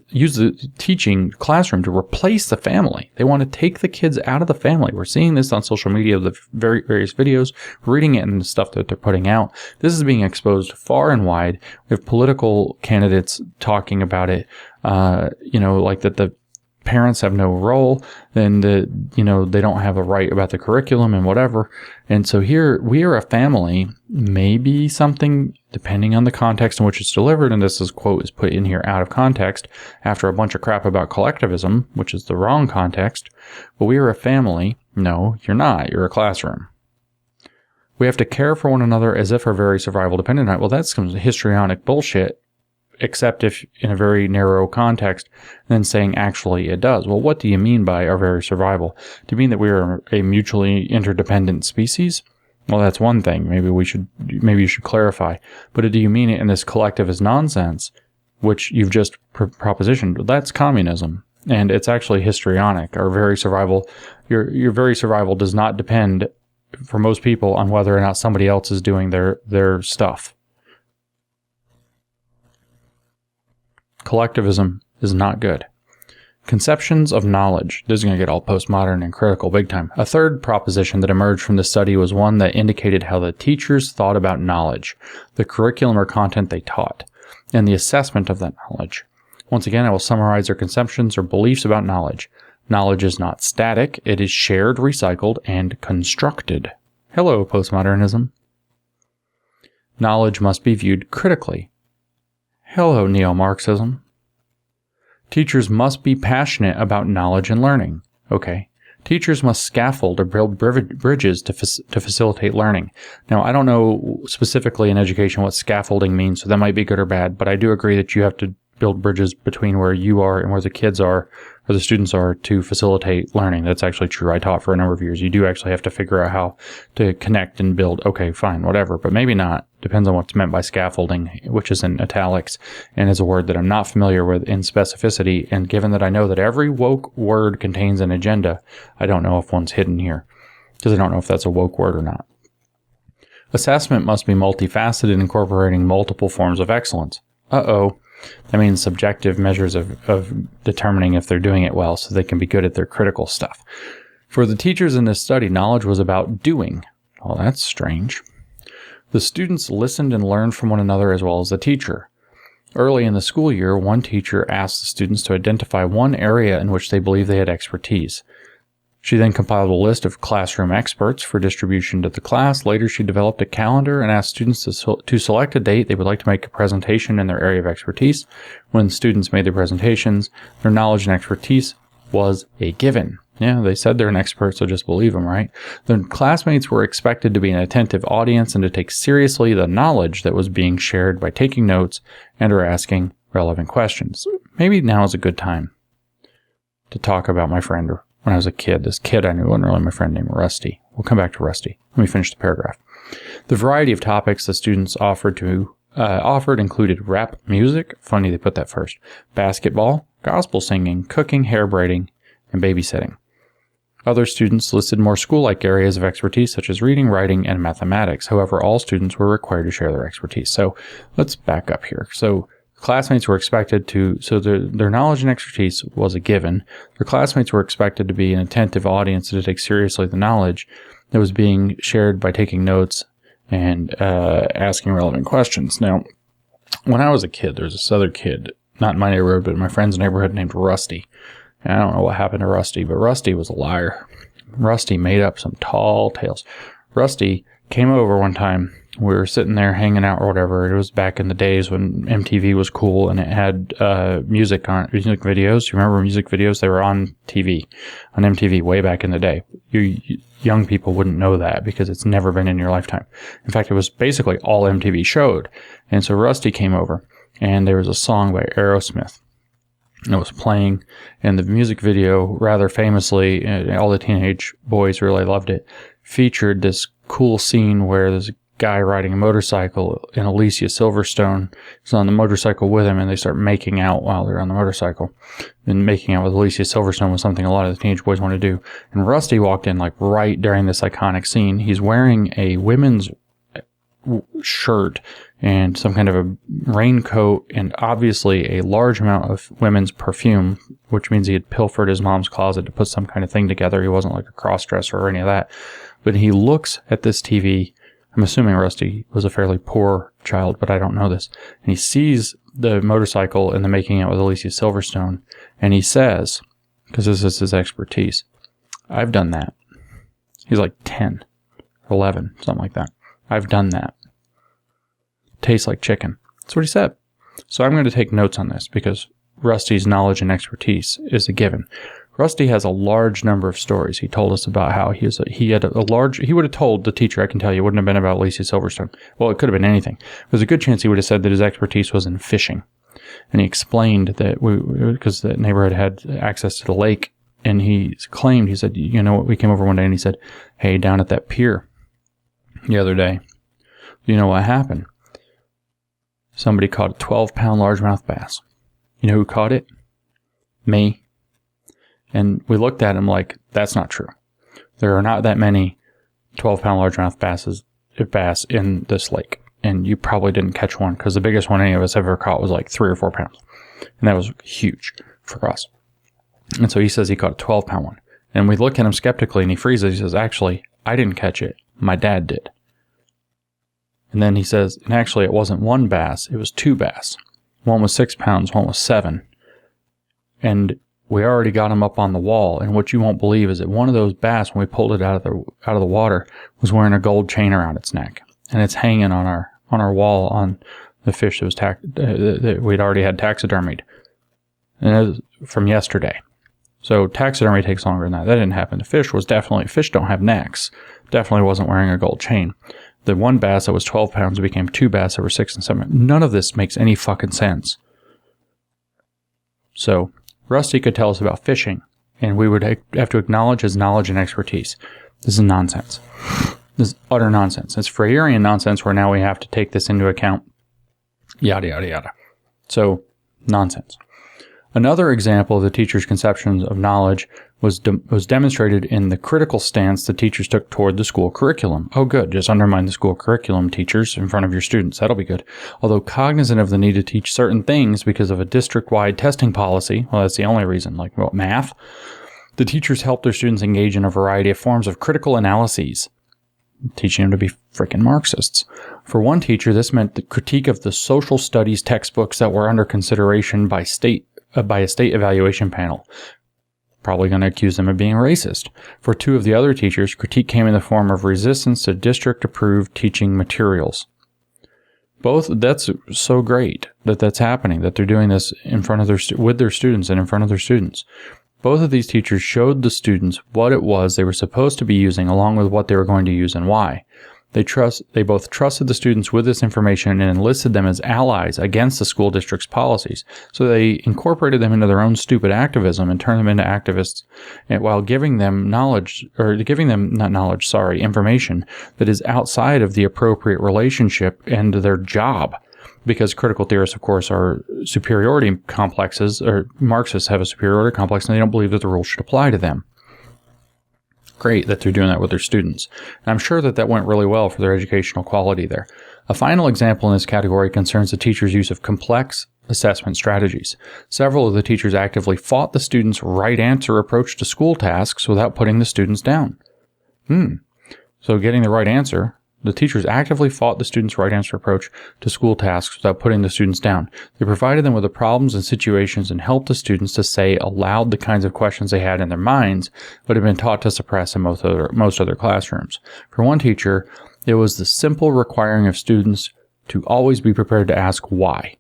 use the teaching classroom to replace the family. They want to take the kids out of the family. We're seeing this on social media, the various videos, reading it in the stuff that they're putting out. This is being exposed far and wide. We have political candidates talking about it, like that the parents have no role, then they don't have a right about the curriculum and whatever. And so here we are a family, maybe something depending on the context in which it's delivered. And this quote is put in here out of context after a bunch of crap about collectivism, which is the wrong context. But we are a family. No, you're not. You're a classroom. We have to care for one another as if our very survival depended on it. Well, that's some histrionic bullshit, except if in a very narrow context, then saying actually it does. Well, what do you mean by our very survival? Do you mean that we are a mutually interdependent species? Well, that's one thing. Maybe you should clarify. But do you mean it in this collectivist nonsense, which you've just propositioned? That's communism. And it's actually histrionic. Our very survival, your very survival does not depend for most people on whether or not somebody else is doing their stuff. Collectivism is not good. Conceptions of knowledge. This is going to get all postmodern and critical big time. A third proposition that emerged from the study was one that indicated how the teachers thought about knowledge, the curriculum or content they taught, and the assessment of that knowledge. Once again, I will summarize their conceptions or beliefs about knowledge. Knowledge is not static. It is shared, recycled, and constructed. Hello, postmodernism. Knowledge must be viewed critically. Hello, neo-Marxism. Teachers must be passionate about knowledge and learning. Okay. Teachers must scaffold or build bridges to facilitate learning. Now, I don't know specifically in education what scaffolding means, so that might be good or bad, but I do agree that you have to build bridges between where you are and where the kids are, or the students are, to facilitate learning. That's actually true. I taught for a number of years. You do actually have to figure out how to connect and build. Okay, fine, whatever, but maybe not. Depends on what's meant by scaffolding, which is in italics, and is a word that I'm not familiar with in specificity. And given that I know that every woke word contains an agenda, I don't know if one's hidden here, because I don't know if that's a woke word or not. Assessment must be multifaceted, incorporating multiple forms of excellence. That means subjective measures of determining if they're doing it well so they can be good at their critical stuff. For the teachers in this study, knowledge was about doing. Well, that's strange. The students listened and learned from one another as well as the teacher. Early in the school year, one teacher asked the students to identify one area in which they believed they had expertise. She then compiled a list of classroom experts for distribution to the class. Later, she developed a calendar and asked students to select a date they would like to make a presentation in their area of expertise. When students made their presentations, their knowledge and expertise was a given. Yeah, they said they're an expert, so just believe them, right? The classmates were expected to be an attentive audience and to take seriously the knowledge that was being shared by taking notes and or asking relevant questions. Maybe now is a good time to talk about my friend. When I was a kid, this kid I knew wasn't really my friend, named Rusty. We'll come back to Rusty. Let me finish the paragraph. The variety of topics the students offered included rap music, funny they put that first, basketball, gospel singing, cooking, hair braiding, and babysitting. Other students listed more school-like areas of expertise such as reading, writing, and mathematics. However, all students were required to share their expertise. So let's back up here. So classmates were expected to, so their knowledge and expertise was a given. Their classmates were expected to be an attentive audience to take seriously the knowledge that was being shared by taking notes and asking relevant questions. Now, when I was a kid, there was this other kid, not in my neighborhood, but in my friend's neighborhood, named Rusty. And I don't know what happened to Rusty, but Rusty was a liar. Rusty made up some tall tales. Rusty came over one time. We were sitting there hanging out or whatever. It was back in the days when MTV was cool and it had music videos. You remember music videos? They were on TV, on MTV way back in the day. You young people wouldn't know that because it's never been in your lifetime. In fact, it was basically all MTV showed. And so Rusty came over and there was a song by Aerosmith. It was playing, and the music video, rather famously, all the teenage boys really loved it, featured this cool scene where there's a guy riding a motorcycle and Alicia Silverstone is on the motorcycle with him, and they start making out while they're on the motorcycle. And making out with Alicia Silverstone was something a lot of the teenage boys want to do. And Rusty walked in like right during this iconic scene. He's wearing a women's shirt and some kind of a raincoat and obviously a large amount of women's perfume, which means he had pilfered his mom's closet to put some kind of thing together. He wasn't like a cross-dresser or any of that. But he looks at this TV. I'm assuming Rusty was a fairly poor child, but I don't know this. And he sees the motorcycle and the making out with Alicia Silverstone, and he says, because this is his expertise, I've done that. He's like 10, 11, something like that. I've done that. Tastes like chicken. That's what he said. So I'm going to take notes on this because Rusty's knowledge and expertise is a given. Rusty has a large number of stories. He told us about how he would have told the teacher, I can tell you, it wouldn't have been about Alicia Silverstone. Well, it could have been anything. There's a good chance he would have said that his expertise was in fishing. And he explained that because the neighborhood had access to the lake, and he said, you know what, we came over one day and he said, hey, down at that pier the other day, you know what happened? Somebody caught a 12-pound largemouth bass. You know who caught it? Me. And we looked at him like, that's not true. There are not that many 12-pound largemouth bass in this lake. And you probably didn't catch one because the biggest one any of us ever caught was like 3 or 4 pounds. And that was huge for us. And so he says he caught a 12-pound one. And we look at him skeptically and he freezes. He says, actually, I didn't catch it. My dad did. And then he says, and actually it wasn't 1 bass, it was 2 bass. One was 6 pounds, one was 7. And we already got him up on the wall, and what you won't believe is that one of those bass, when we pulled it out of the water, was wearing a gold chain around its neck, and it's hanging on our wall on the fish that was that we'd already had taxidermied, and it was from yesterday. So taxidermy takes longer than that. That didn't happen. The fish don't have necks. Definitely wasn't wearing a gold chain. The 1 bass that was 12 pounds became 2 bass that were 6 and 7. None of this makes any fucking sense. So Rusty could tell us about fishing, and we would have to acknowledge his knowledge and expertise. This is nonsense. This is utter nonsense. It's Freirean nonsense where now we have to take this into account. Yada, yada, yada. So, nonsense. Another example of the teacher's conceptions of knowledge was demonstrated in the critical stance the teachers took toward the school curriculum. Oh, good. Just undermine the school curriculum, teachers, in front of your students. That'll be good. Although cognizant of the need to teach certain things because of a district-wide testing policy, well, that's the only reason, like what, math, the teachers helped their students engage in a variety of forms of critical analyses, teaching them to be freaking Marxists. For one teacher, this meant the critique of the social studies textbooks that were under consideration by a state evaluation panel. Probably going to accuse them of being racist. For 2 of the other teachers, critique came in the form of resistance to district-approved teaching materials. That's so great that that's happening, that they're doing this in front of with their students and in front of their students. Both of these teachers showed the students what it was they were supposed to be using along with what they were going to use and why. They both trusted the students with this information and enlisted them as allies against the school district's policies. So they incorporated them into their own stupid activism and turned them into activists while giving them information that is outside of the appropriate relationship and their job. Because critical theorists, of course, are superiority complexes, or Marxists have a superiority complex, and they don't believe that the rules should apply to them. Great that they're doing that with their students. And I'm sure that went really well for their educational quality there. A final example in this category concerns the teacher's use of complex assessment strategies. Several of the teachers actively fought the students' right answer approach to school tasks without putting the students down. So getting the right answer, the teachers actively fought the students' right answer approach to school tasks without putting the students down. They provided them with the problems and situations and helped the students to say aloud the kinds of questions they had in their minds but had been taught to suppress in most other classrooms. For one teacher, it was the simple requiring of students to always be prepared to ask why.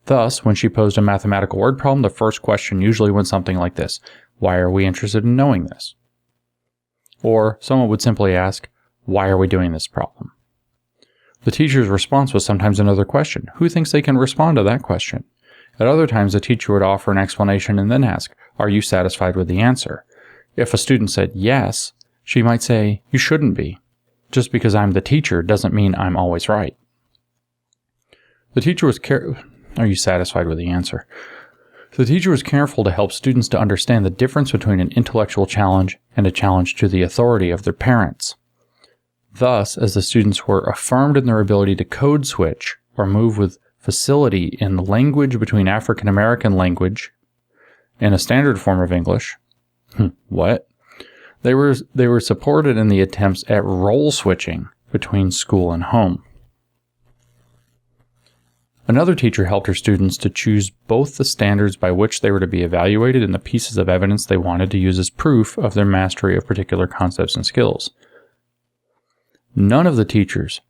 Thus, when she posed a mathematical word problem, the first question usually went something like this: why are we interested in knowing this? Or someone would simply ask, why are we doing this problem? The teacher's response was sometimes another question. Who thinks they can respond to that question? At other times, the teacher would offer an explanation and then ask, are you satisfied with the answer? If a student said yes, she might say, you shouldn't be. Just because I'm the teacher doesn't mean I'm always right. The teacher was Are you satisfied with the answer? The teacher was careful to help students to understand the difference between an intellectual challenge and a challenge to the authority of their parents. Thus, as the students were affirmed in their ability to code switch or move with facility in language between African American language and a standard form of English, what? They were supported in the attempts at role switching between school and home. Another teacher helped her students to choose both the standards by which they were to be evaluated and the pieces of evidence they wanted to use as proof of their mastery of particular concepts and skills. None of the teachers,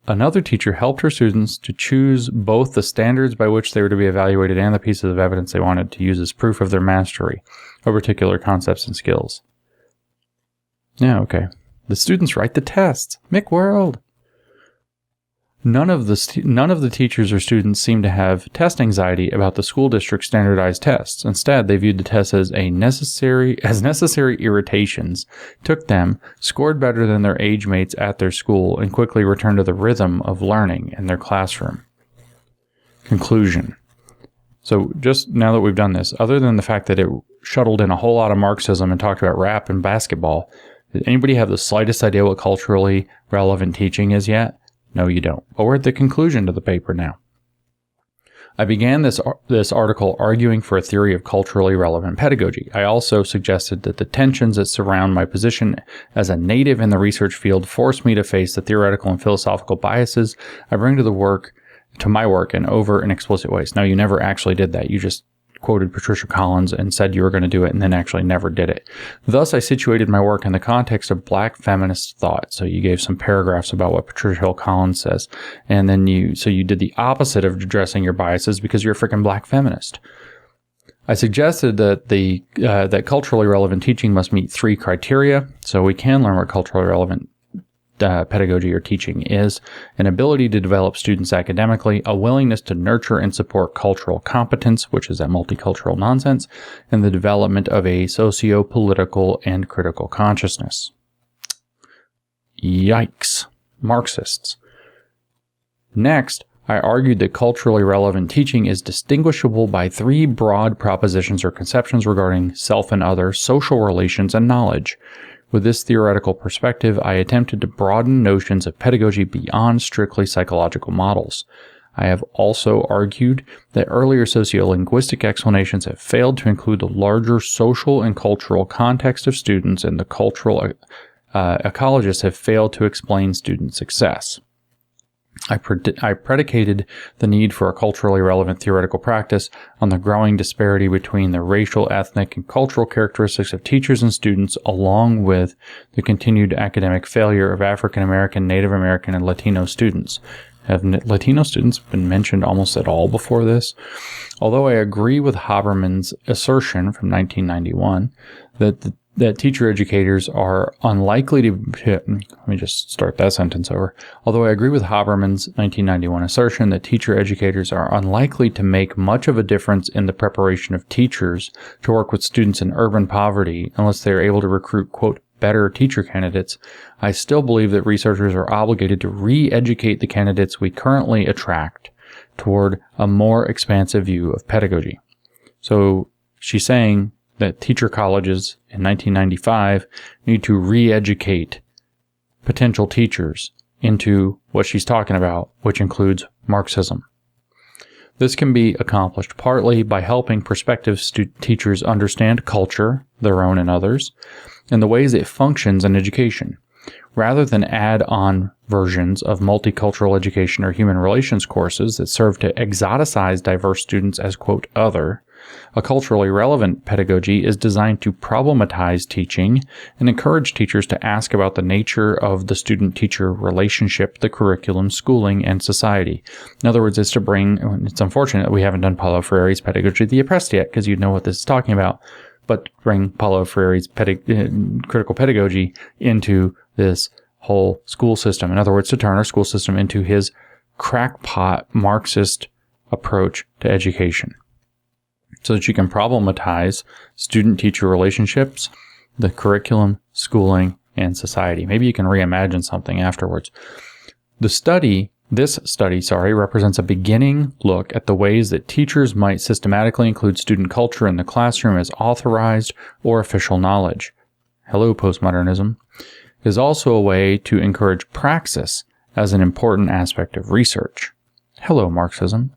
Another teacher helped her students to choose both the standards by which they were to be evaluated and the pieces of evidence they wanted to use as proof of their mastery of particular concepts and skills. Yeah, okay. The students write the tests. McWorld! None of the teachers or students seemed to have test anxiety about the school district's standardized tests. Instead, they viewed the tests as necessary irritations, took them, scored better than their age mates at their school, and quickly returned to the rhythm of learning in their classroom. Conclusion. So just now that we've done this, other than the fact that it shuttled in a whole lot of Marxism and talked about rap and basketball, does anybody have the slightest idea what culturally relevant teaching is yet? No, you don't. But we're at the conclusion to the paper now. I began this article arguing for a theory of culturally relevant pedagogy. I also suggested that the tensions that surround my position as a native in the research field force me to face the theoretical and philosophical biases I bring to my work in overt and explicit ways. Now, you never actually did that. You just quoted Patricia Collins and said you were going to do it and then actually never did it. Thus, I situated my work in the context of black feminist thought. So you gave some paragraphs about what Patricia Collins says, and then you did the opposite of addressing your biases because you're a freaking black feminist. I suggested that that culturally relevant teaching must meet 3 criteria, so we can learn what culturally relevant pedagogy or teaching is: an ability to develop students academically, a willingness to nurture and support cultural competence, which is that multicultural nonsense, and the development of a socio-political and critical consciousness. Yikes. Marxists. Next, I argued that culturally relevant teaching is distinguishable by 3 broad propositions or conceptions regarding self and other, social relations, and knowledge. With this theoretical perspective, I attempted to broaden notions of pedagogy beyond strictly psychological models. I have also argued that earlier sociolinguistic explanations have failed to include the larger social and cultural context of students, and the cultural ecologists have failed to explain student success. I predicated the need for a culturally relevant theoretical practice on the growing disparity between the racial, ethnic, and cultural characteristics of teachers and students, along with the continued academic failure of African American, Native American, and Latino students. Have Latino students been mentioned almost at all before this? Although I agree with Haberman's assertion from 1991 that teacher educators are unlikely to... Let me just start that sentence over. Although I agree with Haberman's 1991 assertion that teacher educators are unlikely to make much of a difference in the preparation of teachers to work with students in urban poverty unless they are able to recruit, quote, better teacher candidates, I still believe that researchers are obligated to re-educate the candidates we currently attract toward a more expansive view of pedagogy. So she's saying that teacher colleges in 1995 need to re-educate potential teachers into what she's talking about, which includes Marxism. This can be accomplished partly by helping prospective teachers understand culture, their own and others, and the ways it functions in education. Rather than add-on versions of multicultural education or human relations courses that serve to exoticize diverse students as, quote, other, a culturally relevant pedagogy is designed to problematize teaching and encourage teachers to ask about the nature of the student-teacher relationship, the curriculum, schooling, and society. In other words, it's unfortunate that we haven't done Paulo Freire's Pedagogy of the Oppressed yet, because you'd know what this is talking about, but bring Paulo Freire's critical pedagogy into this whole school system. In other words, to turn our school system into his crackpot Marxist approach to education, so that you can problematize student-teacher relationships, the curriculum, schooling, and society. Maybe you can reimagine something afterwards. This study represents a beginning look at the ways that teachers might systematically include student culture in the classroom as authorized or official knowledge. hello postmodernism, is also a way to encourage praxis as an important aspect of research. Hello Marxism.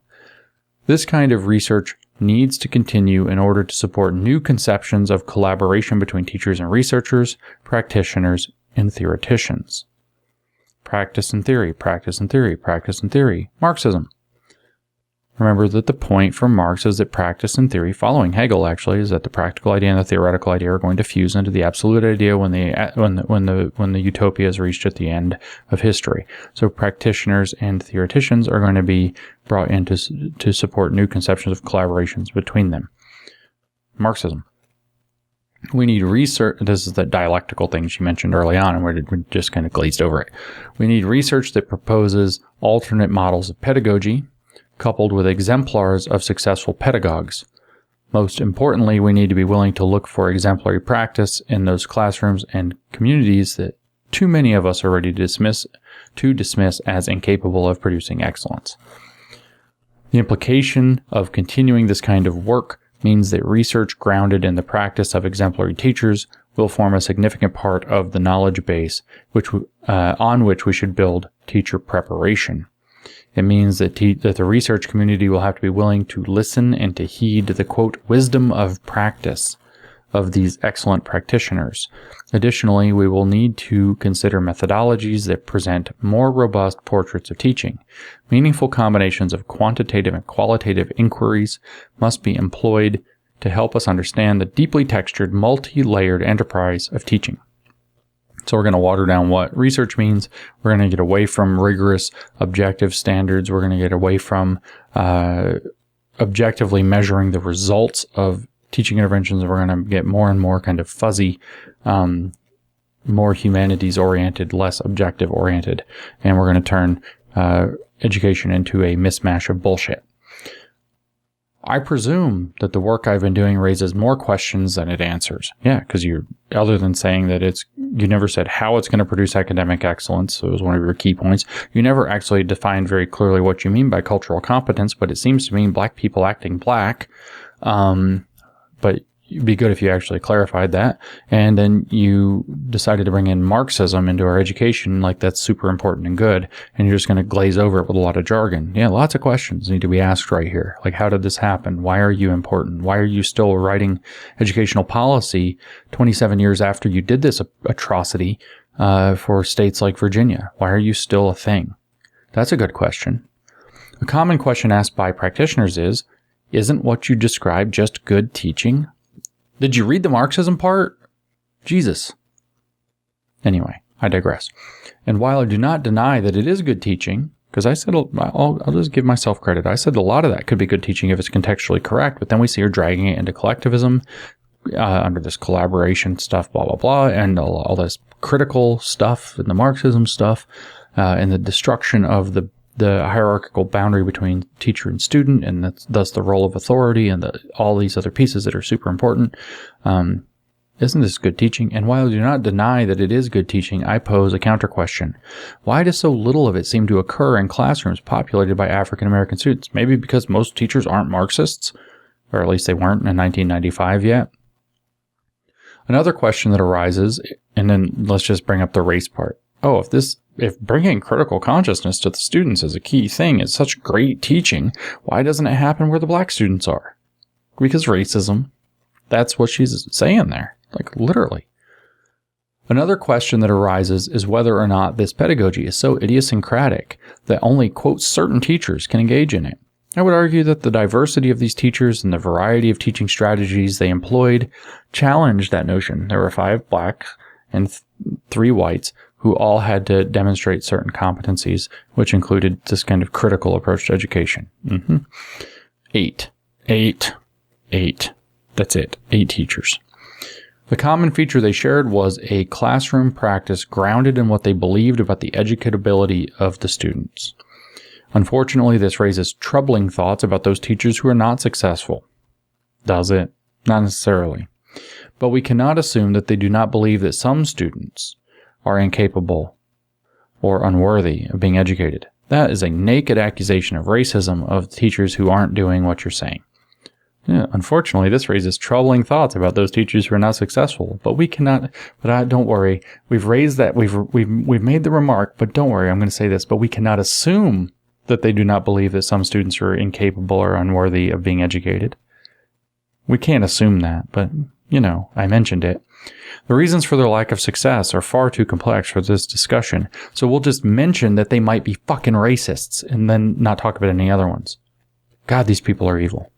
This kind of research needs to continue in order to support new conceptions of collaboration between teachers and researchers, practitioners, and theoreticians. Practice and theory, practice and theory, practice and theory. Marxism. Remember that the point from Marx is that practice and theory, following Hegel actually, is that the practical idea and the theoretical idea are going to fuse into the absolute idea when the utopia is reached at the end of history. So practitioners and theoreticians are going to be brought in to support new conceptions of collaborations between them. Marxism. We need research. This is the dialectical thing she mentioned early on, and we just kind of glazed over it. We need research that proposes alternate models of pedagogy, coupled with exemplars of successful pedagogues. Most importantly, we need to be willing to look for exemplary practice in those classrooms and communities that too many of us are ready to dismiss as incapable of producing excellence. The implication of continuing this kind of work means that research grounded in the practice of exemplary teachers will form a significant part of the knowledge base on which we should build teacher preparation. It means that the research community will have to be willing to listen and to heed the, quote, wisdom of practice of these excellent practitioners. Additionally, we will need to consider methodologies that present more robust portraits of teaching. Meaningful combinations of quantitative and qualitative inquiries must be employed to help us understand the deeply textured, multi-layered enterprise of teaching. So we're going to water down what research means. We're going to get away from rigorous objective standards. We're going to get away from objectively measuring the results of teaching interventions. We're going to get more and more kind of fuzzy, more humanities-oriented, less objective-oriented. And we're going to turn education into a mismatch of bullshit. I presume that the work I've been doing raises more questions than it answers. Yeah, because other than saying that you never said how it's going to produce academic excellence, so it was one of your key points. You never actually defined very clearly what you mean by cultural competence, but it seems to mean black people acting black. But it'd be good if you actually clarified that. And then you decided to bring in Marxism into our education, like that's super important and good. And you're just going to glaze over it with a lot of jargon. Yeah, lots of questions need to be asked right here. Like, how did this happen? Why are you important? Why are you still writing educational policy 27 years after you did this atrocity for states like Virginia? Why are you still a thing? That's a good question. A common question asked by practitioners is, isn't what you described just good teaching? Did you read the Marxism part? Jesus. Anyway, I digress. And while I do not deny that it is good teaching, because I said, I'll just give myself credit. I said a lot of that could be good teaching if it's contextually correct, but then we see her dragging it into collectivism, under this collaboration stuff, blah, blah, blah, and all this critical stuff and the Marxism stuff, and the destruction of the hierarchical boundary between teacher and student, and that's thus the role of authority and all these other pieces that are super important. Isn't this good teaching? And while I do not deny that it is good teaching, I pose a counter question. Why does so little of it seem to occur in classrooms populated by African American students? Maybe because most teachers aren't Marxists, or at least they weren't in 1995 yet. Another question that arises, and then let's just bring up the race part. Oh, if bringing critical consciousness to the students is a key thing, is such great teaching, why doesn't it happen where the black students are? Because racism. That's what she's saying there. Like, literally. Another question that arises is whether or not this pedagogy is so idiosyncratic that only, quote, certain teachers can engage in it. I would argue that the diversity of these teachers and the variety of teaching strategies they employed challenged that notion. There were 5 blacks and 3 whites who all had to demonstrate certain competencies, which included this kind of critical approach to education. 8. That's it. 8 teachers. The common feature they shared was a classroom practice grounded in what they believed about the educatability of the students. Unfortunately, this raises troubling thoughts about those teachers who are not successful. Does it? Not necessarily. But we cannot assume that they do not believe that some students are incapable or unworthy of being educated. That is a naked accusation of racism of teachers who aren't doing what you're saying. Yeah, unfortunately, this raises troubling thoughts about those teachers who are not successful. But we cannot. But don't worry. We've raised that. We've made the remark. But don't worry. I'm going to say this. But we cannot assume that they do not believe that some students are incapable or unworthy of being educated. We can't assume that. But I mentioned it. The reasons for their lack of success are far too complex for this discussion. So we'll just mention that they might be fucking racists, and then not talk about any other ones. God, these people are evil.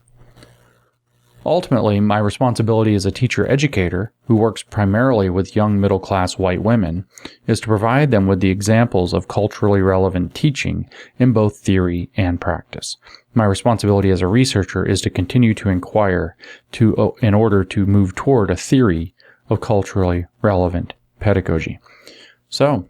Ultimately, my responsibility as a teacher-educator who works primarily with young middle-class white women is to provide them with the examples of culturally relevant teaching in both theory and practice. My responsibility as a researcher is to continue to inquire in order to move toward a theory of culturally relevant pedagogy. So,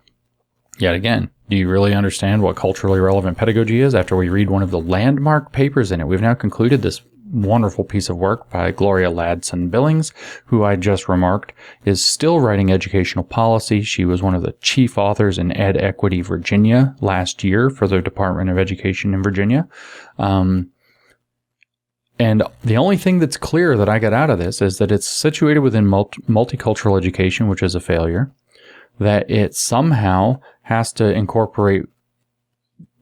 yet again, do you really understand what culturally relevant pedagogy is after we read one of the landmark papers in it? We've now concluded this wonderful piece of work by Gloria Ladson-Billings, who I just remarked is still writing educational policy. She was one of the chief authors in Ed Equity Virginia last year for the Department of Education in Virginia. And the only thing that's clear that I got out of this is that it's situated within multicultural education, which is a failure, that it somehow has to incorporate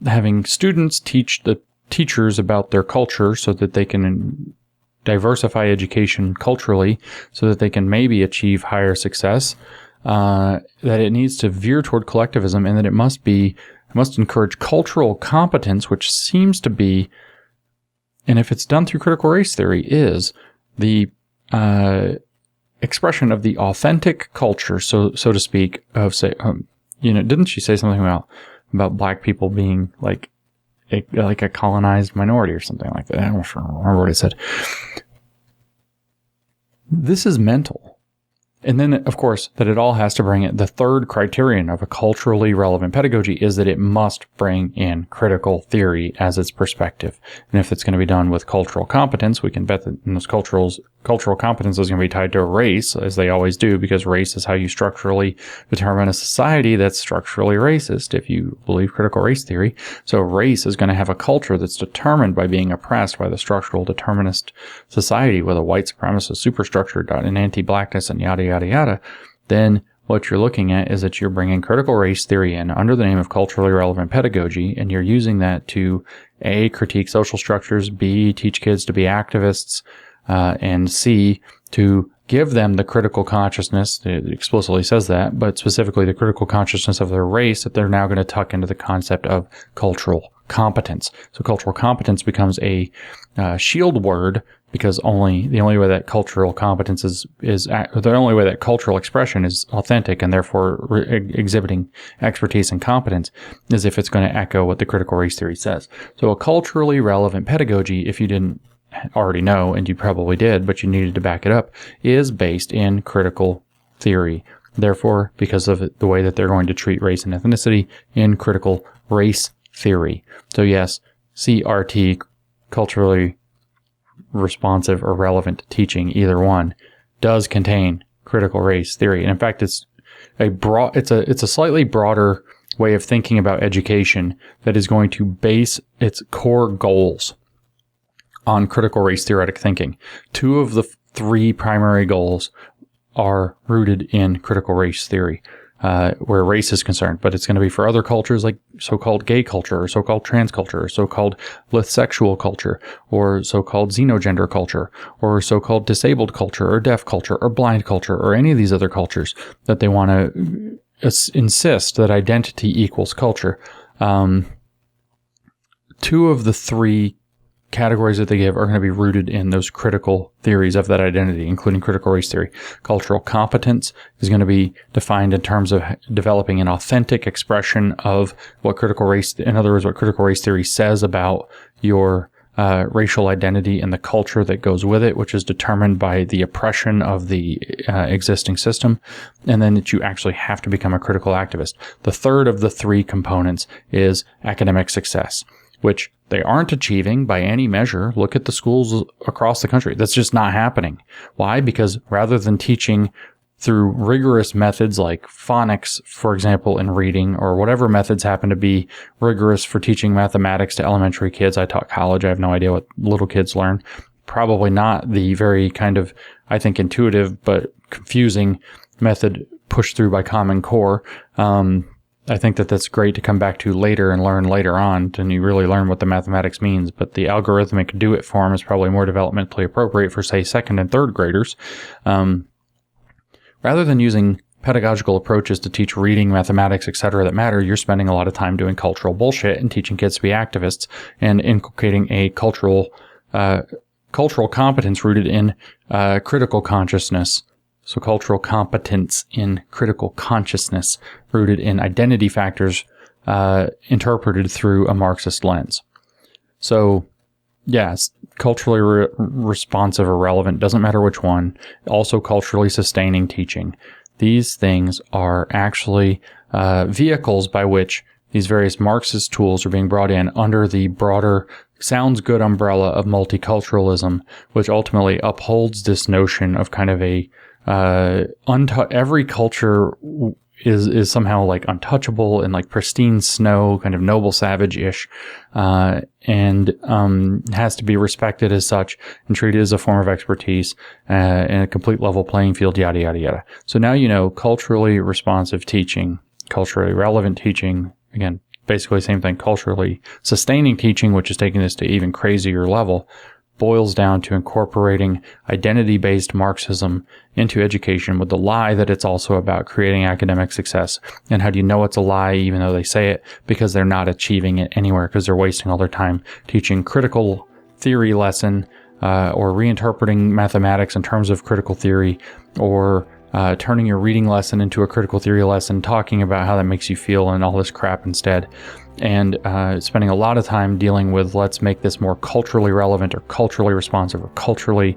having students teach the teachers about their culture so that they can diversify education culturally so that they can maybe achieve higher success, that it needs to veer toward collectivism, and that it must encourage cultural competence, which seems to be, and if it's done through critical race theory, is the expression of the authentic culture, so to speak, of say, didn't she say something about black people being like a colonized minority or something like that? I don't remember what it said. This is mental. And then, of course, that it all has to bring it. The third criterion of a culturally relevant pedagogy is that it must bring in critical theory as its perspective. And if it's going to be done with cultural competence, we can bet that those cultural competence is going to be tied to race, as they always do, because race is how you structurally determine a society that's structurally racist, if you believe critical race theory. So race is going to have a culture that's determined by being oppressed by the structural determinist society with a white supremacist superstructure and anti-blackness and yada, yada, yada. Then what you're looking at is that you're bringing critical race theory in under the name of culturally relevant pedagogy, and you're using that to A, critique social structures, B, teach kids to be activists, and C, to give them the critical consciousness. It explicitly says that, but specifically the critical consciousness of their race that they're now going to tuck into the concept of cultural competence. So cultural competence becomes a shield word, because the only way that cultural competence the only way that cultural expression is authentic and therefore exhibiting expertise and competence is if it's going to echo what the critical race theory says. So a culturally relevant pedagogy, if you didn't already know, and you probably did, but you needed to back it up, is based in critical theory. Therefore, because of the way that they're going to treat race and ethnicity, in critical race theory. So yes, CRT, culturally responsive or relevant teaching, either one, does contain critical race theory. And in fact, it's a slightly broader way of thinking about education that is going to base its core goals on critical race theoretic thinking. Two of the three primary goals are rooted in critical race theory, where race is concerned, but it's going to be for other cultures like so-called gay culture, or so-called trans culture, or so-called lithsexual culture, or so-called xenogender culture, or so-called disabled culture, or deaf culture, or blind culture, or any of these other cultures that they want to insist that identity equals culture. Two of the three categories that they give are going to be rooted in those critical theories of that identity, including critical race theory. Cultural competence is going to be defined in terms of developing an authentic expression of what critical race, in other words, what critical race theory says about your racial identity and the culture that goes with it, which is determined by the oppression of the existing system, and then that you actually have to become a critical activist. The third of the three components is academic success, which they aren't achieving by any measure. Look at the schools across the country. That's just not happening. Why? Because rather than teaching through rigorous methods like phonics, for example, in reading, or whatever methods happen to be rigorous for teaching mathematics to elementary kids. I taught college. I have no idea what little kids learn. probably not the very kind of, I think, intuitive but confusing method pushed through by Common Core. I think that that's great to come back to later and learn later on, and you really learn what the mathematics means. But the algorithmic do it form is probably more developmentally appropriate for, say, second and third graders. Rather than using pedagogical approaches to teach reading, mathematics, etc. that matter, you're spending a lot of time doing cultural bullshit and teaching kids to be activists and inculcating a cultural competence rooted in critical consciousness. So cultural competence in critical consciousness rooted in identity factors interpreted through a Marxist lens. So, yes, culturally responsive or relevant, doesn't matter which one. Also culturally sustaining teaching. These things are actually vehicles by which these various Marxist tools are being brought in under the broader, sounds good umbrella of multiculturalism, which ultimately upholds this notion of kind of a every culture is somehow like untouchable and like pristine snow, kind of noble savage-ish, and has to be respected as such and treated as a form of expertise and a complete level playing field, yada, yada, yada. So now you know culturally responsive teaching, culturally relevant teaching, again, basically same thing, culturally sustaining teaching, which is taking this to even crazier level, boils down to incorporating identity-based Marxism into education with the lie that it's also about creating academic success. And how do you know it's a lie even though they say it? Because they're not achieving it anywhere, because they're wasting all their time teaching critical theory lesson or reinterpreting mathematics in terms of critical theory, or turning your reading lesson into a critical theory lesson, talking about how that makes you feel and all this crap instead. And spending a lot of time dealing with, let's make this more culturally relevant or culturally responsive or culturally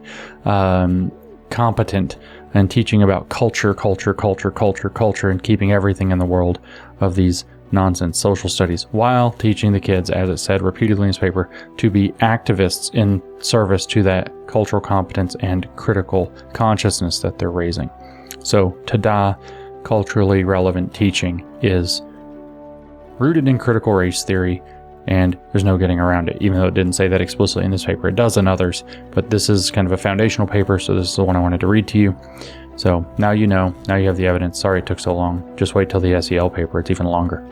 competent, and teaching about culture, and keeping everything in the world of these nonsense social studies, while teaching the kids, as it said repeatedly in this paper, to be activists in service to that cultural competence and critical consciousness that they're raising. So, ta-da, culturally relevant teaching is rooted in critical race theory, and there's no getting around it, even though it didn't say that explicitly in this paper. It does in others, but this is kind of a foundational paper, so this is the one I wanted to read to you. So now you know, now you have the evidence. Sorry it took so long. Just wait till the SEL paper, it's even longer.